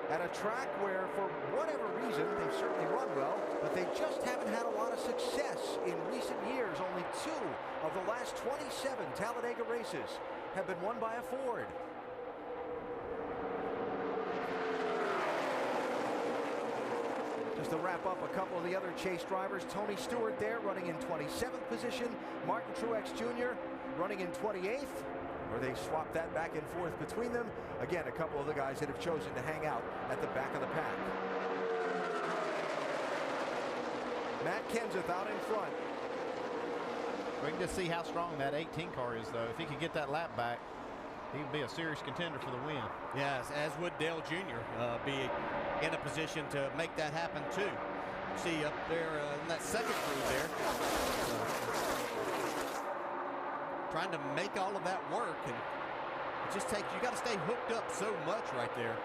At a track where, for whatever reason, they've certainly run well, but they just haven't had a lot of success in recent years. Only 2 of the last 27 Talladega races have been won by a Ford. Just to wrap up a couple of the other Chase drivers, Tony Stewart there running in 27th position. Martin Truex Jr. running in 28th, where they swapped that back and forth between them. Again, a couple of the guys that have chosen to hang out at the back of the pack. Matt Kenseth out in front. We can just see how strong that 18 car is, though. If he could get that lap back, he would be a serious contender for the win. Yes, as would Dale Jr. Be in a position to make that happen too. See up there in that second crew there, trying to make all of that work, and it just takes, you got to stay hooked up so much right there.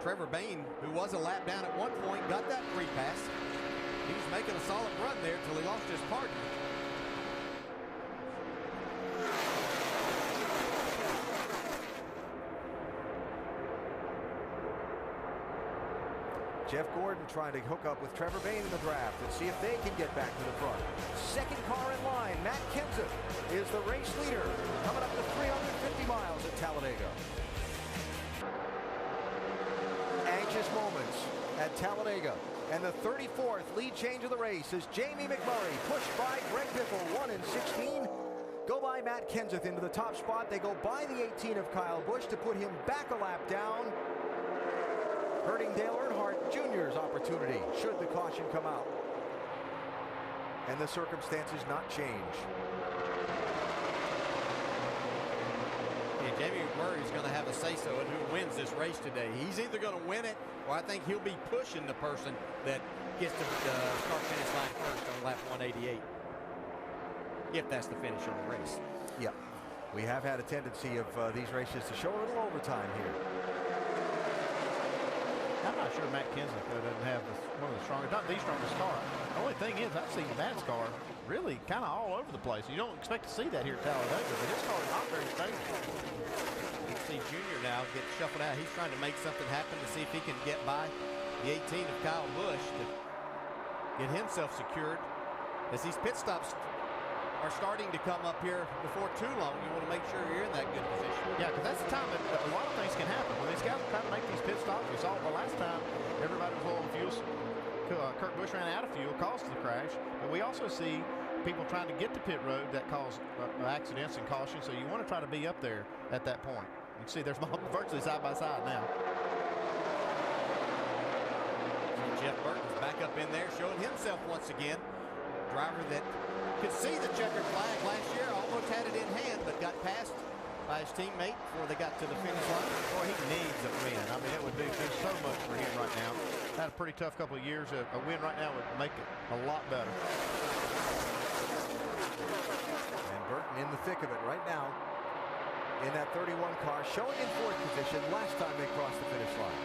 Trevor Bayne, who was a lap down at one point, got that free pass. He was making a solid run there till he lost his partner. Jeff Gordon trying to hook up with Trevor Bayne in the draft and see if they can get back to the front. Second car in line, Matt Kenseth is the race leader, coming up to 350 miles at Talladega. Anxious moments at Talladega. And the 34th lead change of the race is Jamie McMurray, pushed by Greg Biffle, 1 in 16. Go by Matt Kenseth into the top spot. They go by the 18 of Kyle Busch to put him back a lap down, hurting Dale Earnhardt Jr.'s opportunity should the caution come out and the circumstances not change. Yeah, Jamie McMurray is going to have a say-so in who wins this race today. He's either going to win it, or I think he'll be pushing the person that gets to the start-finish line first on lap 188, if that's the finish on the race. Yep. We have had a tendency of these races to show a little overtime here. I'm not sure Matt Kenseth doesn't have one of the strongest, not the strongest car. The only thing is, I've seen Matt's car really kind of all over the place. You don't expect to see that here at Talladega, but his car is not very stable. You can see Junior now get shuffled out. He's trying to make something happen to see if he can get by the 18 of Kyle Busch to get himself secured. As these pit stops are starting to come up here before too long, you want to make sure you're in that good position. Yeah, because that's the time that a lot of things can happen. When these guys are trying to make these pit stops, we saw the last time everybody was low on fuel. Kurt Busch ran out of fuel, caused the crash. But we also see people trying to get to pit road that cause accidents and caution. So you want to try to be up there at that point. You can see there's virtually side by side now. Jeff Burton's back up in there, showing himself once again. Driver that could see the checkered flag last year, almost had it in hand, but got passed by his teammate before they got to the finish line. Boy, he needs a win. I mean, it would do so much for him right now. Had a pretty tough couple of years. A win right now would make it a lot better. And Burton in the thick of it right now in that 31 car, showing in 4th position last time they crossed the finish line.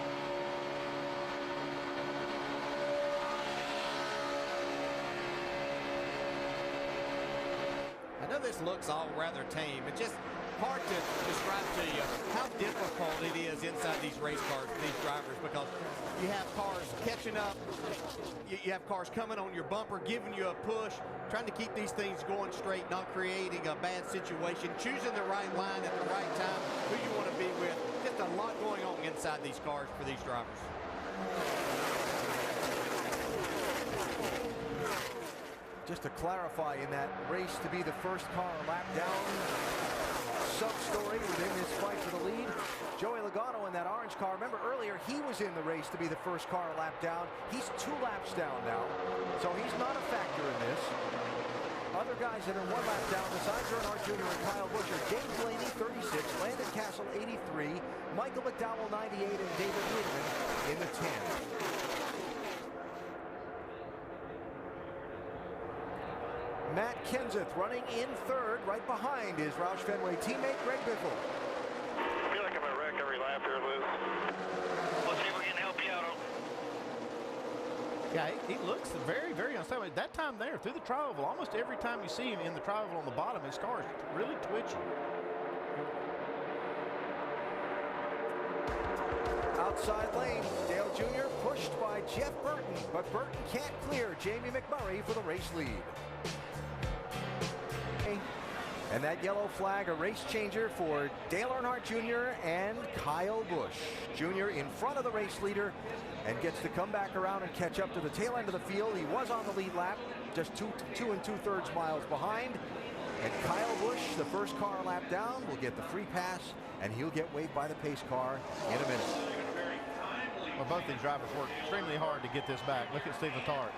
I know this looks all rather tame. It's just hard to describe to you how difficult it is inside these race cars for these drivers, because you have cars catching up, you have cars coming on your bumper, giving you a push, trying to keep these things going straight, not creating a bad situation, choosing the right line at the right time, who you want to be with. Just a lot going on inside inside these cars for these drivers. Just to clarify, in that race to be the first car a lap down sub-story within this fight for the lead, Joey Logano in that orange car. Remember earlier, he was in the race to be the first car a lap down. He's 2 laps down now, so he's not a factor in this. Other guys that are 1 lap down besides Earnhardt Jr. and Kyle Busch are James Blaney, 36, Landon Castle, 83, Michael McDowell, 98, and David Littman in the 10. Matt Kenseth running in 3rd. Right behind is Roush Fenway teammate Greg Biffle. I feel like I'm a wreck every lap here, Liz. Let's see if we can help you out. Yeah, he looks very, very unstable. At that time there, through the tri-oval, almost every time you see him in the tri-oval on the bottom, his car is really twitchy. Outside lane, Dale Jr. pushed by Jeff Burton, but Burton can't clear Jamie McMurray for the race lead. And that yellow flag, a race changer for Dale Earnhardt Jr. and Kyle Busch. Jr. in front of the race leader and gets to come back around and catch up to the tail end of the field. He was on the lead lap, just 2 2/3 miles behind. And Kyle Busch, the first car a lap down, will get the free pass, and he'll get waved by the pace car in a minute. Well, both these drivers worked extremely hard to get this back. Look at Steve Letarte.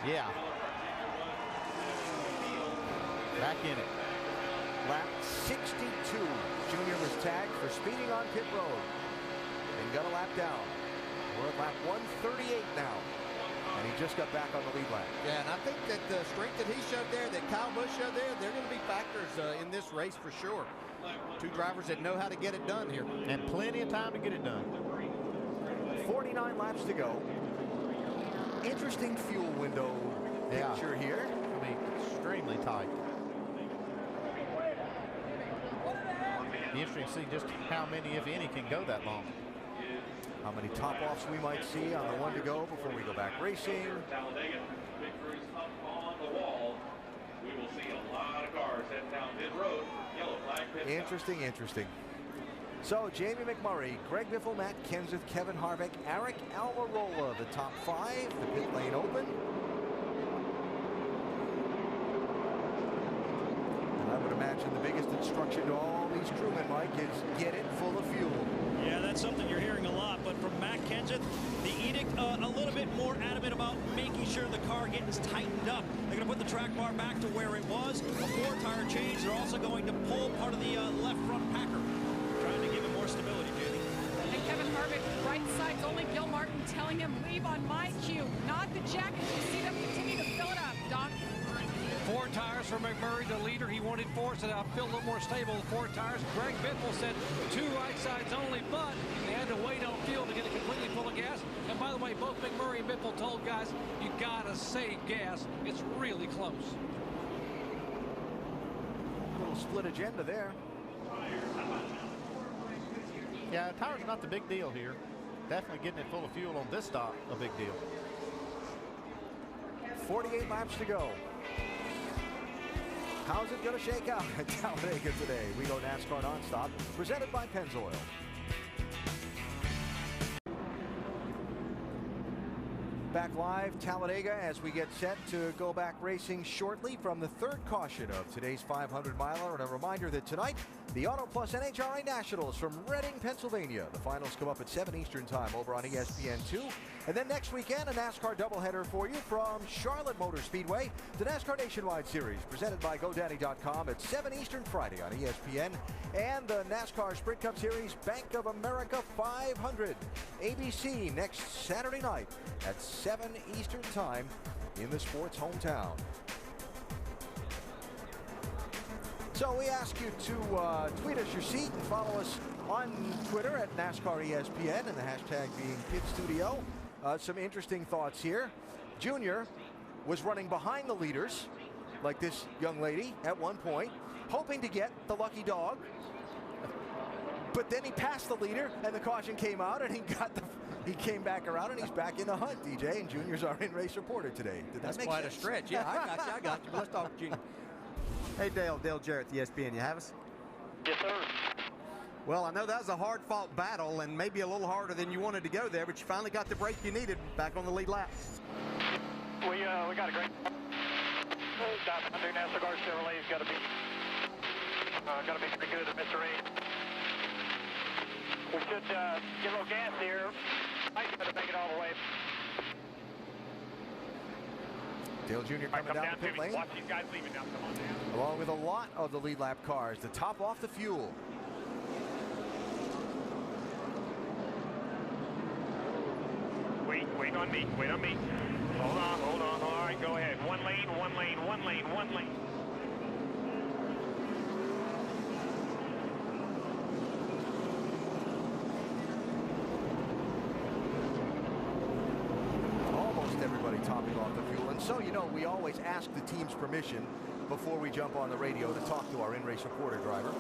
Yeah. Back in it. Lap 62. Junior was tagged for speeding on pit road and got a lap down. We're at lap 138 now, and he just got back on the lead lap. Yeah, and I think that the strength that he showed there, that Kyle Busch showed there, they're going to be factors in this race for sure. 2 drivers that know how to get it done here. And plenty of time to get it done. 49 laps to go. Interesting fuel window picture here. It'll be extremely tight. Be interesting to see just how many, if any, can go that long. How many top-offs we might see on the 1 to go before we go back racing. Talladega, victories up on the wall. We will see a lot of cars heading down mid road. Yellow flag pit. Interesting. So, Jamie McMurray, Greg Biffle, Matt Kenseth, Kevin Harvick, Eric Almirola, the top 5, the pit lane open. And I would imagine the biggest instruction to all these crewmen, Mike, is get it full of fuel. Yeah, that's something you're hearing a lot, but from Matt Kenseth, the edict a little bit more adamant about making sure the car gets tightened up. They're going to put the track bar back to where it was. A 4-tire change. They're also going to pull part of the left front packer, trying to give it more stability, Jamie. And Kevin Harvick, right side's only Gil Martin telling him, leave on my cue, not the jacket. You see them continue to fill it up, Don. 4 tires for McMurray, the leader. He wanted 4, so I'll feel a little more stable with 4 tires. Greg Biffle said 2 right sides only, but they had to wait on fuel to get it completely full of gas. And by the way, both McMurray and Biffle told guys, you gotta save gas. It's really close. A little split agenda there. Yeah, tires are not the big deal here. Definitely getting it full of fuel on this stop, a big deal. 48 laps to go. How's it going to shake out at Talladega today? We go NASCAR nonstop, presented by Pennzoil. Back live, Talladega, as we get set to go back racing shortly from the 3rd caution of today's 500-miler. And a reminder that tonight, the Auto Plus NHRA Nationals from Reading, Pennsylvania. The finals come up at 7 Eastern Time over on ESPN2. And then next weekend, a NASCAR doubleheader for you from Charlotte Motor Speedway. The NASCAR Nationwide Series, presented by GoDaddy.com at 7 Eastern Friday on ESPN. And the NASCAR Sprint Cup Series Bank of America 500. ABC next Saturday night at 7 Eastern Time in the sports hometown. So we ask you to tweet us your seat and follow us on Twitter at NASCAR ESPN and the hashtag being Pit Studio. Some interesting thoughts here. Junior was running behind the leaders, like this young lady at one point, hoping to get the lucky dog. But then he passed the leader, and the caution came out, and he came back around, and he's back in the hunt, DJ. And Junior's our in-race reporter today. Did that That's make quite sense? a stretch. Yeah, I got you. Let's talk, Junior. Hey, Dale Jarrett, the ESPN. You have us? Yes, sir. Well, I know that was a hard-fought battle and maybe a little harder than you wanted to go there, but you finally got the break you needed back on the lead lap. We got a great NASCAR Chevrolet's got to be pretty good at Mr. Reed. We should get a little gas here. Might be able to make it all the way. Dale Jr. coming down the pit lane. Watch these guys leaving now. Come on down. Along with a lot of the lead lap cars to top off the fuel. Wait on me. Wait on me. Hold on. All right, go ahead. One lane. Almost everybody topping off the fuel. And so, you know, we always ask the team's permission before we jump on the radio to talk to our in-race reporter driver.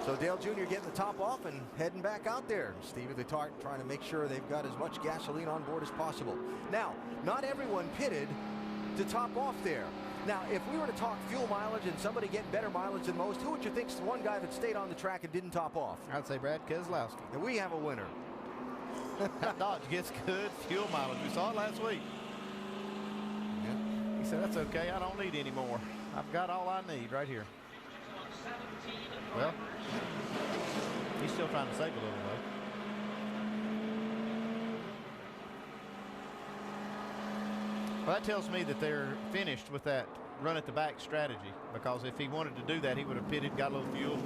So Dale Jr. getting the top off and heading back out there. Stevie Letarte trying to make sure they've got as much gasoline on board as possible. Now, not everyone pitted to top off there. Now, if we were to talk fuel mileage and somebody getting better mileage than most, who would you think's the one guy that stayed on the track and didn't top off? I'd say Brad Keselowski. And we have a winner. That Dodge gets good fuel mileage. We saw it last week. Yeah. He said, that's okay. I don't need any more. I've got all I need right here. Well, he's still trying to save a little, though. Well, that tells me that they're finished with that run at the back strategy, because if he wanted to do that, he would have pitted, got a little fuel,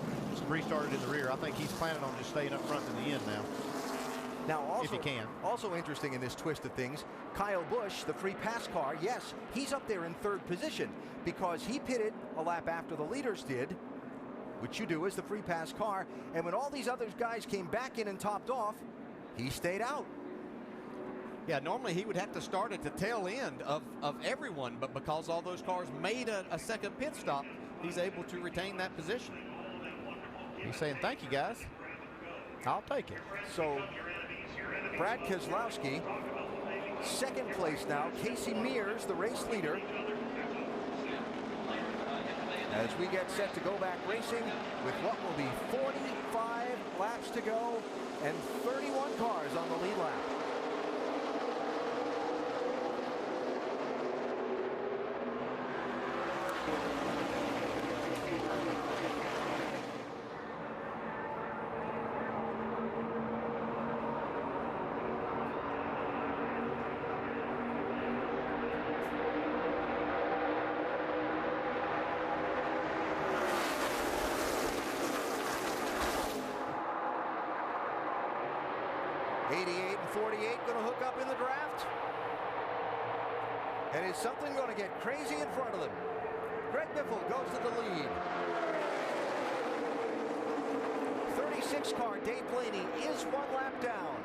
restarted in the rear. I think he's planning on just staying up front to the end now. Now, also, if he can. Also interesting in this twist of things, Kyle Busch, the free pass car, yes, he's up there in third position because he pitted a lap after the leaders did, which you do as the free pass car, and when all these other guys came back in and topped off, he stayed out. Yeah, normally he would have to start at the tail end of everyone, but because all those cars made a second pit stop, he's able to retain that position. He's saying, thank you, guys. I'll take it. So, Brad Keselowski, second place now. Casey Mears, the race leader. As we get set to go back racing with what will be 45 laps to go and 31 cars on the lead lap. And is something going to get crazy in front of them? Greg Biffle goes to the lead. 36 car Dave Blaney is one lap down.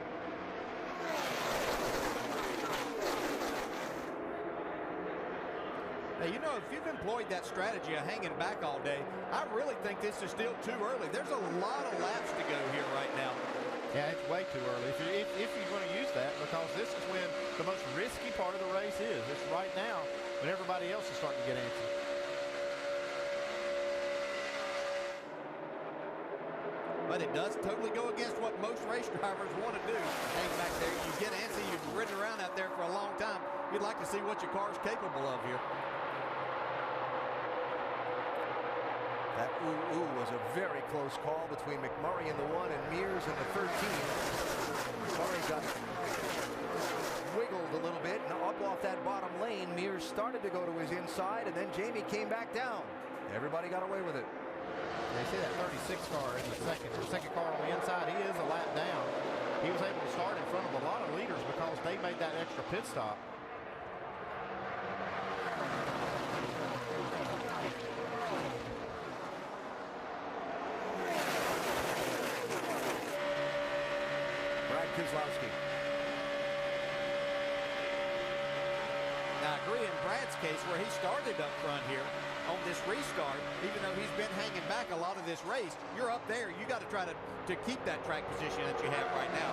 Now, you know, if you've employed that strategy of hanging back all day, I really think this is still too early. There's a lot of laps to go here right now. Yeah, it's way too early. If you're going to use that, because this is when the most risky part of the race is. It's right now when everybody else is starting to get antsy. But it does totally go against what most race drivers want to do. Hang back there, you get antsy, you've ridden around out there for a long time. You'd like to see what your car's capable of here. That ooh was a very close call between McMurray in the 1 and Mears in the 13. McMurray got wiggled a little bit and up off that bottom lane. Mears started to go to his inside, and then Jamie came back down. Everybody got away with it. They see that 36 car in the second car on the inside. He is a lap down. He was able to start in front of a lot of leaders because they made that extra pit stop. Keselowski. Now, I agree in Brad's case where he started up front here on this restart, even though he's been hanging back a lot of this race, you're up there. You got to try to keep that track position that you have right now.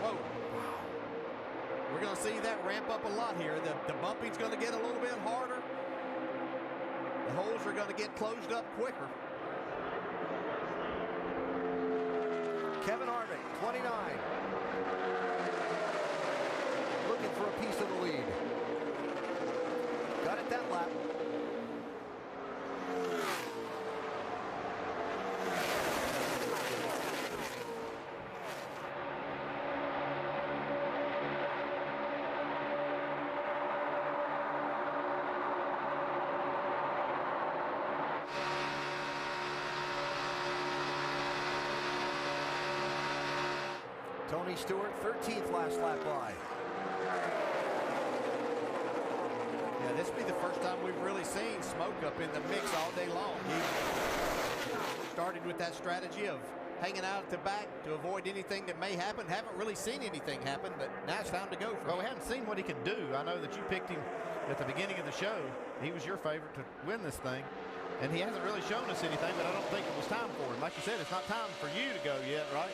Whoa. We're going to see that ramp up a lot here. The bumping's going to get a little bit harder. The holes are going to get closed up quicker. Kevin Harvick, 29. Looking for a piece of the lead. Got it that lap. Tony Stewart, 13th last lap by. Yeah, this will be the first time we've really seen Smoke up in the mix all day long. He started with that strategy of hanging out at the back to avoid anything that may happen. Haven't really seen anything happen, but now it's time to go. Well, we haven't seen what he can do. I know that you picked him at the beginning of the show. He was your favorite to win this thing, and he hasn't really shown us anything, but I don't think it was time for him. Like you said, it's not time for you to go yet, right?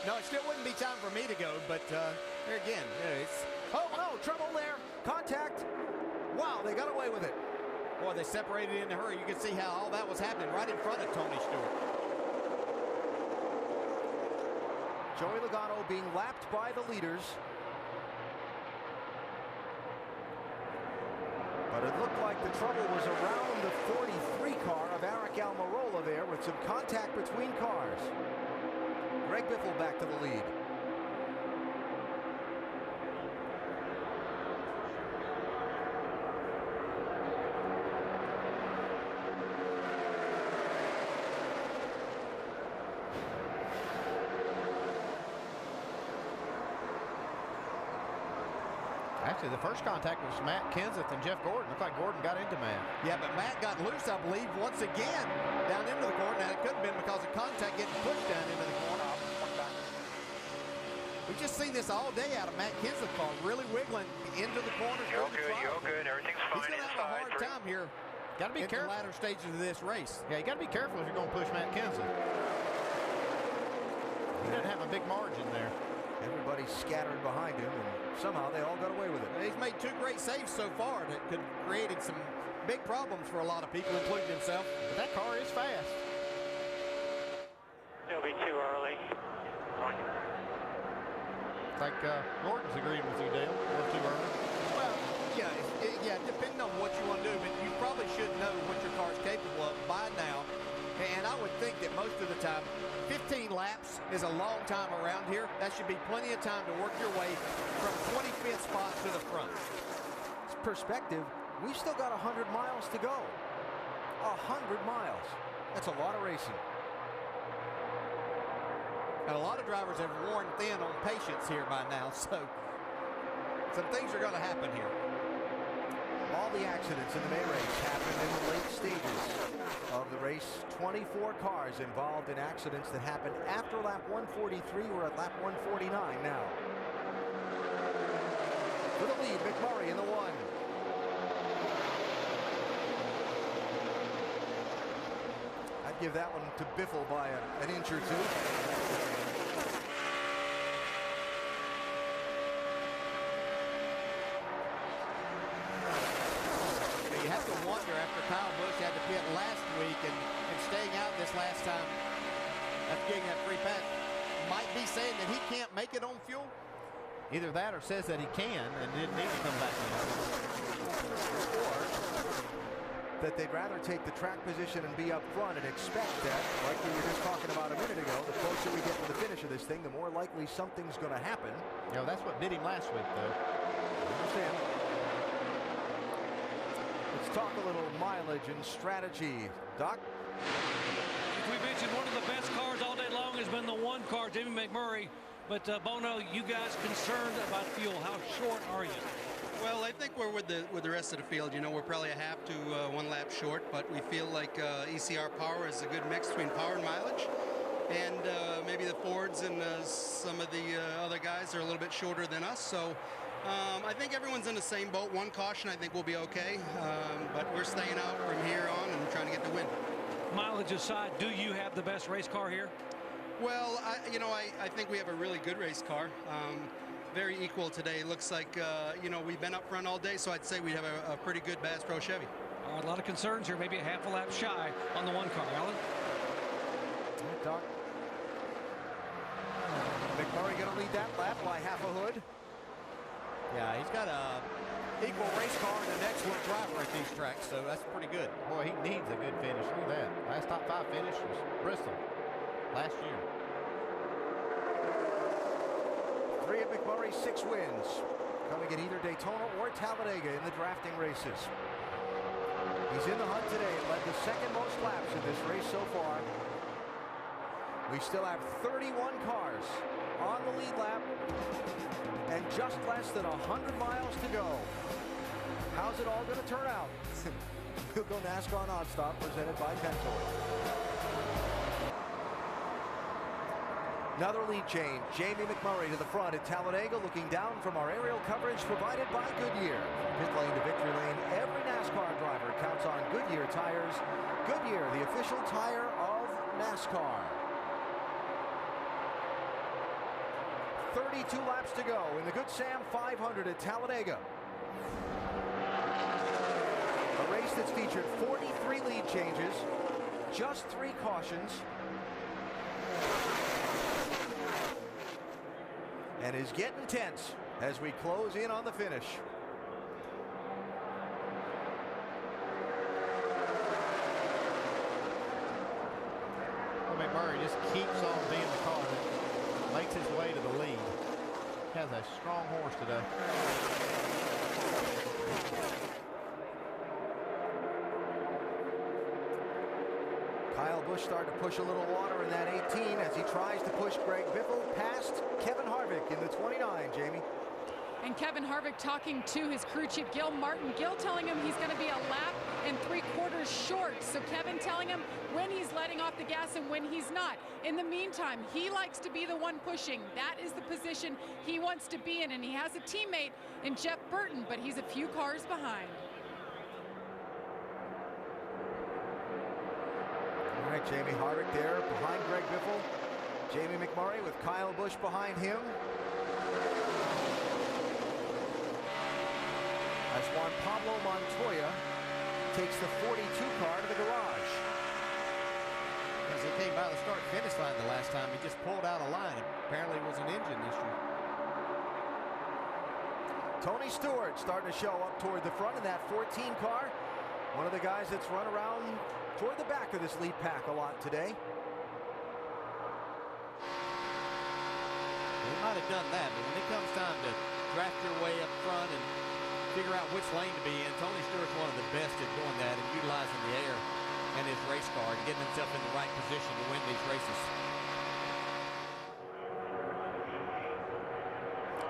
No, it still wouldn't be time for me to go, but there again, it's... Oh, no, trouble there. Contact. Wow, they got away with it. Boy, they separated in a hurry. You can see how all that was happening right in front of Tony Stewart. Joey Logano being lapped by the leaders. But it looked like the trouble was around the 43 car of Eric Almirola there with some contact between cars. Greg Biffle back to the lead. Actually, the first contact was Matt Kenseth and Jeff Gordon. Looked like Gordon got into Matt. Yeah, but Matt got loose, I believe, once again down into the corner. Now, it could have been because of contact getting pushed down into the corner. We've just seen this all day out of Matt Kenseth car, really wiggling into the corners. You're good. Everything's fine. He's going to have a hard time here. Got to be careful. In the latter stages of this race. Yeah, you got to be careful if you're going to push Matt Kenseth. He doesn't have a big margin there. Everybody scattered behind him, and somehow they all got away with it. He's made 2 great saves so far that could have created some big problems for a lot of people, including himself. But that car is fast. It'll be too early. Like Gordon's agreeing with you, Dale. A little too early. Well, yeah, depending on what you want to do, but you probably should know what your car's capable of by now. And I would think that most of the time, 15 laps is a long time around here. That should be plenty of time to work your way from 25th spot to the front. Perspective, we've still got 100 miles to go. 100 miles. That's a lot of racing. And a lot of drivers have worn thin on patience here by now, so some things are going to happen here. All the accidents in the May race happened in the late stages of the race. 24 cars involved in accidents that happened after lap 143. We're at lap 149 now. For the lead, McMurray in the 1. I'd give that one to Biffle by an inch or 2. You have to wonder, after Kyle Busch had to pit last week and staying out this last time after getting that free pass, might be saying that he can't make it on fuel? Either that or says that he can and didn't need to come back in. Or that they'd rather take the track position and be up front and expect that, like we were just talking about a minute ago, the closer we get to the finish of this thing, the more likely something's going to happen. You know, that's what bit him last week, though. I understand. Let's talk a little mileage and strategy. Doc? We mentioned one of the best cars all day long has been the 1 car, Jimmy McMurray. But Bono, you guys concerned about fuel? How short are you? Well, I think we're with the rest of the field. You know, we're probably a half to 1 lap short, but we feel like ECR Power is a good mix between power and mileage. And maybe the Fords and some of the other guys are a little bit shorter than us. So I think everyone's in the same boat. 1 caution, I think we'll be okay. But we're staying out from here on and trying to get the win. Mileage aside, do you have the best race car here? Well, I think we have a really good race car. very equal today. Looks like, you know, we've been up front all day, so I'd say we have a pretty good Bass Pro Chevy. A lot of concerns here, maybe a half a lap shy on the one car. Alan? Doc. McMurray going to lead that lap by half a hood. Yeah, he's got a equal race car and an excellent driver at these tracks, so that's pretty good. Boy, he needs a good finish. Look at that. Last top 5 finish was Bristol last year. 3 of McMurray's 6 wins coming at either Daytona or Talladega in the drafting races. He's in the hunt today and led the second most laps in this race so far. We still have 31 cars on the lead lap and just less than 100 miles to go. How's it all going to turn out? We'll go NASCAR Nonstop, presented by Pentor. Another lead change. Jamie McMurray to the front at Talladega, looking down from our aerial coverage provided by Goodyear. From pit lane to victory lane, every NASCAR driver counts on Goodyear tires. Goodyear, the official tire of NASCAR. 32 laps to go in the Good Sam 500 at Talladega. A race that's featured 43 lead changes, just 3 cautions, and is getting tense as we close in on the finish. Well, McMurray just keeps on being the car that makes his way to the lead. He has a strong horse today. Kyle Busch starting to push a little water in that 18 as he tries to push Greg Biffle past Kevin Harvick in the 29, Jamie. And Kevin Harvick talking to his crew chief, Gil Martin. Gil telling him he's going to be a lap and 3/4 short. So Kevin telling him when he's letting off the gas and when he's not. In the meantime, he likes to be the one pushing. That is the position he wants to be in. And he has a teammate in Jeff Burton, but he's a few cars behind. All right, Jamie Harvick there behind Greg Biffle. Jamie McMurray with Kyle Busch behind him. As Juan Pablo Montoya takes the 42 car to the garage. As he came by the start-finish line the last time, he just pulled out a line. Apparently it was an engine issue. Tony Stewart starting to show up toward the front in that 14 car. One of the guys that's run around toward the back of this lead pack a lot today. He might have done that, but when it comes time to draft your way up front and figure out which lane to be in, Tony Stewart's one of the best at doing that and utilizing the air and his race car and getting himself in the right position to win these races.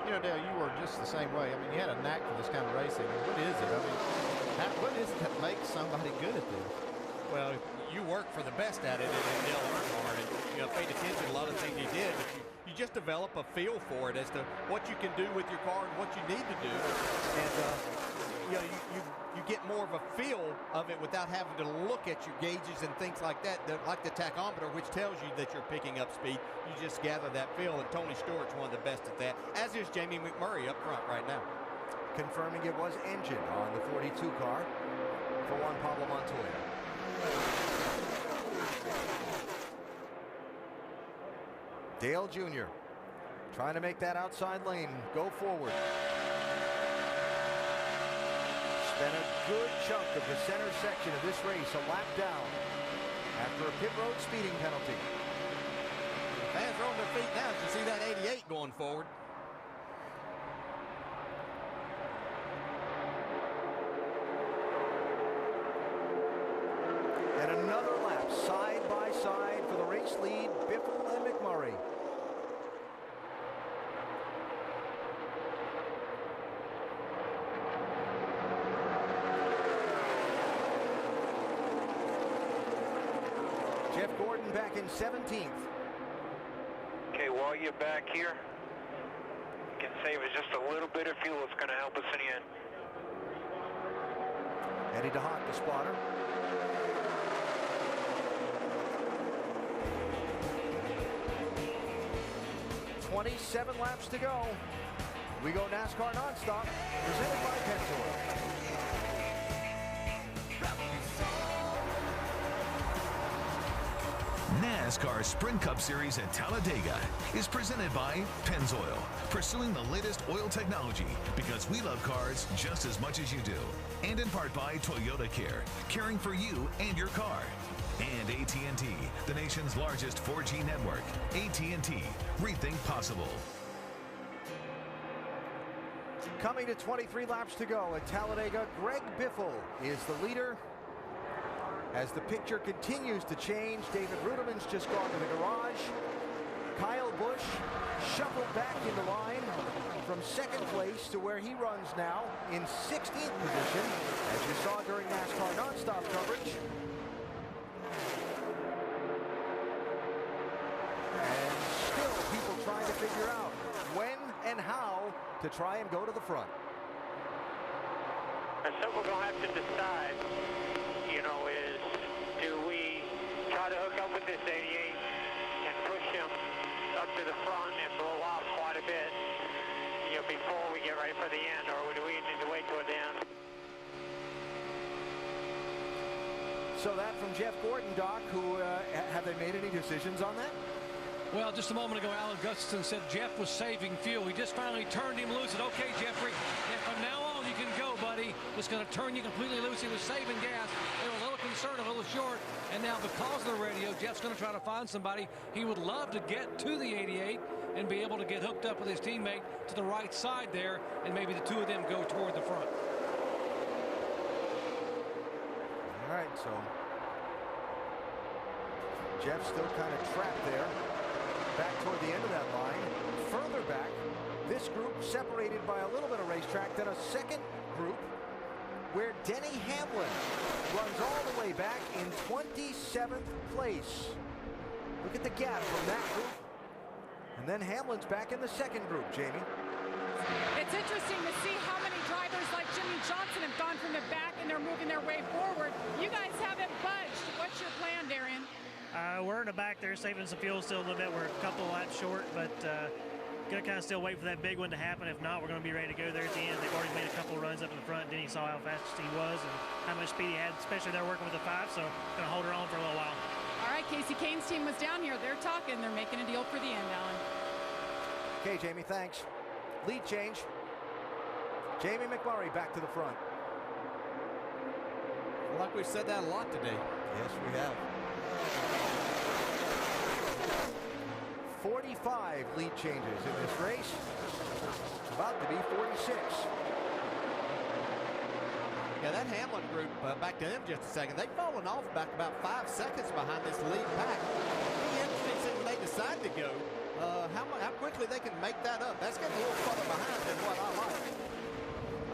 You know, Dale, you were just the same way. I mean, you had a knack for this kind of racing. What is it? I mean, what is it that makes somebody good at this? Well, you work for the best at it, and Dale Earnhardt, and you know, paid attention to a lot of things he did, but you just develop a feel for it as to what you can do with your car and what you need to do, and you know, you get more of a feel of it without having to look at your gauges and things like that, like the tachometer, which tells you that you're picking up speed. You just gather that feel, and Tony Stewart's one of the best at that, as is Jamie McMurray up front right now. Confirming it was engine on the 42 car for Juan Pablo Montoya. Dale Jr. trying to make that outside lane go forward. Spent a good chunk of the center section of this race a lap down after a pit road speeding penalty. The fans are on their feet now. You see that 88 going forward. And another lap side by side for the race lead, Biffle and McMurray. Jeff Gordon back in 17th. Okay, while you're back here, you can save us just a little bit of fuel. It's going to help us in the end. Eddie DeHaan, the spotter. .27 laps to go. We go NASCAR nonstop, presented by Pennzoil. NASCAR Sprint Cup Series at Talladega is presented by Pennzoil, pursuing the latest oil technology because we love cars just as much as you do. And in part by Toyota Care, caring for you and your car. And AT&T, the nation's largest 4G network. AT&T, rethink possible. Coming to 23 laps to go at Talladega, Greg Biffle is the leader. As the picture continues to change, David Ruderman's just gone to the garage. Kyle Busch shuffled back into line from second place to where he runs now in 16th position, as you saw during NASCAR nonstop coverage. And still people trying to figure out when and how to try and go to the front. And so we're going to have to decide, you know, is do we try to hook up with this 88 and push him up to the front and blow off quite a bit, you know, before we get ready for the end, or do we need to wait till the end? So that from Jeff Gordon, Doc, who have they made any decisions on that? Well, just a moment ago, Alan Gustafson said Jeff was saving fuel. He just finally turned him loose. Said, okay, Jeffrey, and from now on you can go, buddy. Just going to turn you completely loose. He was saving gas. They were a little concerned, a little short. And now because of the radio, Jeff's going to try to find somebody. He would love to get to the 88 and be able to get hooked up with his teammate to the right side there, and maybe the two of them go toward the front. All right, so Jeff's still kind of trapped there. Back toward the end of that line. Further back, this group separated by a little bit of racetrack, then a second group where Denny Hamlin runs all the way back in 27th place. Look at the gap from that group. And then Hamlin's back in the second group, Jamie. It's interesting to see how many drivers like Jimmy Johnson have gone from the back and they're moving their way forward. You guys haven't budged. What's your plan, Darian? We're in the back there saving some fuel still a little bit. We're a couple of laps short, but gonna kind of still wait for that big one to happen. If not, we're gonna be ready to go there at the end. They've already made a couple of runs up in the front. Denny saw how fast he was and how much speed he had, especially they're working with the 5, so gonna hold her on for a little while. All right, Casey Kane's team was down here. They're talking. They're making a deal for the end, Alan. Okay, Jamie, thanks. Lead change. Jamie McMurray back to the front. Well, like we've said that a lot today. Yes, we have. 45 lead changes in this race. About to be 46. Yeah, that Hamlin group, back to them just a second, they've fallen off back about 5 seconds behind this lead pack. It'll be interesting to see when they decide to go, how quickly they can make that up. That's getting a little further behind than what I like.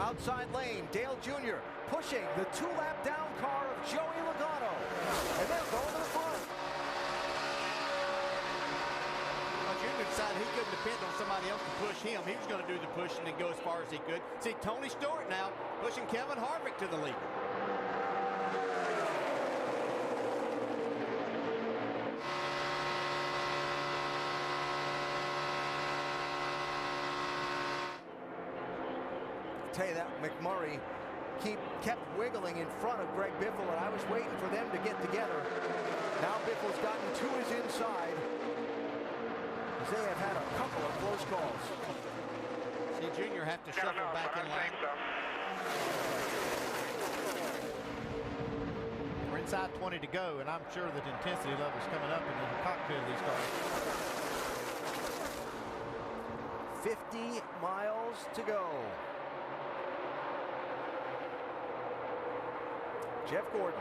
Outside lane, Dale Jr. pushing the 2-lap down car of Joey Logano. And they're going to the front. Junior decided he couldn't depend on somebody else to push him. He was going to do the pushing and go as far as he could. See, Tony Stewart now pushing Kevin Harvick to the lead. Tell you that McMurray kept wiggling in front of Greg Biffle, and I was waiting for them to get together. Now Biffle's gotten to his inside. They have had a couple of close calls. See Junior have to shuffle back in line. We're inside 20 to go, and I'm sure that intensity level is coming up in the cockpit of these cars. 50 miles to go. Jeff Gordon.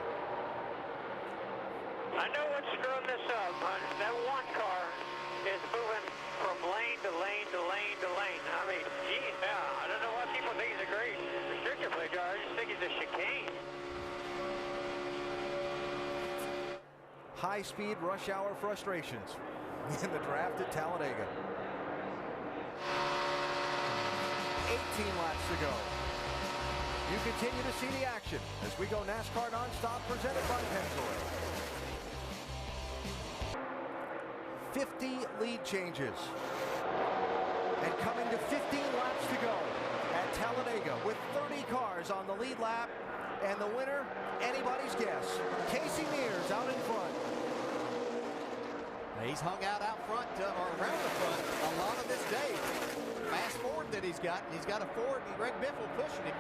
I know what's screwing this up. That one car is moving from lane to lane to lane to lane. I mean, geez, yeah, I don't know why people think he's a great restrictor plate car. I just think he's a chicane. High-speed rush hour frustrations in the draft at Talladega. 18 laps to go. You continue to see the action as we go NASCAR nonstop, presented by Pennzoil. 50 lead changes. And coming to 15 laps to go at Talladega with 30 cars on the lead lap. And the winner, anybody's guess. Casey Mears out in front. He's hung out front or around the front a lot of this day. Fast Ford that he's got. He's got a Ford and Greg Biffle pushing him.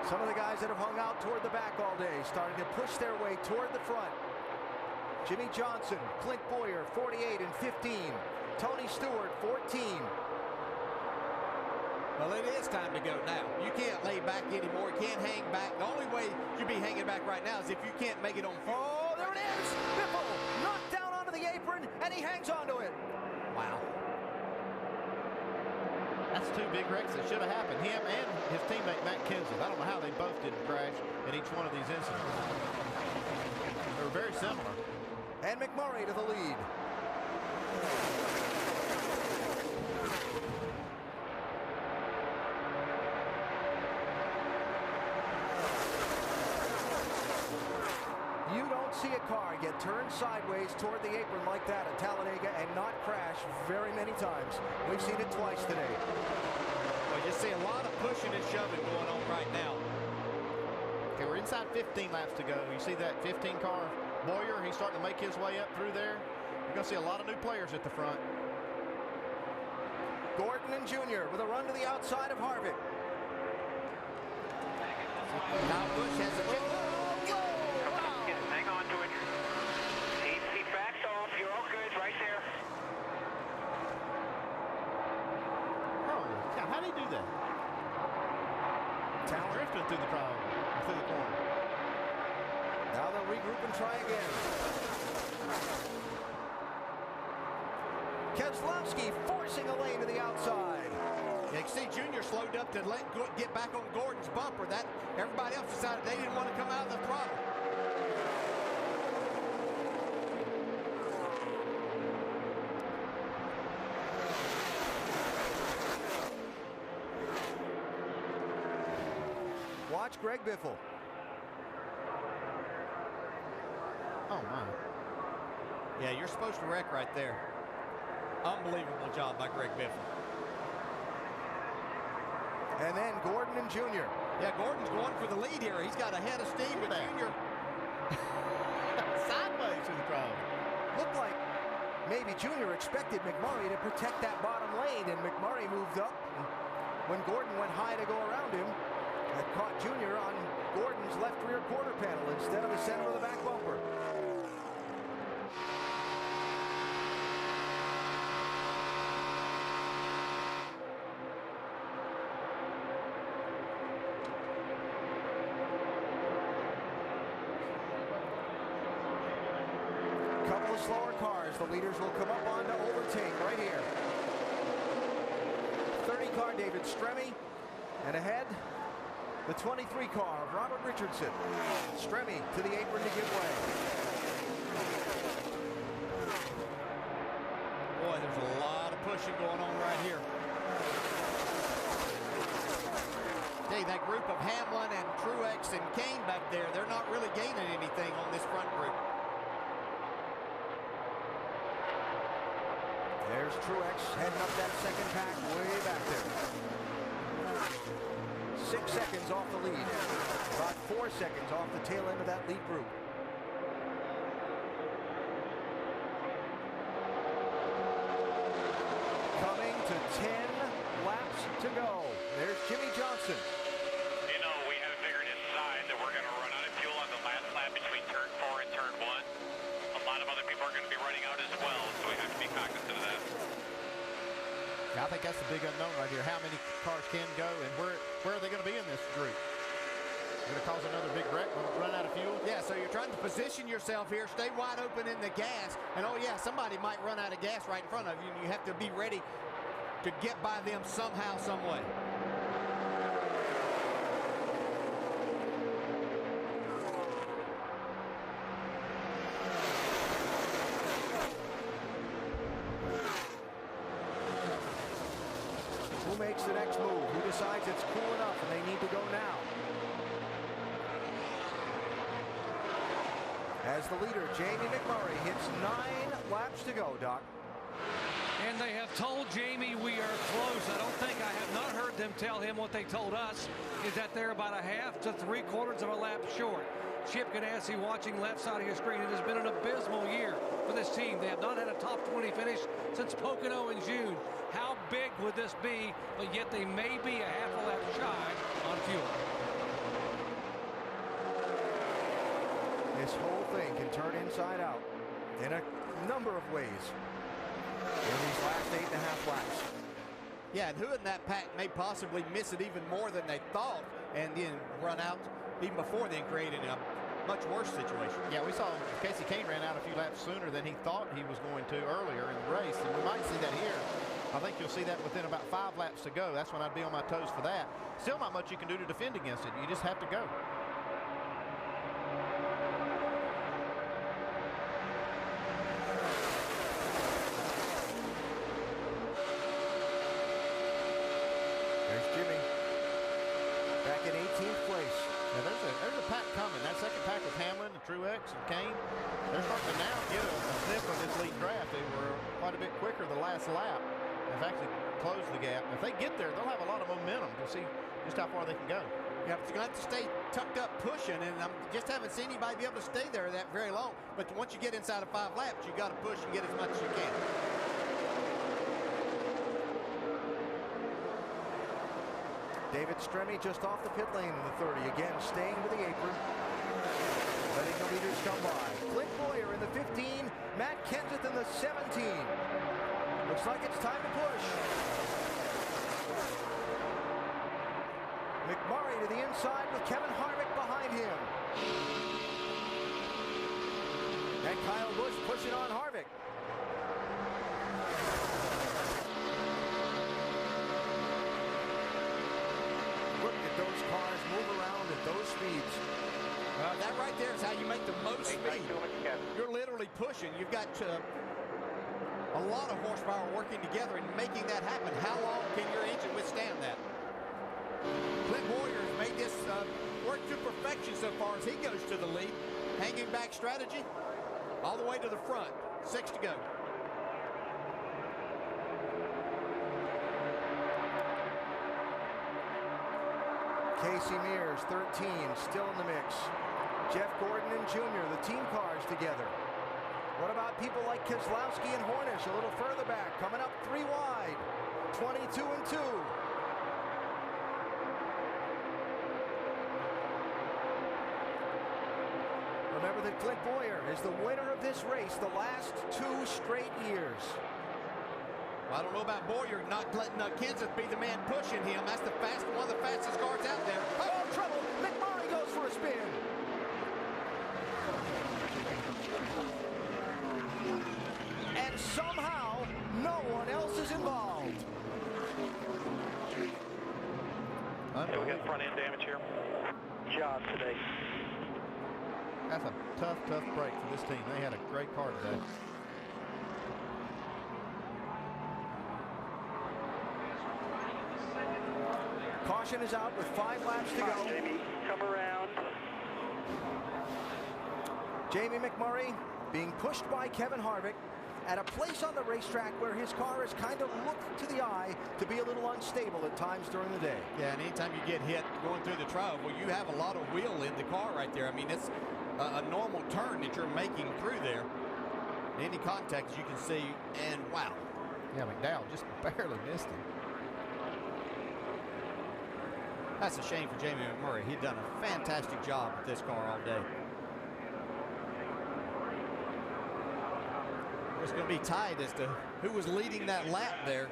Some of the guys that have hung out toward the back all day starting to push their way toward the front. Jimmy Johnson, Clint Boyer, 48 and 15. Tony Stewart, 14. Well, it is time to go now. You can't lay back anymore. You can't hang back. The only way you'd be hanging back right now is if you can't make it on fuel. Oh, there it is! Biffle knocked down onto the apron, and he hangs onto it. Wow. That's two big wrecks that should have happened. Him and his teammate, Matt Kenseth. I don't know how they both didn't crash in each one of these incidents. They were very similar. And McMurray to the lead. You don't see a car get turned sideways toward the apron like that at Talladega and not crash very many times. We've seen it twice today. Well, you see a lot of pushing and shoving going on right now. Okay, we're inside 15 laps to go. You see that 15 car Boyer, he's starting to make his way up through there. You're going to see a lot of new players at the front. Gordon and Jr. with a run to the outside of Harvick. Now Busch has a chip. Hang on to it. He backs off. You're all good right there. Oh, how did he do that? Talent. Drifting through the crowd, through the corner. Now they'll regroup and try again. Keselowski forcing a lane to the outside. You can see Junior slowed up to get back on Gordon's bumper. That everybody else decided they didn't want to come out of the throttle. Watch Greg Biffle. Oh, my. Yeah, you're supposed to wreck right there. Unbelievable job by Greg Biffle. And then Gordon and Jr. Yeah, Gordon's going for the lead here. He's got a head of steam with Junior. Sideways to the crowd. Looked like maybe Junior expected McMurray to protect that bottom lane, and McMurray moved up. When Gordon went high to go around him, that caught Junior on Gordon's left rear quarter panel instead of the center of the back bumper. Couple of slower cars. The leaders will come up on to overtake right here. 30 car David Stremme, and ahead the 23 car of Robert Richardson. Stremme to the apron to give way. Boy, there's a lot of pushing going on right here. Hey, that group of Hamlin and Truex and Kane back there, they're not really gaining anything on this front group. There's Truex heading up that second pack way back there. 6 seconds off the lead. About 4 seconds off the tail end of that lead group. Coming to 10 laps to go. There's Jimmy Johnson. You know, we have figured inside that we're going to run out of fuel on the last lap between turn 4 and turn 1. A lot of other people are going to be running out as well, so we have to be cognizant of that. I think that's the big unknown right here. How many cars can go, and where are they going to be in this group? Going to cause another big wreck when we run out of fuel? Yeah, so you're trying to position yourself here, stay wide open in the gas, and oh yeah, somebody might run out of gas right in front of you, and you have to be ready to get by them somehow, some way. Who makes the next move? Who decides it's cool enough and they need to go now? as the leader, Jamie McMurray, hits 9 laps to go, Doc. And they have told Jamie we are close. I have not heard them tell him what they told us, is that they're about a half to 3/4 of a lap short. Chip Ganassi watching left side of your screen. It has been an abysmal year for this team. They have not had a top 20 finish since Pocono in June. How big would this be? But yet they may be a half a lap shy on fuel. This whole thing can turn inside out in a number of ways in these last 8.5 laps. Yeah, and who in that pack may possibly miss it even more than they thought and then run out even before then, creating a much worse situation. Yeah, we saw Casey Kane ran out a few laps sooner than he thought he was going to earlier in the race, and we might see that here. I think you'll see that within about 5 laps to go. That's when I'd be on my toes for that. Still not much you can do to defend against it. You just have to go. There's Jimmy back in 18th place. Now there's a pack coming. That second pack with Hamlin and Truex and Kane, they're starting to now get a sniff of this lead draft. They were quite a bit quicker the last lap. They've actually closed the gap. If they get there, they'll have a lot of momentum to see just how far they can go. Yeah, but you're going to have to stay tucked up pushing, and I just haven't seen anybody be able to stay there that very long. But once you get inside of 5 laps, you got to push and get as much as you can. David Stremme just off the pit lane in the 30. Again, staying to the apron. Letting the leaders come by. Clint Boyer in the 15. Matt Kenseth in the 17. Looks like it's time to push. McMurray to the inside with Kevin Harvick behind him. And Kyle Busch pushing on Harvick. Look at those cars move around at those speeds. That right there is how you make the most speed. You're literally pushing. You've got a lot of horsepower working together and making that happen. How long can your engine withstand that? Clint Boyer has made this work to perfection so far as he goes to the lead. Hanging back strategy all the way to the front. 6 to go. Casey Mears, 13, still in the mix. Jeff Gordon and Jr., the team cars together. What about people like Keselowski and Hornish a little further back, coming up 3 wide, 22 and 2. Remember that Clint Boyer is the winner of this race the last 2 straight years. Well, I don't know about Boyer not letting Kenseth be the man pushing him. That's one of the fastest cars out there. Oh, trouble! McMurray goes for a spin. And somehow, no one else is involved. Yeah, we got front end damage here. Job today. That's a tough break for this team. They had a great car today. Caution is out with 5 laps to go. Jamie, come around. Jamie McMurray being pushed by Kevin Harvick at a place on the racetrack where his car is kind of looked to the eye to be a little unstable at times during the day. Yeah, and anytime you get hit going through the trial, well, you have a lot of wheel in the car right there. I mean, it's a normal turn that you're making through there. Any contact, as you can see, and wow. Yeah, McDowell just barely missed him. That's a shame for Jamie McMurray. He'd done a fantastic job with this car all day. It's going to be tied as to who was leading that lap there.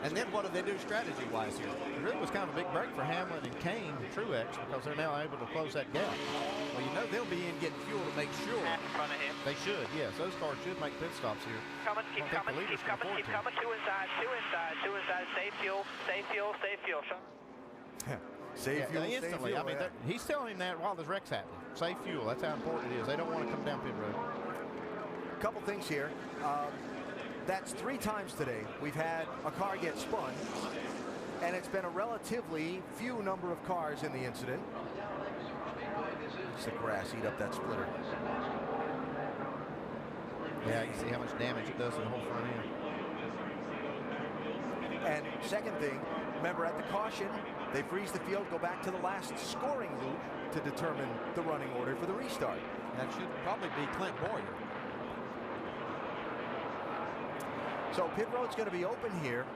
And then what do they do strategy-wise here? It really was kind of a big break for Hamlin and Kane and Truex because they're now able to close that gap. Well, you know they'll be in getting fuel to make sure. In front of him. They should, yes. Those cars should make pit stops here. Keep coming. Two inside. Save fuel. Save fuel. Save fuel. Save fuel, instantly. save fuel. I mean, he's telling him that while this wreck's happening. Save fuel. That's how important it is. They don't want to come down pit road. A couple things here. That's 3 times today we've had a car get spun. and it's been a relatively few number of cars in the incident. Let's the grass eat up that splitter. Yeah, you see how much damage it does to the whole front end. And second thing, remember at the caution, they freeze the field, go back to the last scoring loop to determine the running order for the restart. That should probably be Clint Boyer. So pit road's going to be open here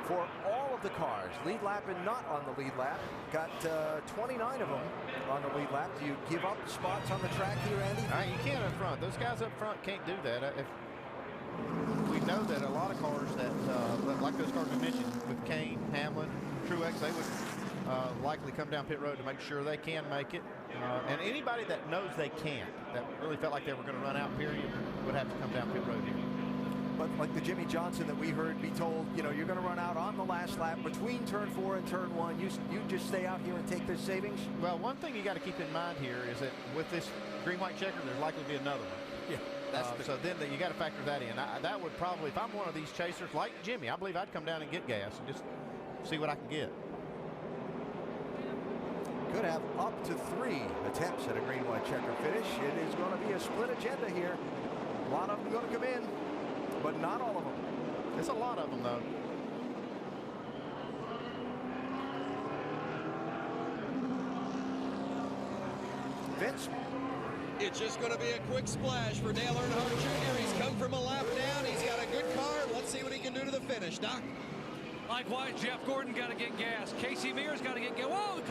for all of the cars. Lead lap and not on the lead lap. Got 29 of them on the lead lap. Do you give up spots on the track here, Andy? You can't up front. Those guys up front can't do that. We know that a lot of cars that, like those cars we mentioned with Kane, Hamlin, Truex, they would likely come down pit road to make sure they can make it. And anybody that knows they can't, that really felt like they were going to run out, period, would have to come down pit road here. But like the Jimmy Johnson that we heard be told, you know, you're going to run out on the last lap between turn 4 and turn 1. You just stay out here and take their savings? Well, one thing you got to keep in mind here is that with this green-white checker, there's likely to be another one. Yeah. So then you got to factor that in. That would probably, if I'm one of these chasers like Jimmy, I believe I'd come down and get gas and just see what I can get. Could have up to 3 attempts at a green-white checker finish. It is going to be a split agenda here. A lot of them going to come in, but not all of them. It's a lot of them, though. Vince? It's just going to be a quick splash for Dale Earnhardt Jr. He's come from a lap down. He's got a good car. Let's see what he can do to the finish, Doc. Likewise, Jeff Gordon got to get gas. Casey Mears got to get gas. Whoa!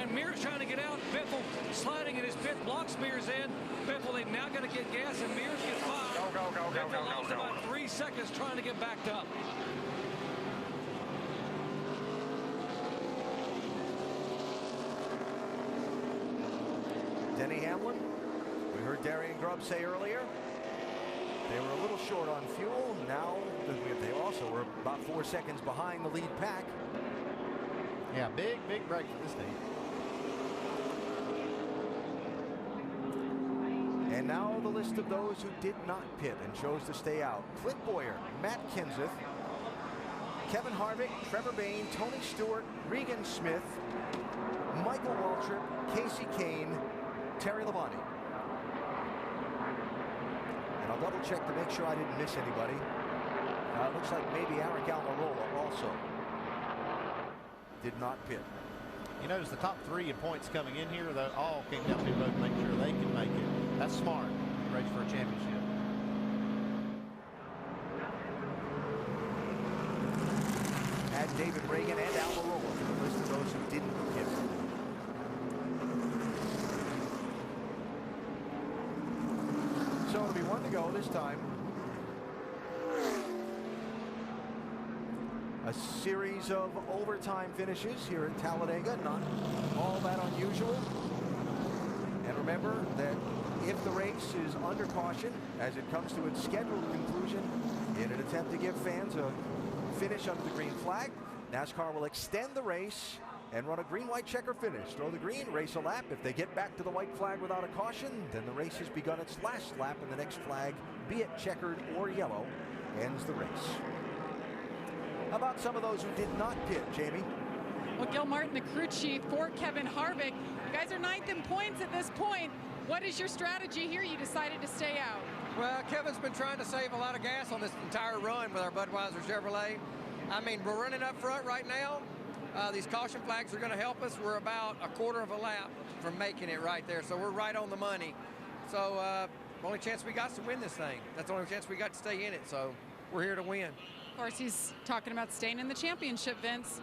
And Mears trying to get out. Biffle sliding in his pit, blocks Mears in. Biffle, they've now got to get gas, and Mears gets by. Biffle lost about 3 seconds trying to get backed up. Denny Hamlin, we heard Darian Grubb say earlier, they were a little short on fuel. Now they also were about 4 seconds behind the lead pack. Yeah, big break for this team. And now the list of those who did not pit and chose to stay out. Clint Boyer, Matt Kenseth, Kevin Harvick, Trevor Bayne, Tony Stewart, Regan Smith, Michael Waltrip, Casey Kane, Terry Labonte. And I'll double check to make sure I didn't miss anybody. It looks like maybe Eric Almirola also did not pit. You notice the top 3 in points coming in here, they all came down pit road to make sure they can make it. That's smart. Race for a championship. Add David Reagan and Almirola to the list of those who didn't pit. So it'll be 1 to go this time. A series of overtime finishes here at Talladega, not all that unusual. And remember that if the race is under caution as it comes to its scheduled conclusion in an attempt to give fans a finish under the green flag, NASCAR will extend the race and run a green-white checker finish. Throw the green, race a lap. If they get back to the white flag without a caution, then the race has begun its last lap, and the next flag, be it checkered or yellow, ends the race. How about some of those who did not pit, Jamie? Well, Gil Martin, the crew chief for Kevin Harvick. You guys are 9th in points at this point. What is your strategy here? You decided to stay out. Well, Kevin's been trying to save a lot of gas on this entire run with our Budweiser Chevrolet. I mean, we're running up front right now. These caution flags are going to help us. We're about a quarter of a lap from making it right there, so we're right on the money. So only chance we got to win this thing. That's the only chance we got to stay in it, so we're here to win. Of course, he's talking about staying in the championship, Vince.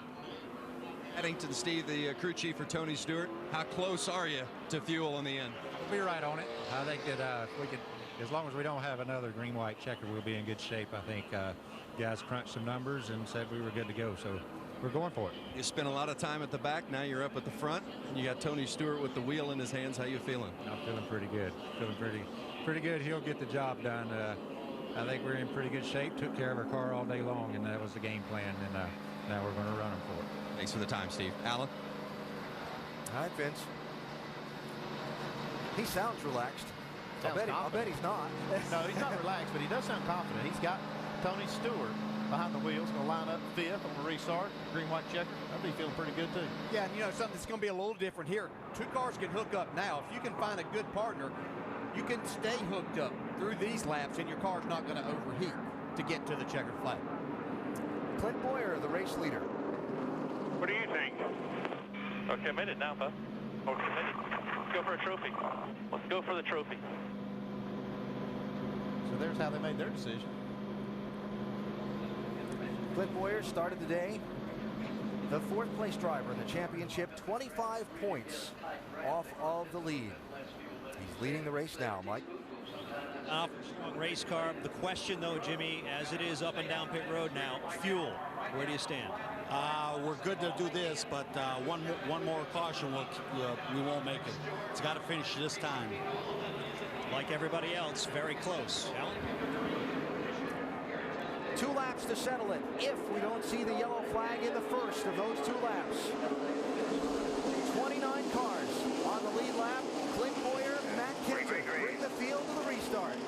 Eddington, Steve, the crew chief for Tony Stewart. How close are you to fuel in the end? We'll be right on it. I think that we could, as long as we don't have another green-white checker, we'll be in good shape. I think guys crunched some numbers and said we were good to go, so we're going for it. You spent a lot of time at the back. Now you're up at the front, and you got Tony Stewart with the wheel in his hands. How you feeling? I'm feeling pretty good. Feeling pretty good. He'll get the job done. I think we're in pretty good shape. Took care of our car all day long, and that was the game plan. And now we're going to run them for it. Thanks for the time, Steve. Alan? All right, Vince. He sounds relaxed. I'll bet he's not. No, he's not relaxed, but he does sound confident. He's got Tony Stewart behind the wheels, going to line up 5th on the restart. Green, white checker. I'd be feeling pretty good too. Yeah, and you know, something that's going to be a little different here. 2 cars can hook up now. If you can find a good partner, you can stay hooked up through these laps, and your car's not going to overheat to get to the checkered flag. Clint Boyer, the race leader. What do you think? Oh, committed now, bud. Oh, committed. Let's go for a trophy. Let's go for the trophy. So there's how they made their decision. Clint Boyer started the day the 4th place driver in the championship, 25 points off of the lead. He's leading the race now, Mike. Strong race car. The question, though, Jimmy, as it is up and down pit road now, fuel. Where do you stand? We're good to do this, but one more caution, we won't make it. It's got to finish this time. Like everybody else, very close. Alan? 2 laps to settle it if we don't see the yellow flag in the first of those 2 laps. 29 cars on the lead lap. Clint Boyer, Matt Kenseth bring the field to the restart.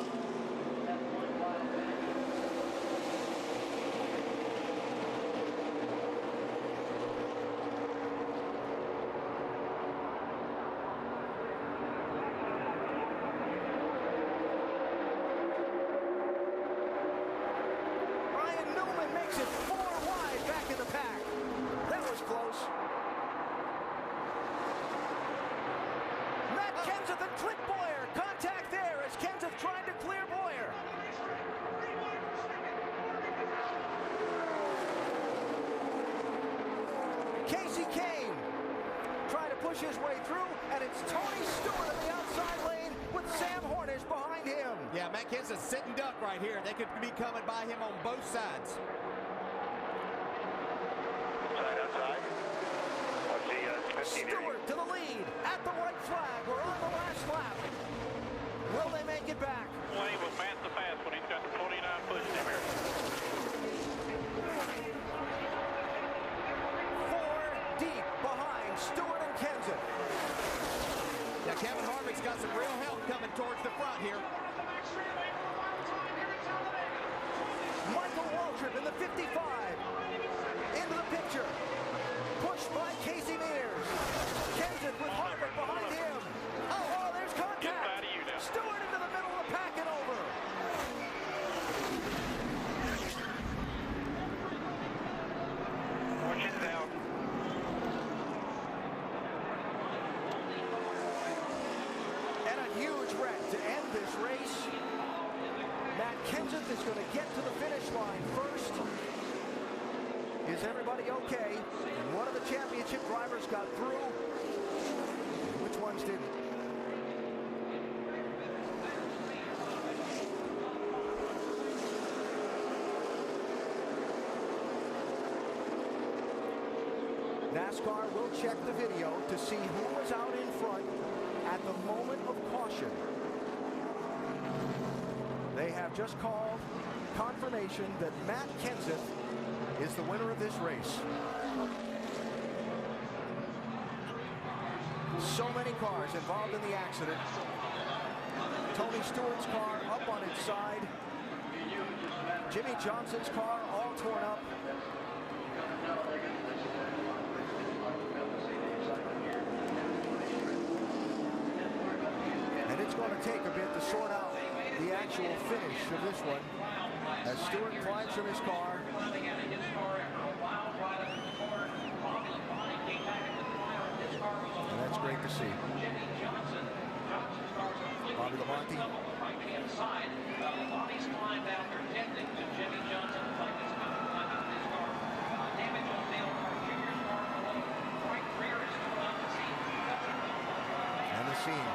His way through, and it's Tony Stewart on the outside lane with Sam Hornish behind him. Yeah, Matt Kenseth sitting duck right here. They could be coming by him on both sides. Outside. Stewart to the lead at the white flag. We're on the last lap. Will they make it back? 20 was Matt the fast when he's got the 49 pushing him here. 4 deep behind Stewart and Kenseth. Now Kevin Harvick's got some real help coming towards the front here. Michael Waltrip in the 55. Into the picture. Pushed by Casey Mears. Kenseth with Harvick behind him. Oh, there's contact. Get out of you now. Stewart into the middle of the pack and over. Fortune's out. And a huge wreck to end this race. Matt Kenseth is going to get to the finish line first. Is everybody okay? And one of the championship drivers got through. Which ones didn't? NASCAR will check the video to see who was out in front at the moment of caution. They have just called confirmation that Matt Kenseth is the winner of this race. So many cars involved in the accident. Tony Stewart's car up on its side. Jimmy Johnson's car all torn up. And it's going to take a bit to sort out the actual finish of this one as Stewart climbs from his car. And that's great to see. Bobby Lamonti. And the scene.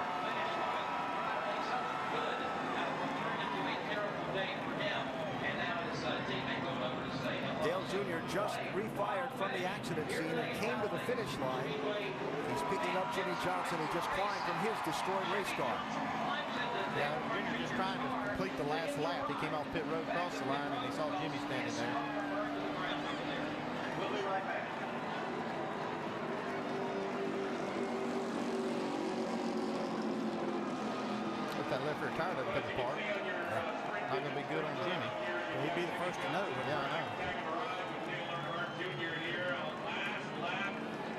Dale Jr. just refired from the accident scene and came to the finish line. He's picking up Jimmy Johnson, who just climbed from his destroyed race car. Yeah, Jr. just trying to complete the last lap. He came off pit road, crossed the line, and he saw Jimmy standing there. We'll be right back. If that left rear tire doesn't pick apart, not going to be good on Jimmy. He'd be the first to know. Yeah, I know.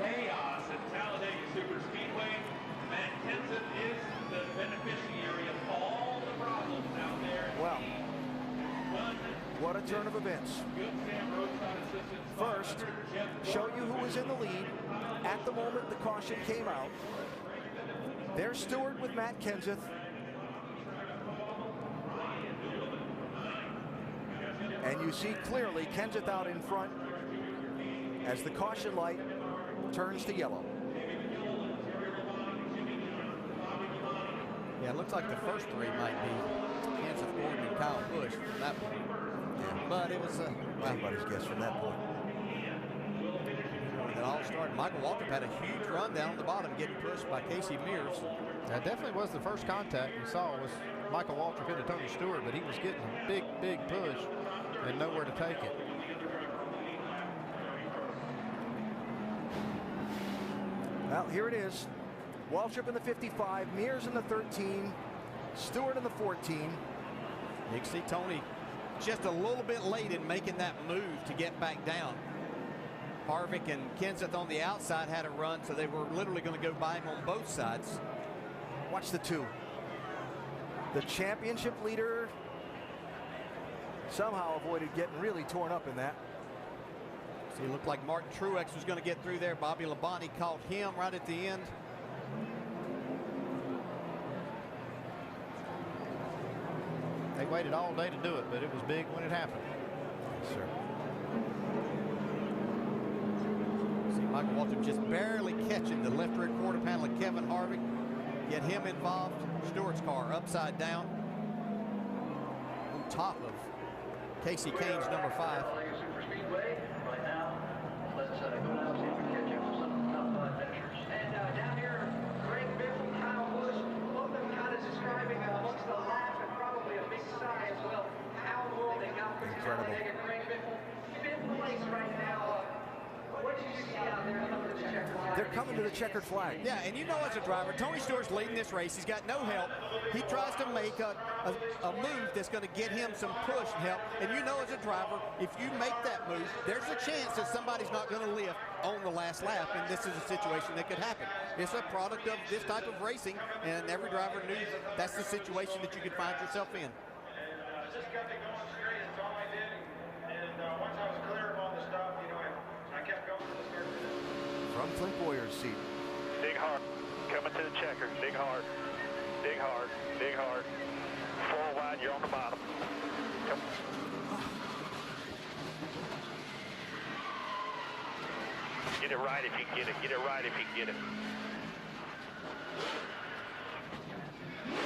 Chaos at Talladega Superspeedway. Matt Kenseth is the beneficiary of all the problems out there. Well, what a turn of events. First, show you who was in the lead at the moment the caution came out. There's Stewart with Matt Kenseth. And you see clearly Kenseth out in front as the caution light turns to yellow. Yeah, it looks like the first three might be Kenseth, Gordon, and Kyle Busch from that point. Yeah. But it was anybody's guess from that point. It all started. Michael Waltrip had a huge run down the bottom, getting pushed by Casey Mears. That definitely was the first contact we saw was Michael Waltrip into Tony Stewart, but he was getting a big, big push and nowhere to take it. Well, here it is. Waltrip in the 55, Mears in the 13, Stewart in the 14. You can see Tony just a little bit late in making that move to get back down. Harvick and Kenseth on the outside had a run, so they were literally going to go by him on both sides. Watch the two. The championship leader somehow avoided getting really torn up in that. See, it looked like Martin Truex was going to get through there. Bobby Labonte caught him right at the end. They waited all day to do it, but it was big when it happened. Yes, sir. See, Michael Waltrip just barely catching the left rear quarter panel of Kevin Harvick. Get him involved. Stewart's car upside down on top of Casey Kane's number 5. Down here, Greg Biffle, Kyle Busch, both of them kind of describing amongst the laugh and probably a big sigh as well. How in the world they got this Talladega. Greg Biffle, 5th place right now. What did you see out there coming to the checkered flag? They're coming to the checkered flag. Yeah, and you know as a driver, Tony Stewart's leading this race. He's got no help. He tries to make a move that's going to get him some push and help. And you know as a driver, if you make that move, there's a chance that somebody's not going to lift on the last lap, and this is a situation that could happen. It's a product of this type of racing, and every driver knew that's the situation that you could find yourself in. Just kept it going straight. That's all I did. And once I was clear of all the stuff, you know, I kept going to the start. From Clint Boyer's seat. Dig hard. Coming to the checker. Dig hard. Dig hard. Dig hard. 4 wide, you're on the bottom. Come. Get it right if you can get it. Get it right if you can get it.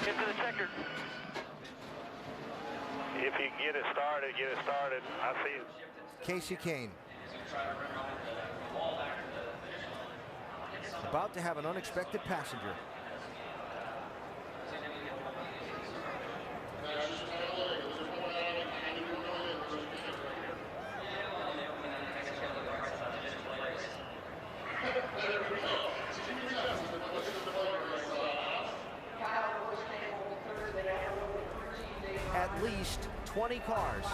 Get to the checker. If you can get it started, get it started. I see it. Casey Kane. About to have an unexpected passenger. At least 20 cars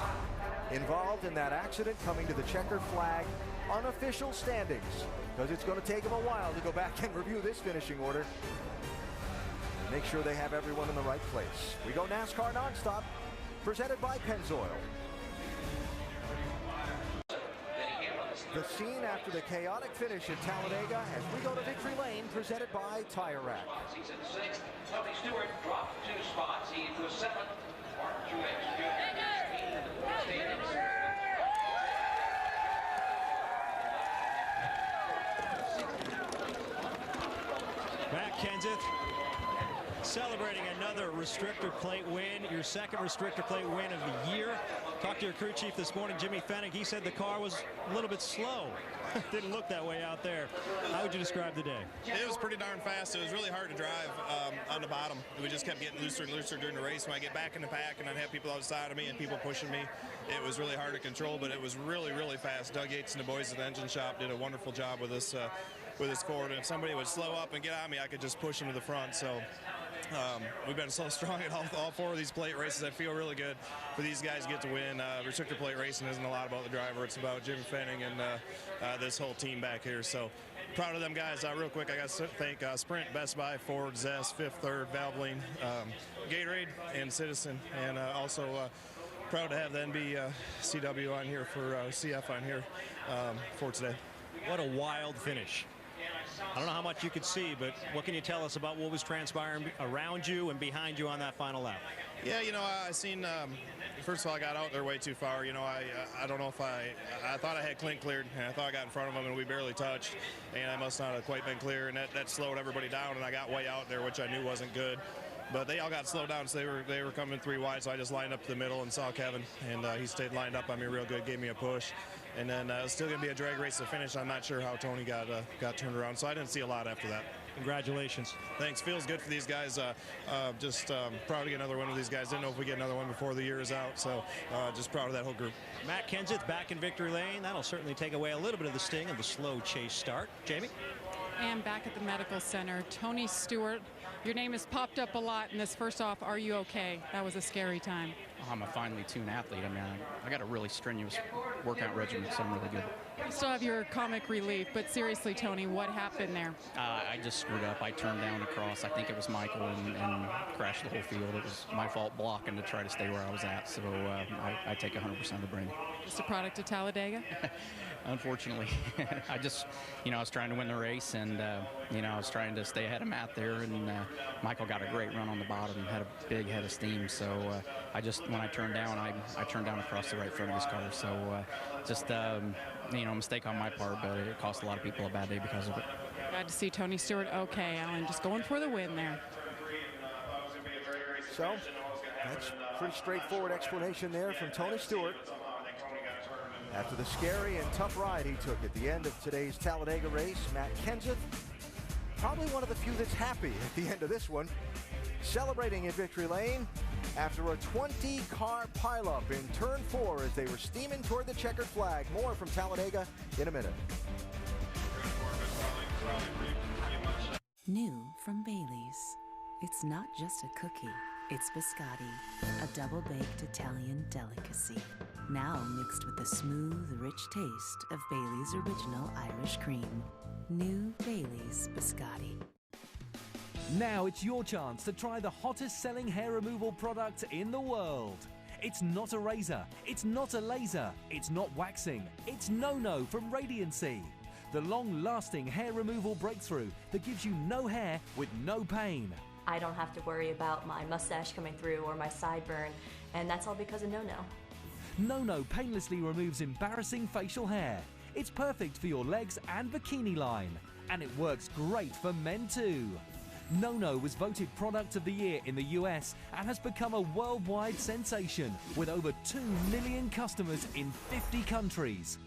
involved in that accident coming to the checkered flag. Unofficial standings, because it's going to take them a while to go back and review this finishing order. Make sure they have everyone in the right place. We go NASCAR nonstop, presented by Pennzoil. The scene after the chaotic finish at Talladega as we go to Victory Lane, presented by Tire Rack. He's in 6th. Tony Stewart dropped 2 spots. He was 7th. Martin Truex Matt Kenseth celebrating another restrictor plate win, your second restrictor plate win of the year. Talked to your crew chief this morning, Jimmy Fennig. He said the car was a little bit slow. Didn't look that way out there. How would you describe the day? It was pretty darn fast. It was really hard to drive on the bottom. We just kept getting looser and looser during the race. When I get back in the pack and I'd have people outside of me and people pushing me, it was really hard to control, but it was really, really fast. Doug Yates and the boys at the engine shop did a wonderful job with us. with his Ford, and if somebody would slow up and get on me, I could just push him to the front. So we've been so strong at all 4 of these plate races. I feel really good for these guys to get to win. Restrictor plate racing isn't a lot about the driver. It's about Jim Fenning and this whole team back here. So proud of them guys. Real quick, I got to thank Sprint, Best Buy, Ford, Zest, Fifth Third, Valvoline, Gatorade, and Citizen. And also proud to have the NBCW on here for CF on here for today. What a wild finish. I don't know how much you could see, but what can you tell us about what was transpiring around you and behind you on that final lap? Yeah, you know, I seen, first of all, I got out there way too far. You know, I don't know if I thought I had Clint cleared, and I thought I got in front of him, and we barely touched, and I must not have quite been clear, and that slowed everybody down, and I got way out there, which I knew wasn't good. But they all got slowed down, so they were coming 3 wide, so I just lined up to the middle and saw Kevin, and he stayed lined up on me real good, gave me a push. And then it was still going to be a drag race to finish. I'm not sure how Tony got turned around, so I didn't see a lot after that. Congratulations. Thanks. Feels good for these guys. Just proud to get another one of these guys. Didn't know if we get another one before the year is out, so just proud of that whole group. Matt Kenseth back in victory lane. That'll certainly take away a little bit of the sting of the slow chase start. Jamie? And back at the medical center, Tony Stewart. Your name has popped up a lot in this. First off, are you okay? That was a scary time. I'm a finely tuned athlete. I mean, I got a really strenuous workout regimen, so I'm really good. You still have your comic relief, but seriously, Tony, what happened there? I just screwed up. I turned down across. I think it was Michael and crashed the whole field. It was my fault blocking to try to stay where I was at, so I take 100% of the blame. Just a product of Talladega? Unfortunately. I just, I was trying to win the race, and, I was trying to stay ahead of Matt there, and Michael got a great run on the bottom and had a big head of steam, so when I turned down, I turned down across the right front of his car, so just, mistake on my part, but it cost a lot of people a bad day because of it. Glad to see Tony Stewart okay, Alan, just going for the win there. So, that's a pretty straightforward explanation there from Tony Stewart. After the scary and tough ride he took at the end of today's Talladega race, Matt Kenseth, probably one of the few that's happy at the end of this one, celebrating in victory lane after a 20-car pileup in turn 4 as they were steaming toward the checkered flag. More from Talladega in a minute. New from Bailey's. It's not just a cookie, it's biscotti, a double-baked Italian delicacy. Now mixed with the smooth, rich taste of Bailey's original Irish cream. New Bailey's biscotti. Now it's your chance to try the hottest selling hair removal product in the world. It's not a razor, it's not a laser, it's not waxing, it's No-No from Radiancy. The long-lasting hair removal breakthrough that gives you no hair with no pain. I don't have to worry about my mustache coming through or my sideburn, and that's all because of No-No. No-No painlessly removes embarrassing facial hair. It's perfect for your legs and bikini line, and it works great for men too. No-No was voted Product of the Year in the US and has become a worldwide sensation with over 2 million customers in 50 countries.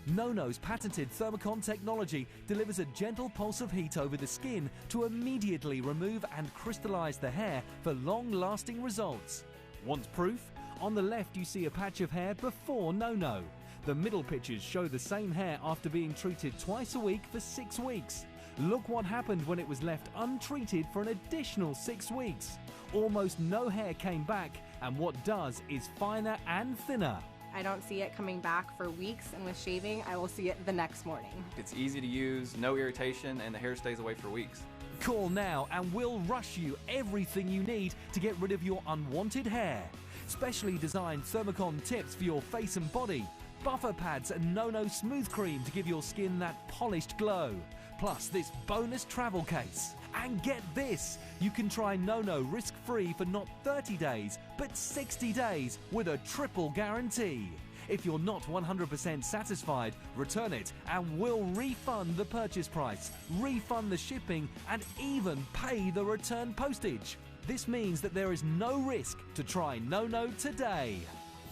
No-No's patented Thermocon technology delivers a gentle pulse of heat over the skin to immediately remove and crystallize the hair for long-lasting results. Want proof? On the left you see a patch of hair before No-No. The middle pictures show the same hair after being treated twice a week for 6 weeks. Look what happened when it was left untreated for an additional 6 weeks. Almost no hair came back, and what does is finer and thinner. I don't see it coming back for weeks, and with shaving, I will see it the next morning. It's easy to use, no irritation, and the hair stays away for weeks. Call now and we'll rush you everything you need to get rid of your unwanted hair. Specially designed Thermocon tips for your face and body, buffer pads and No-No smooth cream to give your skin that polished glow. Plus this bonus travel case. And get this, you can try No-No risk-free for not 30 days, but 60 days with a triple guarantee. If you're not 100% satisfied, return it and we'll refund the purchase price, refund the shipping, and even pay the return postage. This means that there is no risk to try No-No today.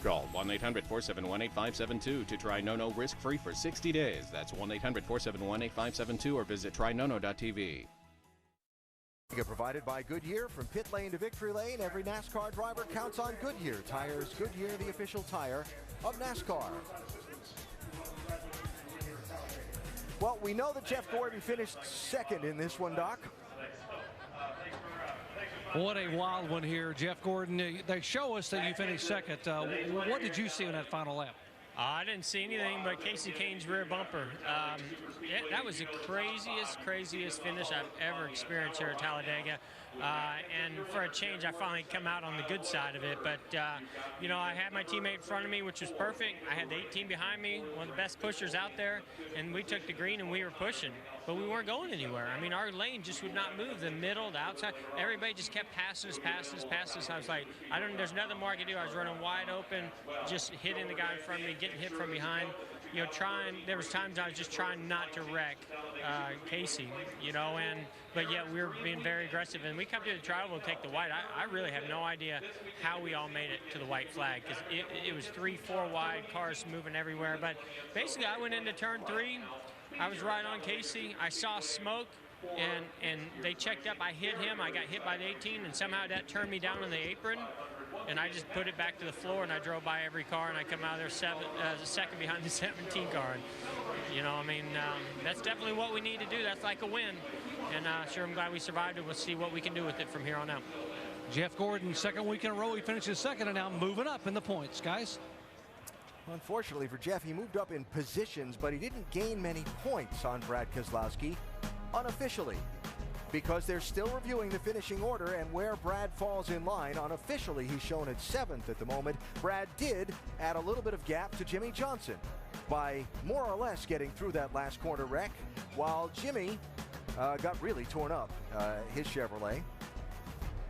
Call 1-800-471-8572 to try No-No risk-free for 60 days. That's 1-800-471-8572 or visit trynono.tv. Provided by Goodyear. From pit lane to victory lane, every NASCAR driver counts on Goodyear tires. Goodyear, the official tire of NASCAR. Well, we know that Jeff Gordon finished second in this one, Doc. What a wild one here, Jeff Gordon. They show us that you finished second. What did you see in that final lap? I didn't see anything but Casey Kane's rear bumper. That was the craziest finish I've ever experienced here at Talladega. And for a change, I finally come out on the good side of it. But, you know, I had my teammate in front of me, which was perfect. I had the 18 behind me, one of the best pushers out there. And we took the green and we were pushing. But we weren't going anywhere. I mean, our lane just would not move. The middle, the outside, everybody just kept passing us. I was like, there's nothing more I could do. I was running wide open, just hitting the guy in front of me, getting hit from behind. You know, there was times I was just trying not to wreck Casey, you know, but yet we were being very aggressive. And we come to the trial, we'll take the white. I really have no idea how we all made it to the white flag, because it was 3-4 wide, cars moving everywhere. But basically, I went into turn 3. I was right on Casey. I saw smoke, and they checked up. I hit him. I got hit by the 18, and somehow that turned me down on the apron. And I just put it back to the floor, and I drove by every car, and I come out of there second behind the 17 car. And, you know, I mean, that's definitely what we need to do. That's like a win. And sure, I'm glad we survived it. We'll see what we can do with it from here on out. Jeff Gordon, second week in a row, he finishes second, and now moving up in the points, guys. Unfortunately for Jeff, he moved up in positions, but he didn't gain many points on Brad Keselowski unofficially, because they're still reviewing the finishing order and where Brad falls in line. Unofficially, he's shown at 7th at the moment. Brad did add a little bit of gap to Jimmy Johnson by more or less getting through that last corner wreck, while Jimmy got really torn up, his Chevrolet.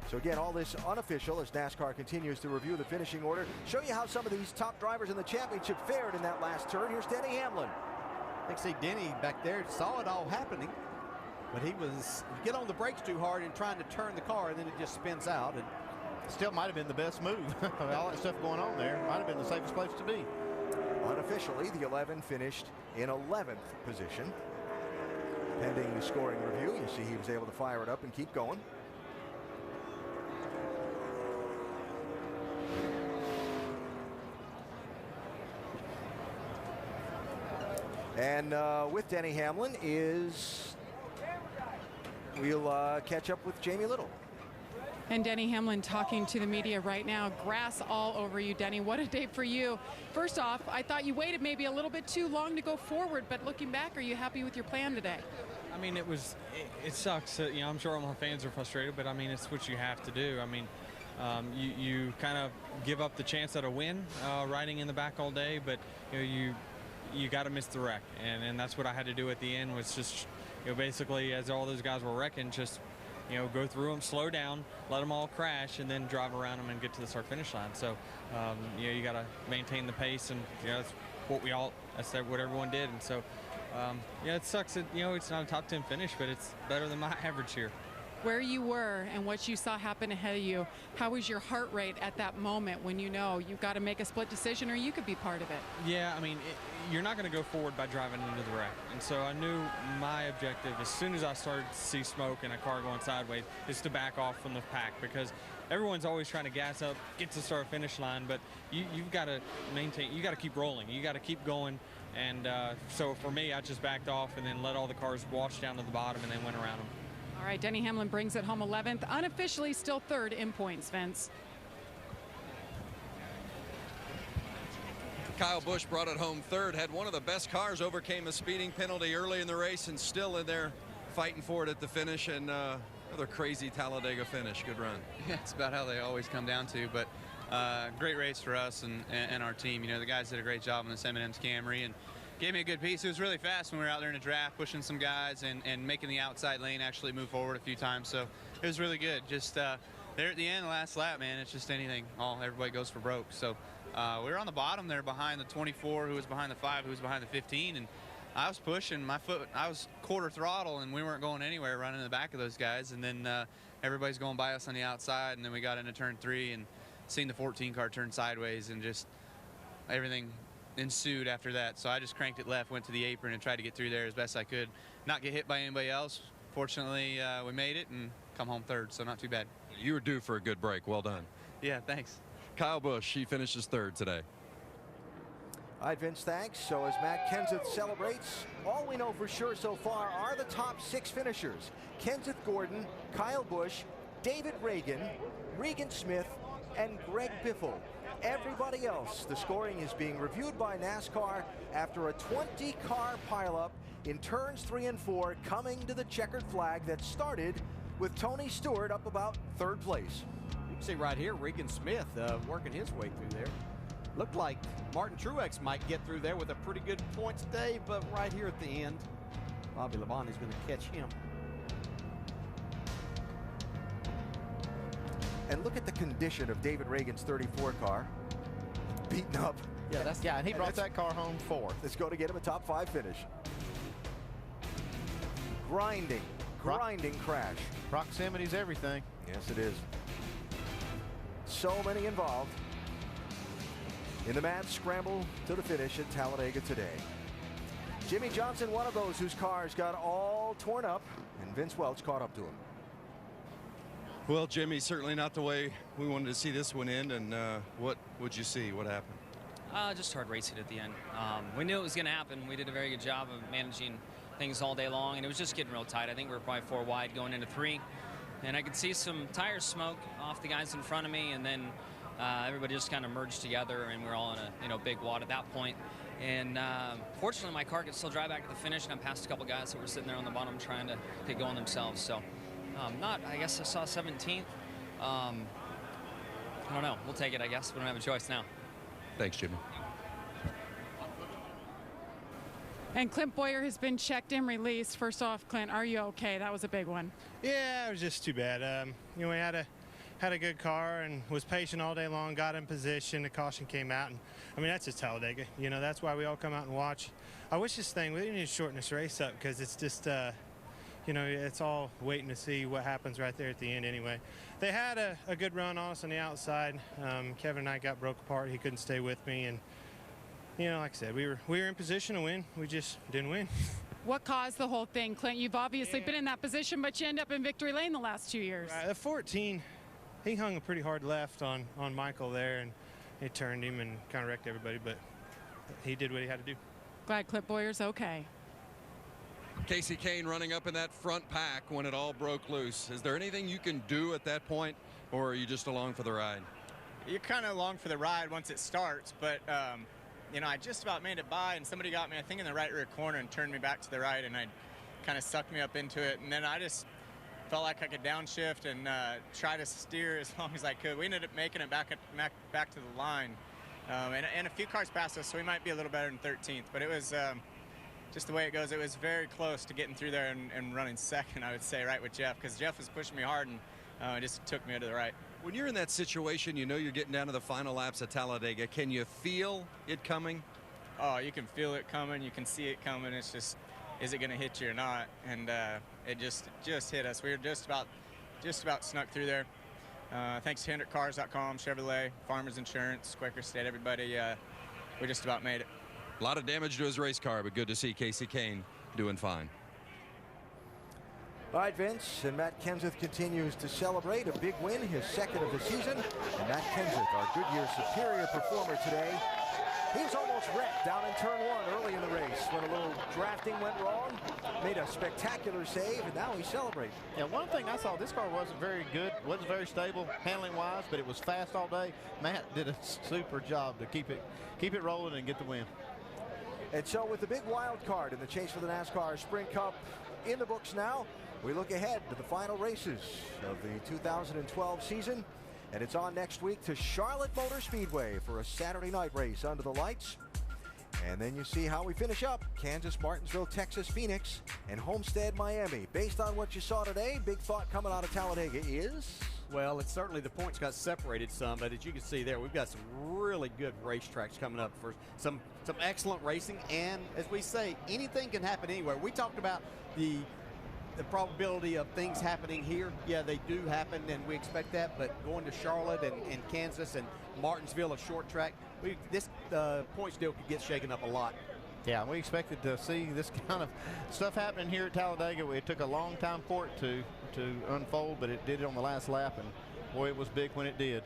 So again, all this unofficial as NASCAR continues to review the finishing order. Show you how some of these top drivers in the championship fared in that last turn. Here's Denny Hamlin. I think, see, Denny back there saw it all happening, but he was, you get on the brakes too hard and trying to turn the car, and then it just spins out. And still might have been the best move. All that stuff going on there might have been the safest place to be. Unofficially, the 11 finished in 11th position. Pending the scoring review, you see he was able to fire it up and keep going. And with Denny Hamlin we'll catch up with Jamie Little. And Denny Hamlin talking to the media right now. Grass all over you, Denny. What a day for you. First off, I thought you waited maybe a little bit too long to go forward, but looking back, are you happy with your plan today? I mean, it sucks. You know, I'm sure all my fans are frustrated, but I mean, it's what you have to do. I mean, you kind of give up the chance at a win riding in the back all day, but you know, you got to miss the wreck, and that's what I had to do at the end, was just, you know, basically, as all those guys were wrecking, just, you know, go through them, slow down, let them all crash, and then drive around them and get to the start finish line. So you know, you got to maintain the pace, and you know, that's what everyone did. And so yeah, it sucks that, you know, it's not a top 10 finish, but it's better than my average here. Where you were and what you saw happen ahead of you, how was your heart rate at that moment when you know you've got to make a split decision or you could be part of it? Yeah, I mean, you're not going to go forward by driving into the wreck. And so I knew my objective, as soon as I started to see smoke and a car going sideways, is to back off from the pack, because everyone's always trying to gas up, get to the start finish line, but you've got to maintain, you got to keep rolling, you got to keep going. And so for me, I just backed off and then let all the cars wash down to the bottom and then went around them. All right, Denny Hamlin brings it home 11th, unofficially still 3rd in points, Vince. Kyle Busch brought it home 3rd, had one of the best cars, overcame a speeding penalty early in the race, and still in there fighting for it at the finish. And another crazy Talladega finish. Good run. Yeah, it's about how they always come down to, but great race for us and our team. You know, the guys did a great job on this M&M's Camry and gave me a good piece. It was really fast when we were out there in the draft, pushing some guys and making the outside lane actually move forward a few times. So it was really good. Just there at the end, the last lap, man, it's just anything. Everybody goes for broke. So we were on the bottom there behind the 24, who was behind the 5, who was behind the 15, and I was pushing my foot. I was quarter throttle, and we weren't going anywhere, running in the back of those guys. And then everybody's going by us on the outside, and then we got into turn 3 and seen the 14 car turn sideways, and just everything ensued after that. So I just cranked it left, went to the apron, and tried to get through there as best I could, not get hit by anybody else. Fortunately, we made it and come home 3rd, so not too bad. You were due for a good break. Well done. Yeah, thanks. Kyle Busch, he finishes 3rd today. All right, Vince, thanks. So as Matt Kenseth celebrates, all we know for sure so far are the top 6 finishers. Kenseth Gordon, Kyle Busch, David Reagan, Regan Smith, and Greg Biffle. Everybody else, the scoring is being reviewed by NASCAR after a 20-car pileup in turns 3 and 4, coming to the checkered flag that started with Tony Stewart up about 3rd place. You can see right here, Regan Smith working his way through there. Looked like Martin Truex might get through there with a pretty good points day, but right here at the end, Bobby Labonte's going to catch him. And look at the condition of David Reagan's 34 car. Beaten up. Yeah, and he brought that car home 4th. Let's go to get him a top 5 finish. Grinding crash. Proximity's everything. Yes, it is. So many involved in the mad scramble to the finish at Talladega today. Jimmy Johnson, one of those whose cars got all torn up, and Vince Welch caught up to him. Well, Jimmy, certainly not the way we wanted to see this one end. And what would you see? What happened? Just hard racing at the end. We knew it was going to happen. We did a very good job of managing things all day long, and it was just getting real tight. I think we were probably 4 wide going into 3, and I could see some tire smoke off the guys in front of me, and then everybody just kind of merged together, and we were all in a big wad at that point. And fortunately, my car could still drive back to the finish, and I passed a couple guys that were sitting there on the bottom trying to get going themselves. So I guess I saw 17th. I don't know. We'll take it, I guess. We don't have a choice now. Thanks, Jimmy. And Clint Bowyer has been checked and released. First off, Clint, are you okay? That was a big one. Yeah, it was just too bad. We had a good car and was patient all day long, got in position, the caution came out, and I mean, that's just Talladega. That's why we all come out and watch. I wish we need to shorten this race up, because it's just, it's all waiting to see what happens right there at the end anyway. They had a good run on us on the outside. Kevin and I got broke apart. He couldn't stay with me, and like I said, we were in position to win. We just didn't win. What caused the whole thing, Clint? You've obviously been in that position, but you end up in victory lane the last 2 years. The 14, he hung a pretty hard left on Michael there, and it turned him and kind of wrecked everybody, but he did what he had to do. Glad Clint Bowyer's okay. Casey Kane running up in that front pack when it all broke loose. Is there anything you can do at that point, or are you just along for the ride? You're kind of along for the ride once it starts, but I just about made it by, and somebody got me, I think, in the right rear corner and turned me back to the right, and I kind of sucked me up into it, and then I just felt like I could downshift and try to steer as long as I could. We ended up making it back to the line, and a few cars passed us, so we might be a little better than 13th, but it was just the way it goes. It was very close to getting through there and running second, I would say, right with Jeff, because Jeff was pushing me hard, and it just took me to the right. When you're in that situation, you're getting down to the final laps at Talladega. Can you feel it coming? Oh, you can feel it coming. You can see it coming. It's just, is it going to hit you or not? And it just hit us. We were just about snuck through there. Thanks to HendrickCars.com, Chevrolet, Farmers Insurance, Quaker State, everybody. We just about made it. A lot of damage to his race car, but good to see Casey Kane doing fine. All right, Vince, and Matt Kenseth continues to celebrate a big win, his 2nd of the season. And Matt Kenseth, our Goodyear Superior performer today, he was almost wrecked down in turn 1 early in the race when a little drafting went wrong. Made a spectacular save, and now he's celebrating. Yeah, one thing I saw, this car wasn't very good, wasn't very stable handling-wise, but it was fast all day. Matt did a super job to keep it rolling and get the win. And so with the big wild card in the chase for the NASCAR Sprint Cup in the books now, we look ahead to the final races of the 2012 season, and it's on next week to Charlotte Motor Speedway for a Saturday night race under the lights. And then you see how we finish up Kansas, Martinsville, Texas, Phoenix, and Homestead, Miami. Based on what you saw today, big thought coming out of Talladega is? Well, it's certainly the points got separated some, but as you can see there, we've got some really good racetracks coming up for some excellent racing. And as we say, anything can happen anywhere. We talked about the probability of things happening here. Yeah, they do happen, and we expect that. But going to Charlotte and Kansas and Martinsville, a short track, this points deal could get shaken up a lot. Yeah, we expected to see this kind of stuff happening here at Talladega. It took a long time for it to unfold, but it did it on the last lap, and boy, it was big when it did.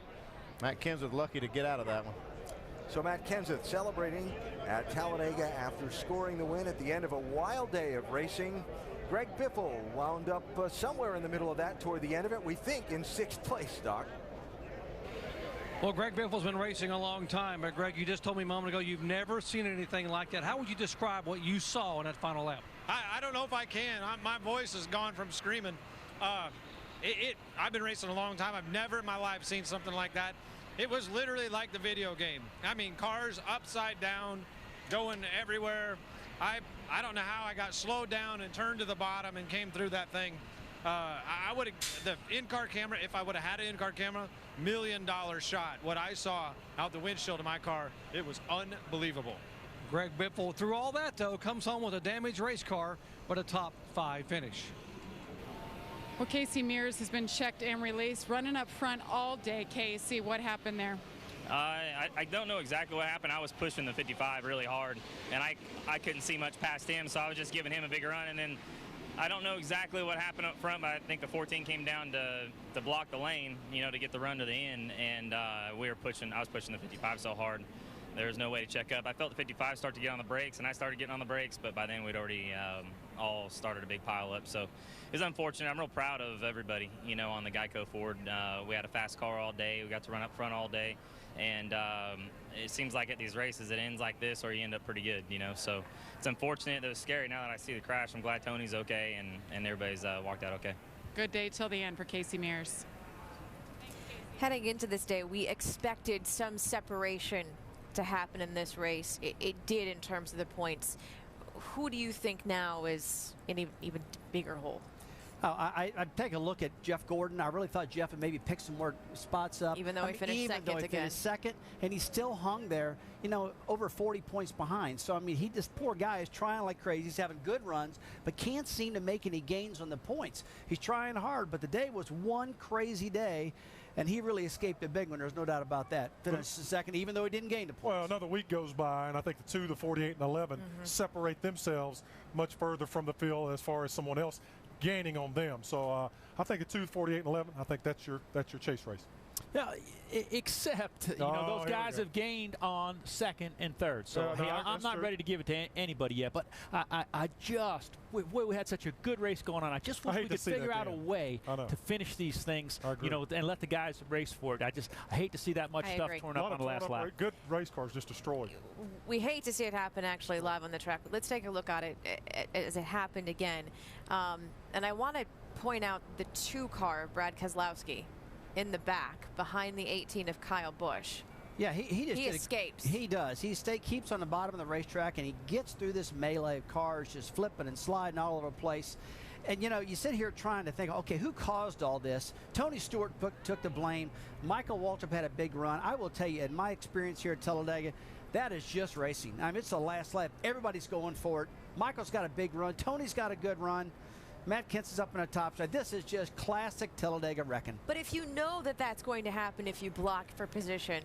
Matt Kenseth lucky to get out of that one. So Matt Kenseth celebrating at Talladega after scoring the win at the end of a wild day of racing. Greg Biffle wound up somewhere in the middle of that toward the end of it. We think in 6th place, Doc. Well, Greg Biffle's been racing a long time, but Greg, you just told me a moment ago you've never seen anything like that. How would you describe what you saw in that final lap? I don't know if I can. My voice has gone from screaming. I've been racing a long time. I've never in my life seen something like that. It was literally like the video game. I mean, cars upside down, going everywhere. I don't know how I got slowed down and turned to the bottom and came through that thing. I would have, the in-car camera, if I would have had an in-car camera, $1 million shot. What I saw out the windshield of my car, it was unbelievable. Greg Biffle, through all that, though, comes home with a damaged race car, but a top 5 finish. Well, Casey Mears has been checked and released, running up front all day. Casey, what happened there? I don't know exactly what happened. I was pushing the 55 really hard, and I couldn't see much past him, so I was just giving him a big run. And then I don't know exactly what happened up front, but I think the 14 came down to block the lane, you know, to get the run to the end. And I was pushing the 55 so hard, there was no way to check up. I felt the 55 start to get on the brakes, and I started getting on the brakes, but by then we'd already all started a big pile up. So it was unfortunate. I'm real proud of everybody, you know, on the Geico Ford. We had a fast car all day. We got to run up front all day. And it seems like at these races it ends like this or you end up pretty good, you know. So it's unfortunate. It was scary. Now that I see the crash, I'm glad Tony's okay and everybody's walked out okay. Good day till the end for Casey Mears. Heading into this day, we expected some separation to happen in this race. It did in terms of the points. Who do you think now is in an even bigger hole? I'd take a look at Jeff Gordon. I really thought Jeff would maybe pick some more spots up. Even though he finished second, and he still hung there, you know, over 40 points behind. So, I mean, this poor guy is trying like crazy. He's having good runs, but can't seem to make any gains on the points. He's trying hard, but the day was one crazy day, and he really escaped a big one. There's no doubt about that. Finished second, even though he didn't gain the points. Well, another week goes by, and I think the 2, the 48 and 11 separate themselves much further from the field as far as someone else gaining on them. So I think a 2, 48 and 11, I think that's your chase race. Yeah, except you know those guys have gained on second and third. So hey, I'm not ready to give it to anybody yet. But we had such a good race going on. I just wish we could figure out a way to finish these things, you know, and let the guys race for it. I hate to see that much stuff torn up on the last lap. Good race cars just destroyed. We hate to see it happen actually live on the track. But let's take a look at it as it happened again. And I want to point out the 2 car of Brad Keselowski in the back behind the 18 of Kyle Busch. Yeah, he escapes. He does. He keeps on the bottom of the racetrack, and he gets through this melee of cars just flipping and sliding all over the place. And, you know, you sit here trying to think, okay, who caused all this? Tony Stewart took the blame. Michael Waltrip had a big run. I will tell you, in my experience here at Talladega, that is just racing. I mean, it's the last lap. Everybody's going for it. Michael's got a big run. Tony's got a good run. Matt Kenseth's up on the top side. This is just classic Talladega wrecking. But if you know that that's going to happen if you block for position,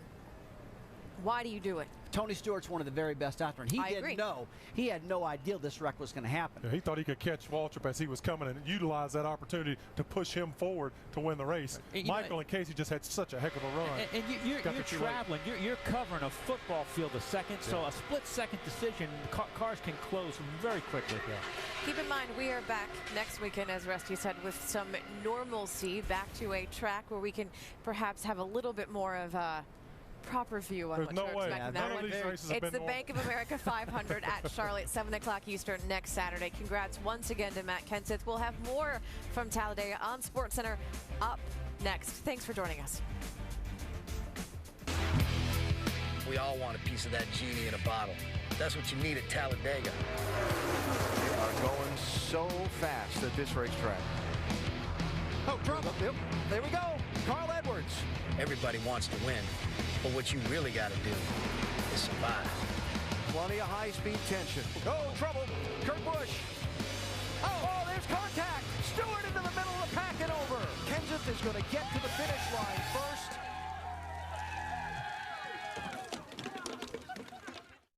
why do you do it? Tony Stewart's one of the very best out there, and he didn't know. He had no idea this wreck was going to happen. Yeah, he thought he could catch Waltrip as he was coming and utilize that opportunity to push him forward to win the race. Michael and Casey just had such a heck of a run. And you're traveling. You're covering a football field a second, so a split-second decision, cars can close very quickly. Yeah. Keep in mind, we are back next weekend, as Rusty said, with some normalcy, back to a track where we can perhaps have a little bit more of a proper view on what to expect in that one. It's the Bank of America 500 at Charlotte, 7 o'clock Eastern next Saturday. Congrats once again to Matt Kenseth. We'll have more from Talladega on SportsCenter up next. Thanks for joining us. We all want a piece of that genie in a bottle. That's what you need at Talladega. They are going so fast at this racetrack. Oh, trouble. Yep. There we go. Carl Edwards. Everybody wants to win, but what you really got to do is survive. Plenty of high-speed tension. Oh, trouble. Kurt Busch. Oh, there's contact. Stewart into the middle of the pack and over. Kenseth is going to get to the finish line first.